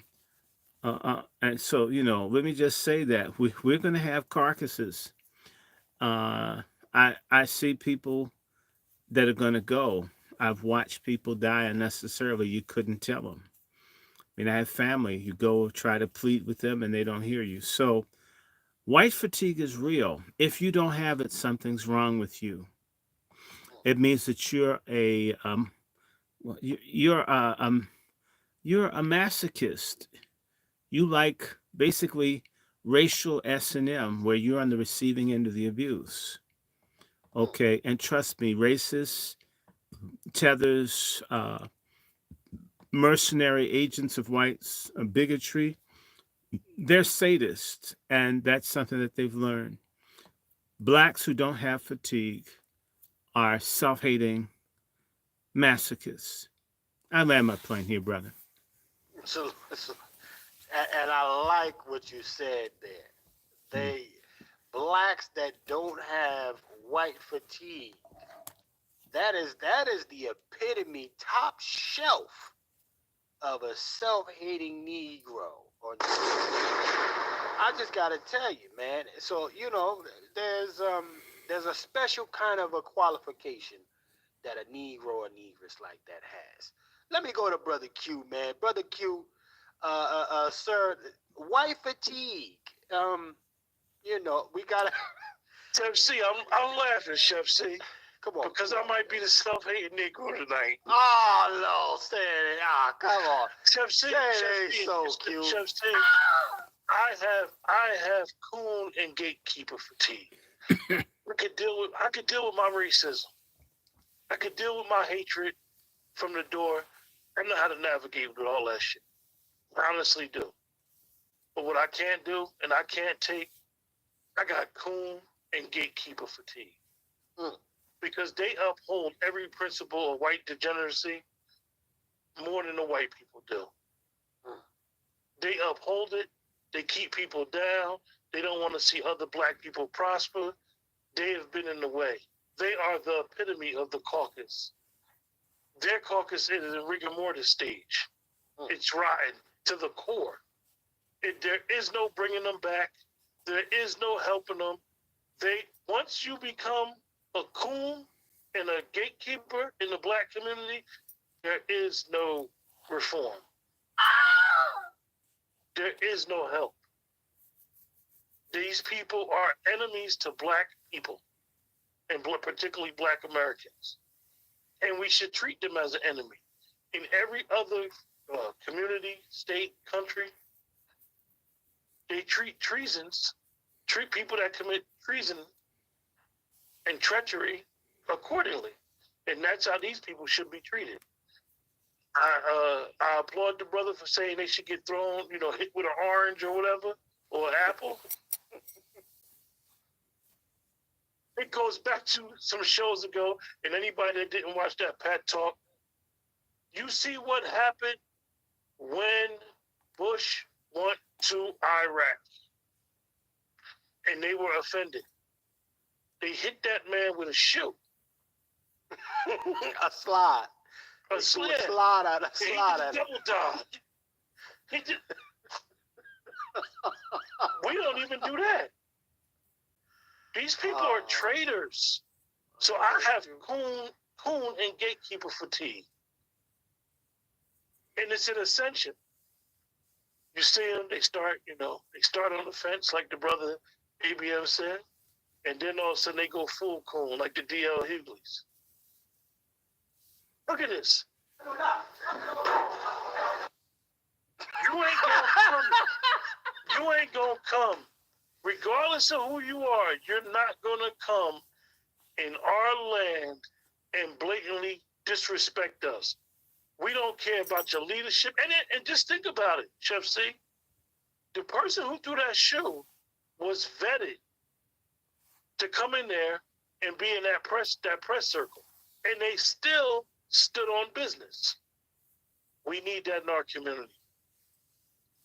And so, let me just say that we're going to have carcasses. I see people that are going to go. I've watched people die unnecessarily. You couldn't tell them. I mean, I have family. You go try to plead with them and they don't hear you. So white fatigue is real. If you don't have it, something's wrong with you. It means that you're a masochist. You like basically racial S&M, where you're on the receiving end of the abuse. Okay, and trust me, racist tethers, mercenary agents of whites, bigotry, they're sadists, and that's something that they've learned. Blacks who don't have fatigue are self-hating masochists. I land my plane here, brother. So, and I like what you said there. Blacks that don't have white fatigue, that is the epitome, top shelf of a self-hating Negro. I just gotta tell you, man. So there's a special kind of a qualification that a Negro or Negress like that has. Let me go to Brother Q, man. Brother Q, sir, white fatigue. We gotta. Chef C, I'm laughing, Chef C. Come on. Because I might be the self-hating Negro tonight. Oh, no, say it. Come on. Chef C, so cute. Chef C, I have coon and gatekeeper fatigue. I could deal with my racism. I could deal with my hatred from the door. I know how to navigate with all that shit. I honestly do. But what I can't do and I can't take, I got coon and gatekeeper fatigue. Because they uphold every principle of white degeneracy more than the white people do. They uphold it. They keep people down. They don't want to see other black people prosper. They have been in the way. They are the epitome of the caucus. Their caucus is in rigor mortis stage. It's rotten to the core. There is no bringing them back. There is no helping them. Once you become a coon and a gatekeeper in the black community, there is no reform. There is no help. These people are enemies to black people, and particularly black Americans. and we should treat them as an enemy. In every other community, state, country, they treat people that commit treason and treachery accordingly. And that's how these people should be treated. I applaud the brother for saying they should get thrown, hit with an orange or whatever, or an apple. It goes back to some shows ago, and anybody that didn't watch that Pat Talk, you see what happened when Bush went to Iraq, and they were offended. They hit that man with a shoe. A slide. A slide. Slide out. A He slide did out. double dodge. We don't even do that. These people are traitors. So I have coon and gatekeeper fatigue. And it's an ascension. You see them, they start on the fence like the brother ABM said, and then all of a sudden they go full coon like the DL Hugleys. Look at this. You ain't gonna come. Regardless of who you are, you're not gonna come in our land and blatantly disrespect us. We don't care about your leadership. And just think about it, Chef C. The person who threw that shoe was vetted to come in there and be in that press circle. And they still stood on business. We need that in our community.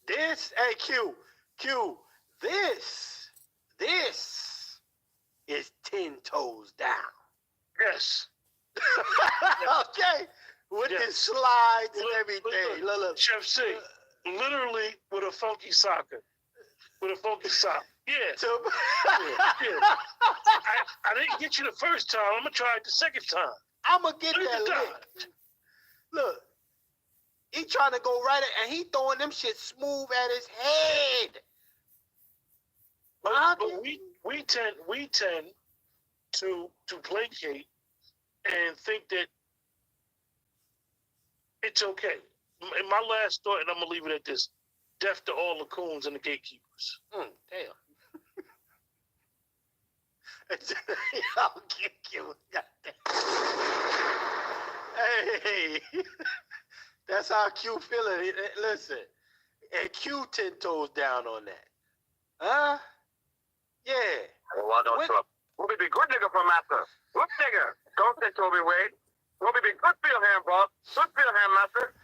This, hey, Q, this is 10 toes down. Yes. Okay. With the slides and everything. Look. Chef C, literally with a funky socker. With a funky sock. Yeah. Yeah. I didn't get you the first time. I'm going to try it the second time. I'm going to get that lick. Look. He trying to go right at, and he throwing them shit smooth at his head. But we tend to placate and think that it's okay. And my last thought, and I'm gonna leave it at this: death to all the coons and the gatekeepers. Damn. I'll kick you. Hey, that's how Q feeling. Listen, and Q 10 toes down on that. Huh? Yeah. Well, don't talk. Toby be good nigga for master. Good nigga. Don't say Toby Wade. Toby be good for your hand, boss. Good for your hand, master.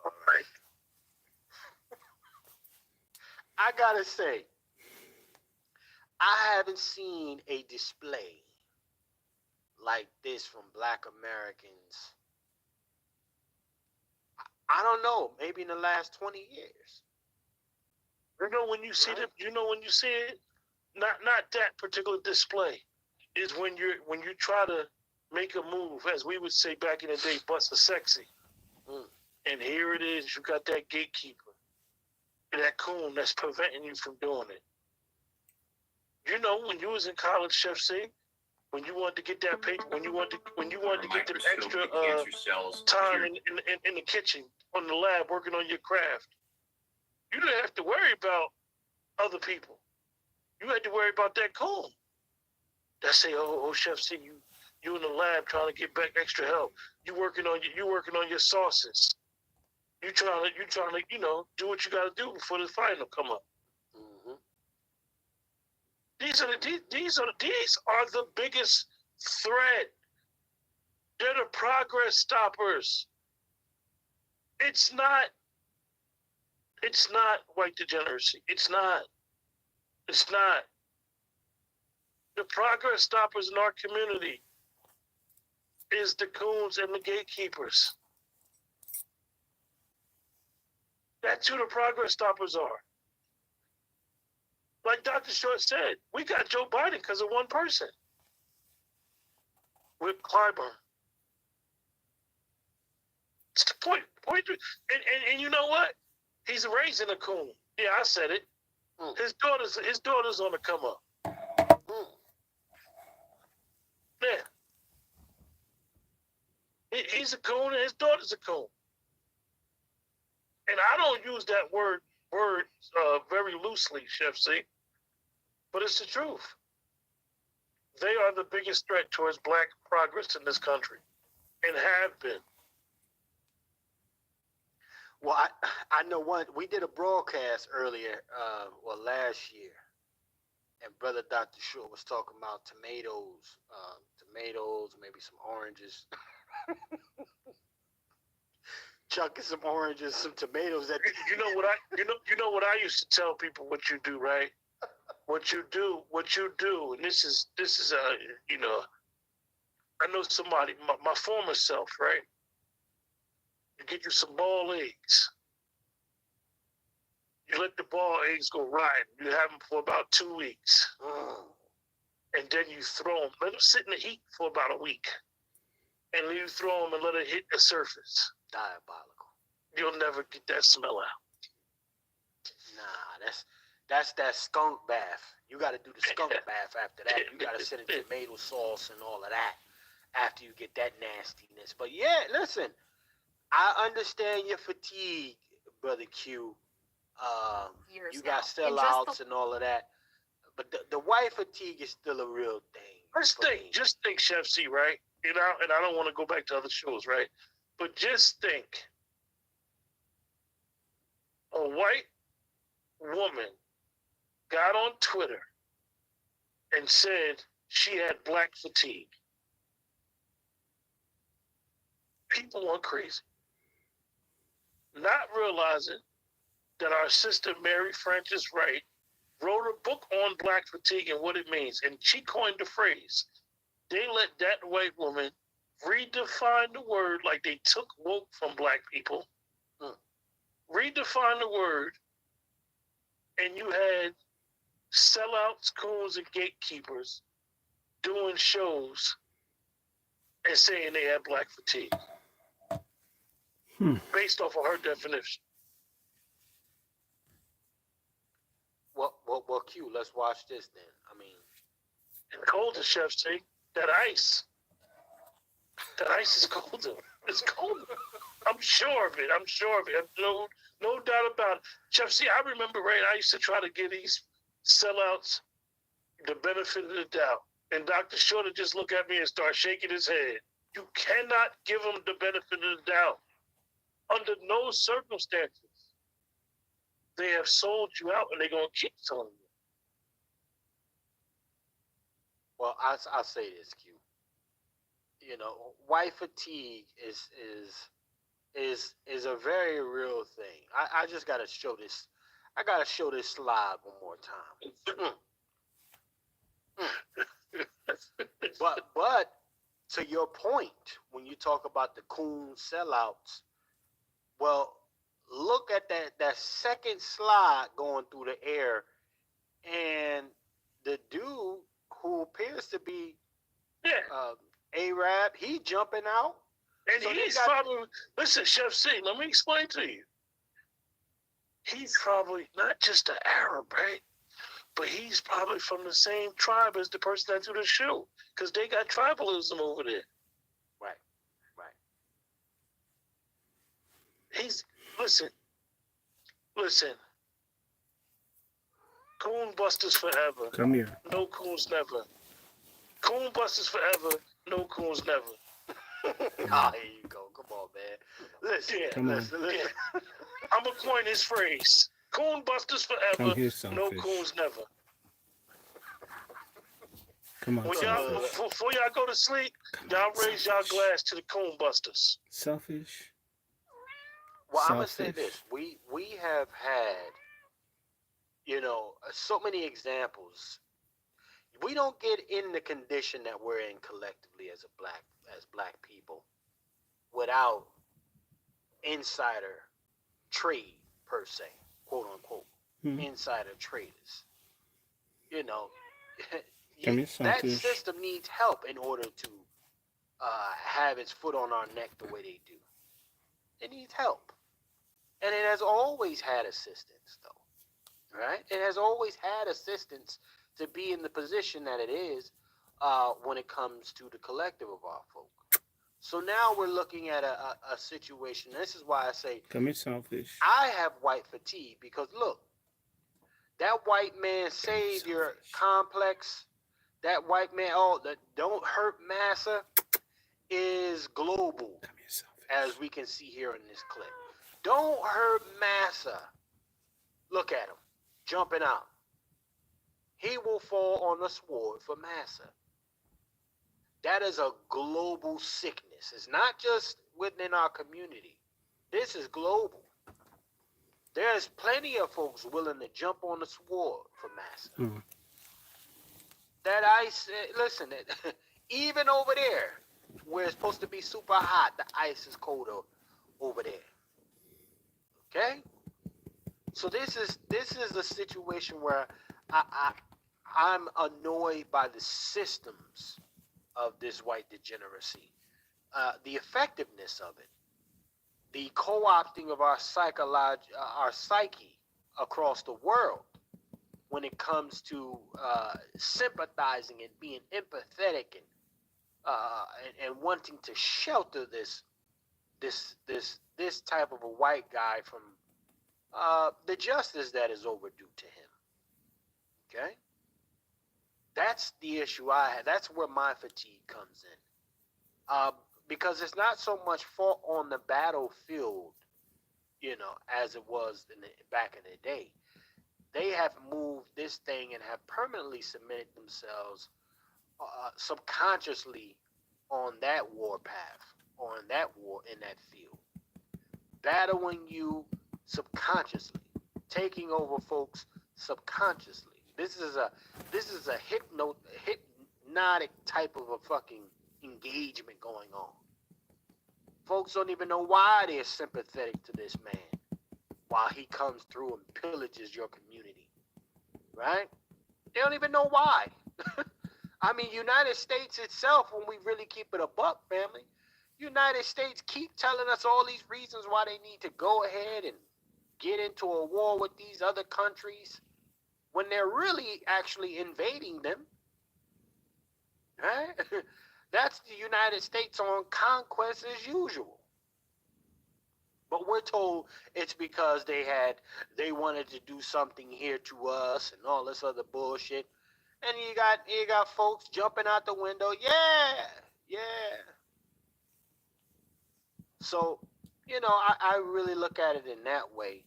All right. I gotta say, I haven't seen a display like this from Black Americans. I don't know, maybe in the last 20 years. When you see it, not that particular display, is when you try to make a move, as we would say back in the day, bust a sexy. And here it is, you got that gatekeeper, that coon that's preventing you from doing it. When you was in college, Chef C, when you wanted to get that paper, when you wanted to get the extra time in the kitchen, on the lab, working on your craft, you didn't have to worry about other people. You had to worry about that coon. That say, oh, Chef C, you in the lab trying to get back extra help. You working on your sauces. You trying to do what you got to do before the final come up. These are the biggest threat. They're the progress stoppers. It's not white degeneracy. It's not. The progress stoppers in our community is the coons and the gatekeepers. That's who the progress stoppers are. Like Dr. Short said, we got Joe Biden because of one person. With Clyburn. It's the point. And you know what? He's raising a coon. Yeah, I said it. His daughter's on the come up. Yeah. He's a coon and his daughter's a coon. And I don't use that word very loosely, Chef C, but it's the truth. They are the biggest threat towards black progress in this country and have been. Well, I know one. We did a broadcast earlier, last year, and brother Dr. Short was talking about tomatoes, maybe some oranges, chucking some oranges, some tomatoes. You know what I used to tell people what you do, right? What you do, and this is I know somebody, my former self, right? You get you some ball eggs. You let the ball eggs go rotten. You have them for about 2 weeks. And then you throw them. Let them sit in the heat for about a week. And then you throw them and let it hit the surface. Diabolical. You'll never get that smell out. Nah, that's that skunk bath. You got to do the skunk bath after that. You got to sit in tomato sauce and all of that after you get that nastiness. But yeah, listen, I understand your fatigue, Brother Q. You got sellouts and all of that. But the white fatigue is still a real thing. Just think, Chef C, right? And I don't want to go back to other shows, right? But just think, a white woman got on Twitter and said she had black fatigue. People went crazy. Not realizing that our sister Mary Frances Wright wrote a book on black fatigue and what it means. And she coined the phrase. They let that white woman redefine the word like they took woke from black people. Redefine the word, and you had sellouts, coons, and gatekeepers doing shows and saying they had black fatigue. Based off of her definition. Well, Q, let's watch this then. I mean, and colder, Chef C. That ice is colder. It's colder. I'm sure of it. No doubt about it. Chef C, I remember, right, I used to try to give these sellouts the benefit of the doubt. And Dr. Short would just look at me and start shaking his head. You cannot give them the benefit of the doubt. Under no circumstances. They have sold you out, and they're going to keep selling you. Well, I'll say this, Q. You know, white fatigue is a very real thing. I just gotta show this. I gotta show this slide one more time. But to your point, when you talk about the coon sellouts, well, look at that second slide going through the air, and the dude who appears to be Arab, he jumping out. And so he's probably, listen, Chef C, let me explain to you. He's probably not just an Arab, right? But he's probably from the same tribe as the person that do the show, because they got tribalism over there. Right. Listen. Coon busters forever. Come here. No coons never. Coon busters forever. No coons never. Here you go. Come on, man. Listen. I'm going to coin this phrase. Coon busters forever. No coons never. Come on, before y'all go to sleep, y'all raise y'all glass to the coon busters. Selfish. Well, I'm going to say this. We have had, so many examples. We don't get in the condition that we're in collectively as black people without insider trade, per se, quote unquote, insider traders. That system needs help in order to have its foot on our neck the way they do. It needs help. And it has always had assistance, though. Right? It has always had assistance to be in the position that it is when it comes to the collective of our folk. So now we're looking at a situation. This is why I say Come here, selfish. I have white fatigue, because look, that white man savior complex, that white man, that don't hurt massa, is global, Come here, selfish. as we can see here in this clip. Don't hurt massa. Look at him jumping out. He will fall on the sword for massa. That is a global sickness. It's not just within our community. This is global. There's plenty of folks willing to jump on the sword for massa. Mm. That ice, listen, even over there, where it's supposed to be super hot, the ice is colder over there. Okay? So this is a situation where I'm annoyed by the systems of this white degeneracy, the effectiveness of it, the co-opting of our psyche across the world when it comes to sympathizing and being empathetic and wanting to shelter this type of a white guy from the justice that is overdue to him. Okay? That's the issue I have. That's where my fatigue comes in. Because it's not so much fought on the battlefield, as it was back in the day. They have moved this thing and have permanently cemented themselves subconsciously on that war path, on that war in that field, battling you subconsciously, taking over folks subconsciously. This is a hypnotic type of a fucking engagement going on. Folks don't even know why they're sympathetic to this man while he comes through and pillages your community, right? They don't even know why. I mean, United States itself, when we really keep it a buck, family, United States keep telling us all these reasons why they need to go ahead and get into a war with these other countries when they're really actually invading them, right? That's the United States on conquest as usual. But we're told it's because they wanted to do something here to us and all this other bullshit. And you got folks jumping out the window. Yeah. So, I really look at it in that way.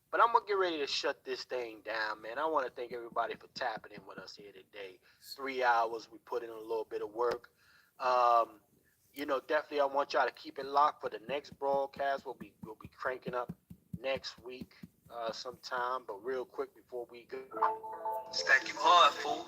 But I'm going to get ready to shut this thing down, man. I want to thank everybody for tapping in with us here today. 3 hours. We put in a little bit of work. Definitely I want y'all to keep it locked for the next broadcast. We'll be cranking up next week sometime. But real quick before we go. Stack you hard, fool.